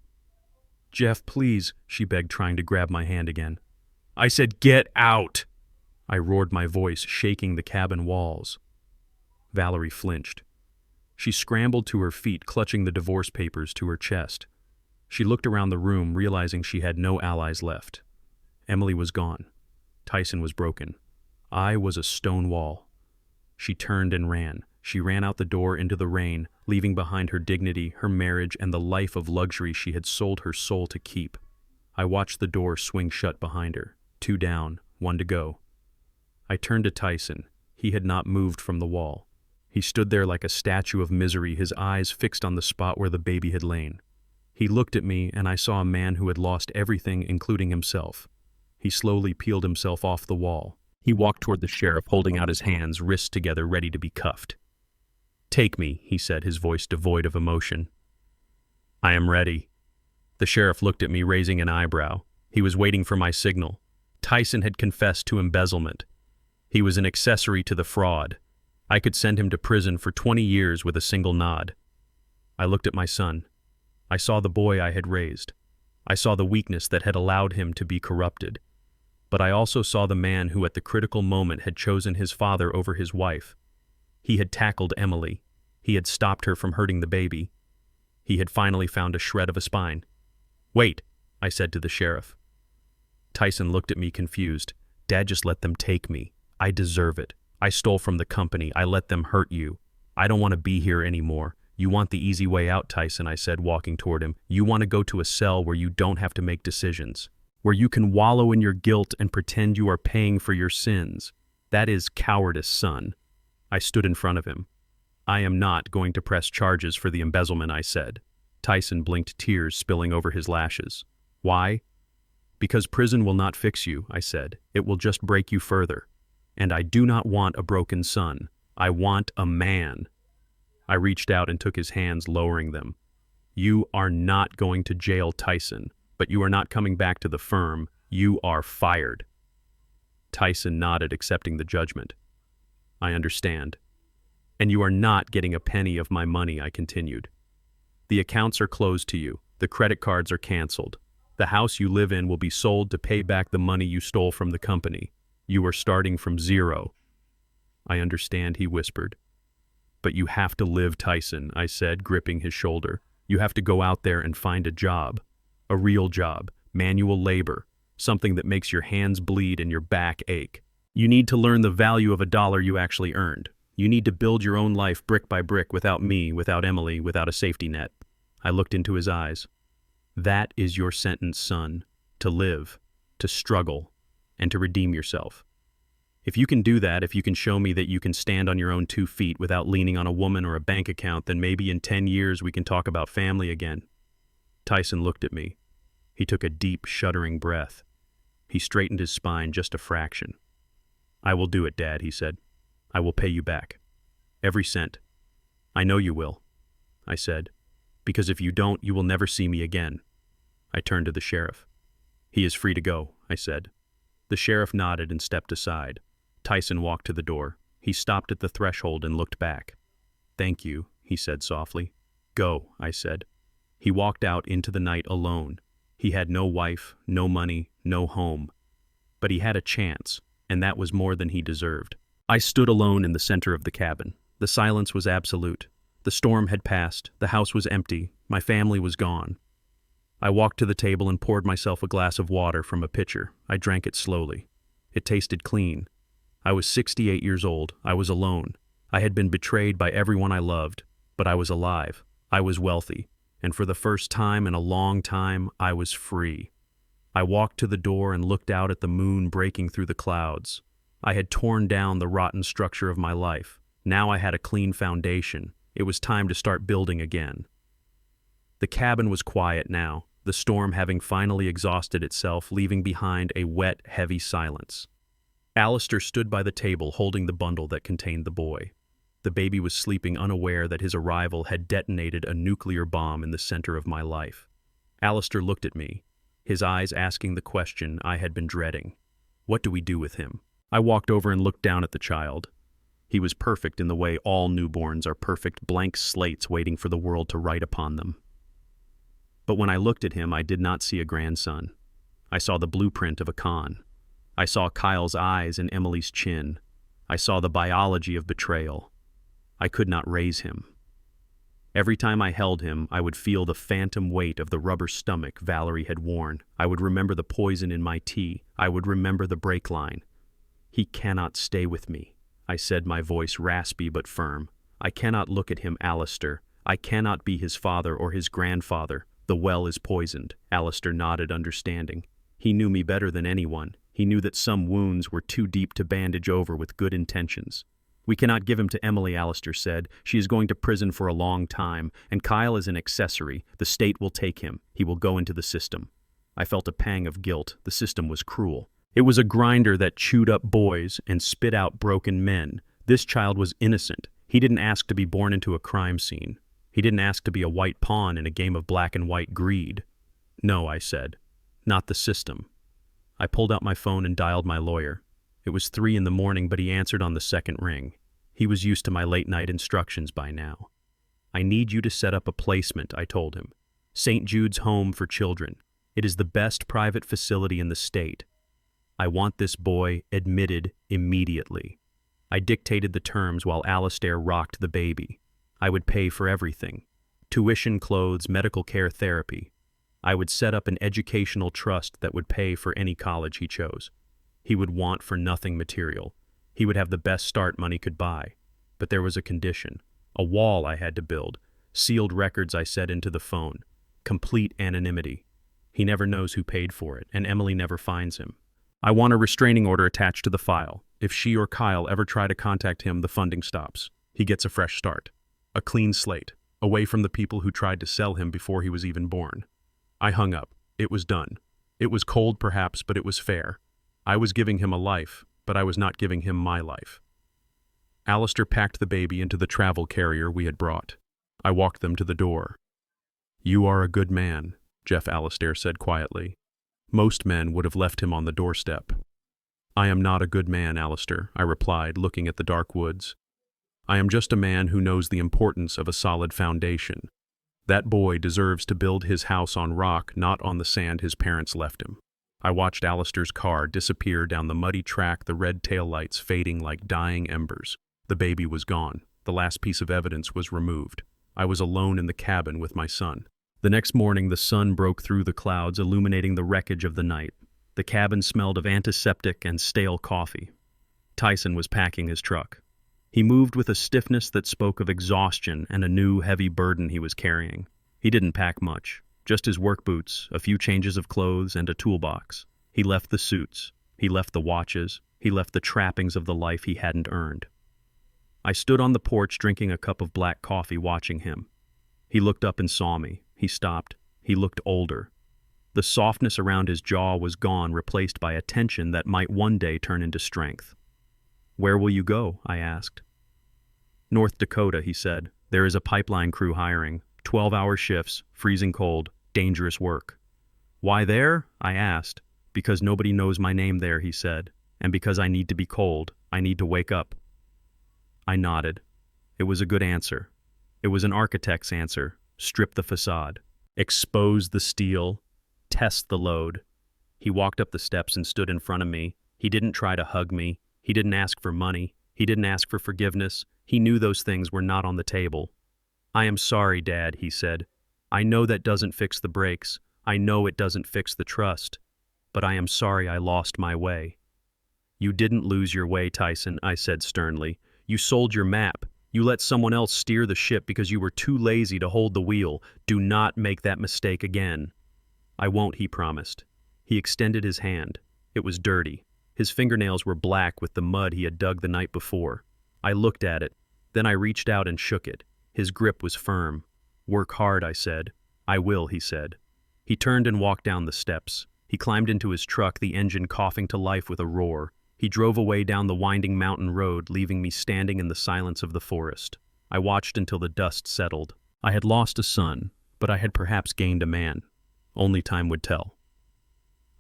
"Jeff, please," she begged, trying to grab my hand again. "I said get out!" I roared, my voice shaking the cabin walls. Valerie flinched. She scrambled to her feet, clutching the divorce papers to her chest. She looked around the room, realizing she had no allies left. Emily was gone. Tyson was broken. I was a stone wall. She turned and ran. She ran out the door into the rain, leaving behind her dignity, her marriage, and the life of luxury she had sold her soul to keep. I watched the door swing shut behind her. 2 down, 1 to go. I turned to Tyson. He had not moved from the wall. He stood there like a statue of misery, his eyes fixed on the spot where the baby had lain. He looked at me, and I saw a man who had lost everything, including himself. He slowly peeled himself off the wall. He walked toward the sheriff, holding out his hands, wrists together, ready to be cuffed. "Take me," he said, his voice devoid of emotion. "I am ready." The sheriff looked at me, raising an eyebrow. He was waiting for my signal. Tyson had confessed to embezzlement. He was an accessory to the fraud. I could send him to prison for 20 years with a single nod. I looked at my son. I saw the boy I had raised. I saw the weakness that had allowed him to be corrupted. But I also saw the man who at the critical moment had chosen his father over his wife. He had tackled Emily. He had stopped her from hurting the baby. He had finally found a shred of a spine. "Wait," I said to the sheriff. Tyson looked at me confused. "Dad, just let them take me. I deserve it. I stole from the company. I let them hurt you. I don't want to be here anymore." "You want the easy way out, Tyson," I said, walking toward him. "You want to go to a cell where you don't have to make decisions, where you can wallow in your guilt and pretend you are paying for your sins. That is cowardice, son." I stood in front of him. "I am not going to press charges for the embezzlement," I said. Tyson blinked, tears spilling over his lashes. "Why?" "Because prison will not fix you," I said. "It will just break you further. And I do not want a broken son. I want a man." I reached out and took his hands, lowering them. "You are not going to jail, Tyson, but you are not coming back to the firm. You are fired." Tyson nodded, accepting the judgment. "I understand." "And you are not getting a penny of my money," I continued. "The accounts are closed to you. The credit cards are canceled. The house you live in will be sold to pay back the money you stole from the company. You are starting from zero." "I understand," he whispered. "But you have to live, Tyson," I said, gripping his shoulder. "You have to go out there and find a job. A real job, manual labor, something that makes your hands bleed and your back ache. You need to learn the value of a dollar you actually earned. You need to build your own life brick by brick without me, without Emily, without a safety net." I looked into his eyes. "That is your sentence, son. To live, to struggle, and to redeem yourself. If you can do that, if you can show me that you can stand on your own 2 feet without leaning on a woman or a bank account, then maybe in 10 years we can talk about family again." Tyson looked at me. He took a deep, shuddering breath. He straightened his spine just a fraction. "I will do it, Dad," he said. "I will pay you back. Every cent. I know you will," I said, "because if you don't, you will never see me again." I turned to the sheriff. "He is free to go," I said. The sheriff nodded and stepped aside. Tyson walked to the door. He stopped at the threshold and looked back. "Thank you," he said softly. "Go," I said. He walked out into the night alone. He had no wife, no money, no home. But he had a chance, and that was more than he deserved. I stood alone in the center of the cabin. The silence was absolute. The storm had passed. The house was empty. My family was gone. I walked to the table and poured myself a glass of water from a pitcher. I drank it slowly. It tasted clean. I was 68 years old. I was alone. I had been betrayed by everyone I loved, but I was alive. I was wealthy. And for the first time in a long time, I was free. I walked to the door and looked out at the moon breaking through the clouds. I had torn down the rotten structure of my life. Now I had a clean foundation. It was time to start building again. The cabin was quiet now, the storm having finally exhausted itself, leaving behind a wet, heavy silence. Alistair stood by the table holding the bundle that contained the boy. The baby was sleeping, unaware that his arrival had detonated a nuclear bomb in the center of my life. Alistair looked at me, his eyes asking the question I had been dreading. "What do we do with him?" I walked over and looked down at the child. He was perfect in the way all newborns are perfect, blank slates waiting for the world to write upon them. But when I looked at him, I did not see a grandson. I saw the blueprint of a con. I saw Kyle's eyes and Emily's chin. I saw the biology of betrayal. I could not raise him. Every time I held him, I would feel the phantom weight of the rubber stomach Valerie had worn. I would remember the poison in my tea. I would remember the brake line. "He cannot stay with me," I said, my voice raspy but firm. "I cannot look at him, Alistair. I cannot be his father or his grandfather. The well is poisoned." Alistair nodded, understanding. He knew me better than anyone. He knew that some wounds were too deep to bandage over with good intentions. "We cannot give him to Emily," Alistair said. "She is going to prison for a long time, and Kyle is an accessory. The state will take him. He will go into the system." I felt a pang of guilt. The system was cruel. It was a grinder that chewed up boys and spit out broken men. This child was innocent. He didn't ask to be born into a crime scene. He didn't ask to be a white pawn in a game of black and white greed. "No," I said. "Not the system." I pulled out my phone and dialed my lawyer. It was 3 a.m, but he answered on the second ring. He was used to my late-night instructions by now. "I need you to set up a placement," I told him. "St. Jude's Home for Children. It is the best private facility in the state. I want this boy admitted immediately." I dictated the terms while Alistair rocked the baby. I would pay for everything. Tuition, clothes, medical care, therapy. I would set up an educational trust that would pay for any college he chose. He would want for nothing material. He would have the best start money could buy. But there was a condition. A wall I had to build. Sealed records I set into the phone. Complete anonymity. He never knows who paid for it, and Emily never finds him. I want a restraining order attached to the file. If she or Kyle ever try to contact him, the funding stops. He gets a fresh start. A clean slate, away from the people who tried to sell him before he was even born. I hung up. It was done. It was cold, perhaps, but it was fair. I was giving him a life, but I was not giving him my life. Alistair packed the baby into the travel carrier we had brought. I walked them to the door. "You are a good man," Jeff Alistair said quietly. "Most men would have left him on the doorstep." "I am not a good man, Alistair," I replied, looking at the dark woods. "I am just a man who knows the importance of a solid foundation. That boy deserves to build his house on rock, not on the sand his parents left him." I watched Alistair's car disappear down the muddy track, the red taillights fading like dying embers. The baby was gone. The last piece of evidence was removed. I was alone in the cabin with my son. The next morning, the sun broke through the clouds, illuminating the wreckage of the night. The cabin smelled of antiseptic and stale coffee. Tyson was packing his truck. He moved with a stiffness that spoke of exhaustion and a new, heavy burden he was carrying. He didn't pack much. Just his work boots, a few changes of clothes, and a toolbox. He left the suits. He left the watches. He left the trappings of the life he hadn't earned. I stood on the porch drinking a cup of black coffee, watching him. He looked up and saw me. He stopped. He looked older. The softness around his jaw was gone, replaced by a tension that might one day turn into strength. "Where will you go?" I asked. "North Dakota," he said. "There is a pipeline crew hiring. 12-hour shifts, freezing cold, dangerous work." "Why there?" I asked. "Because nobody knows my name there," he said. "And because I need to be cold. I need to wake up." I nodded. It was a good answer. It was an architect's answer. Strip the facade. Expose the steel. Test the load. He walked up the steps and stood in front of me. He didn't try to hug me. He didn't ask for money. He didn't ask for forgiveness. He knew those things were not on the table. "I am sorry, Dad," he said. "I know that doesn't fix the brakes. I know it doesn't fix the trust. But I am sorry I lost my way." "You didn't lose your way, Tyson," I said sternly. "You sold your map. You let someone else steer the ship because you were too lazy to hold the wheel. Do not make that mistake again." "I won't," he promised. He extended his hand. It was dirty. His fingernails were black with the mud he had dug the night before. I looked at it. Then I reached out and shook it. His grip was firm. "Work hard," I said. "I will," he said. He turned and walked down the steps. He climbed into his truck, the engine coughing to life with a roar. He drove away down the winding mountain road, leaving me standing in the silence of the forest. I watched until the dust settled. I had lost a son, but I had perhaps gained a man. Only time would tell.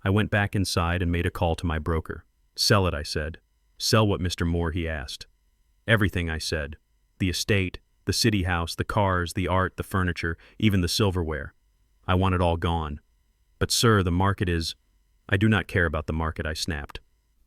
I went back inside and made a call to my broker. "Sell it," I said. "Sell what, Mr. Moore?" he asked. "Everything," I said. "The estate, the city house, the cars, the art, the furniture, even the silverware. I want it all gone." "But sir, the market is—" "I do not care about the market," I snapped.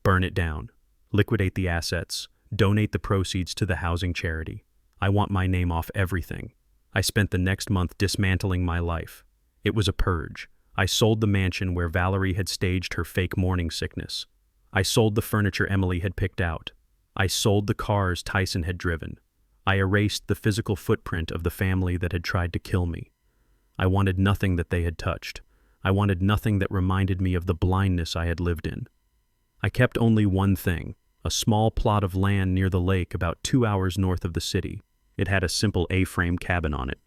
"Burn it down. Liquidate the assets. Donate the proceeds to the housing charity. I want my name off everything. I spent the next month dismantling my life. It was a purge. I sold the mansion where Valerie had staged her fake morning sickness. I sold the furniture Emily had picked out. I sold the cars Tyson had driven. I erased the physical footprint of the family that had tried to kill me. I wanted nothing that they had touched. I wanted nothing that reminded me of the blindness I had lived in. I kept only one thing, a small plot of land near the lake about 2 hours north of the city. It had a simple A-frame cabin on it,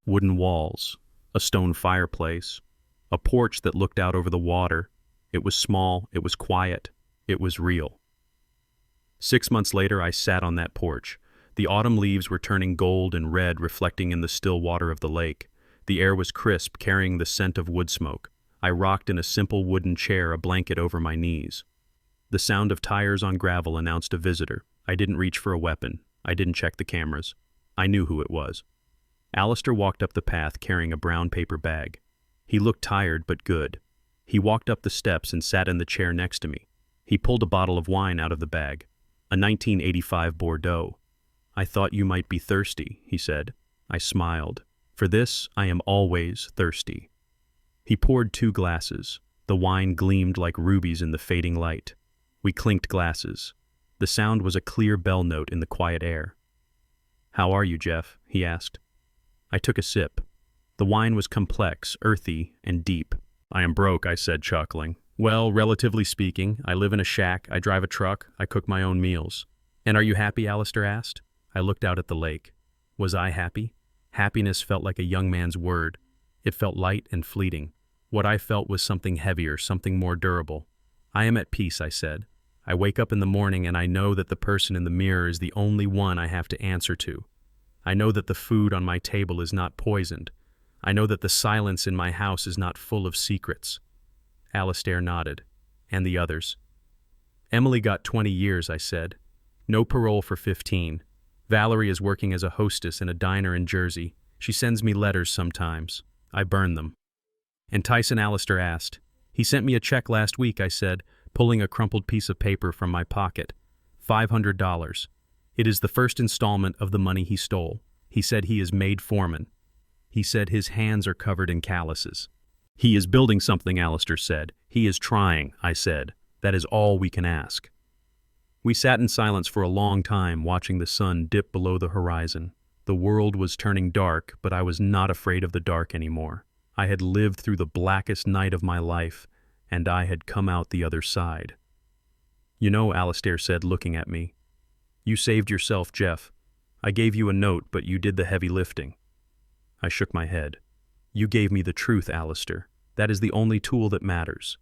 wooden walls, a stone fireplace, a porch that looked out over the water. It was small, it was quiet, it was real. 6 months later, I sat on that porch. The autumn leaves were turning gold and red, reflecting in the still water of the lake. The air was crisp, carrying the scent of wood smoke. I rocked in a simple wooden chair, a blanket over my knees. The sound of tires on gravel announced a visitor. I didn't reach for a weapon. I didn't check the cameras. I knew who it was. Alistair walked up the path carrying a brown paper bag. He looked tired but good. He walked up the steps and sat in the chair next to me. He pulled a bottle of wine out of the bag, a 1985 Bordeaux. "I thought you might be thirsty," he said. I smiled. "For this, I am always thirsty." He poured 2 glasses. The wine gleamed like rubies in the fading light. We clinked glasses. The sound was a clear bell note in the quiet air. "How are you, Jeff?" he asked. I took a sip. The wine was complex, earthy, and deep. "I am broke," I said, chuckling. "Well, relatively speaking, I live in a shack, I drive a truck, I cook my own meals." "And are you happy?" Alistair asked. I looked out at the lake. Was I happy? Happiness felt like a young man's word. It felt light and fleeting. What I felt was something heavier, something more durable. "I am at peace," I said. "I wake up in the morning and I know that the person in the mirror is the only one I have to answer to. I know that the food on my table is not poisoned. I know that the silence in my house is not full of secrets." Alistair nodded. "And the others?" "Emily got 20 years, I said. "No parole for 15. Valerie is working as a hostess in a diner in Jersey. She sends me letters sometimes. I burn them." "And Tyson?" Alistair asked. "He sent me a check last week," I said, pulling a crumpled piece of paper from my pocket. $500. It is the first installment of the money he stole. He said he is made foreman. He said his hands are covered in calluses. "He is building something," Alistair said. "He is trying," I said. "That is all we can ask." We sat in silence for a long time, watching the sun dip below the horizon. The world was turning dark, but I was not afraid of the dark anymore. I had lived through the blackest night of my life, and I had come out the other side. "You know," Alistair said, looking at me, "you saved yourself, Jeff. I gave you a note, but you did the heavy lifting." I shook my head. "You gave me the truth, Alistair. That is the only tool that matters.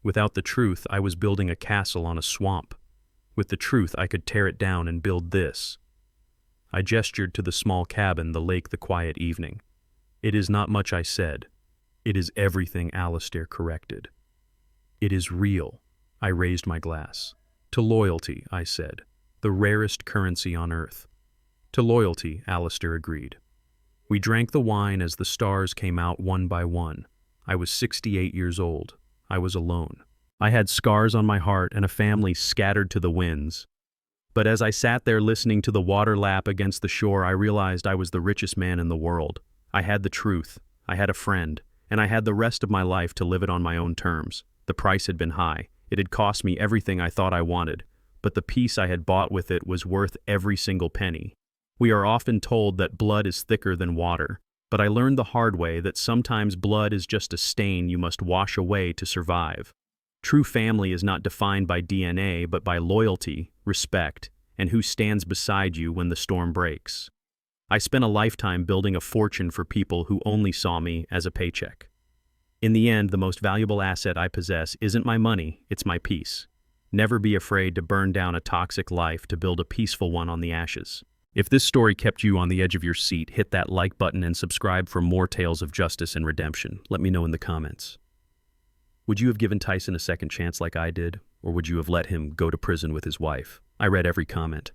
Without the truth, I was building a castle on a swamp. With the truth, I could tear it down and build this." I gestured to the small cabin, the lake, the quiet evening. "It is not much," I said. "It is everything," Alistair corrected. "It is real." I raised my glass. "To loyalty," I said. "The rarest currency on earth." "To loyalty," Alistair agreed. We drank the wine as the stars came out one by one. I was 68 years old. I was alone. I had scars on my heart and a family scattered to the winds. But as I sat there listening to the water lap against the shore, I realized I was the richest man in the world. I had the truth, I had a friend, and I had the rest of my life to live it on my own terms. The price had been high. It had cost me everything I thought I wanted, but the peace I had bought with it was worth every single penny. We are often told that blood is thicker than water, but I learned the hard way that sometimes blood is just a stain you must wash away to survive. True family is not defined by DNA, but by loyalty, respect, and who stands beside you when the storm breaks. I spent a lifetime building a fortune for people who only saw me as a paycheck. In the end, the most valuable asset I possess isn't my money, it's my peace. Never be afraid to burn down a toxic life to build a peaceful one on the ashes. If this story kept you on the edge of your seat, hit that like button and subscribe for more tales of justice and redemption. Let me know in the comments. Would you have given Tyson a second chance like I did, or would you have let him go to prison with his wife? I read every comment.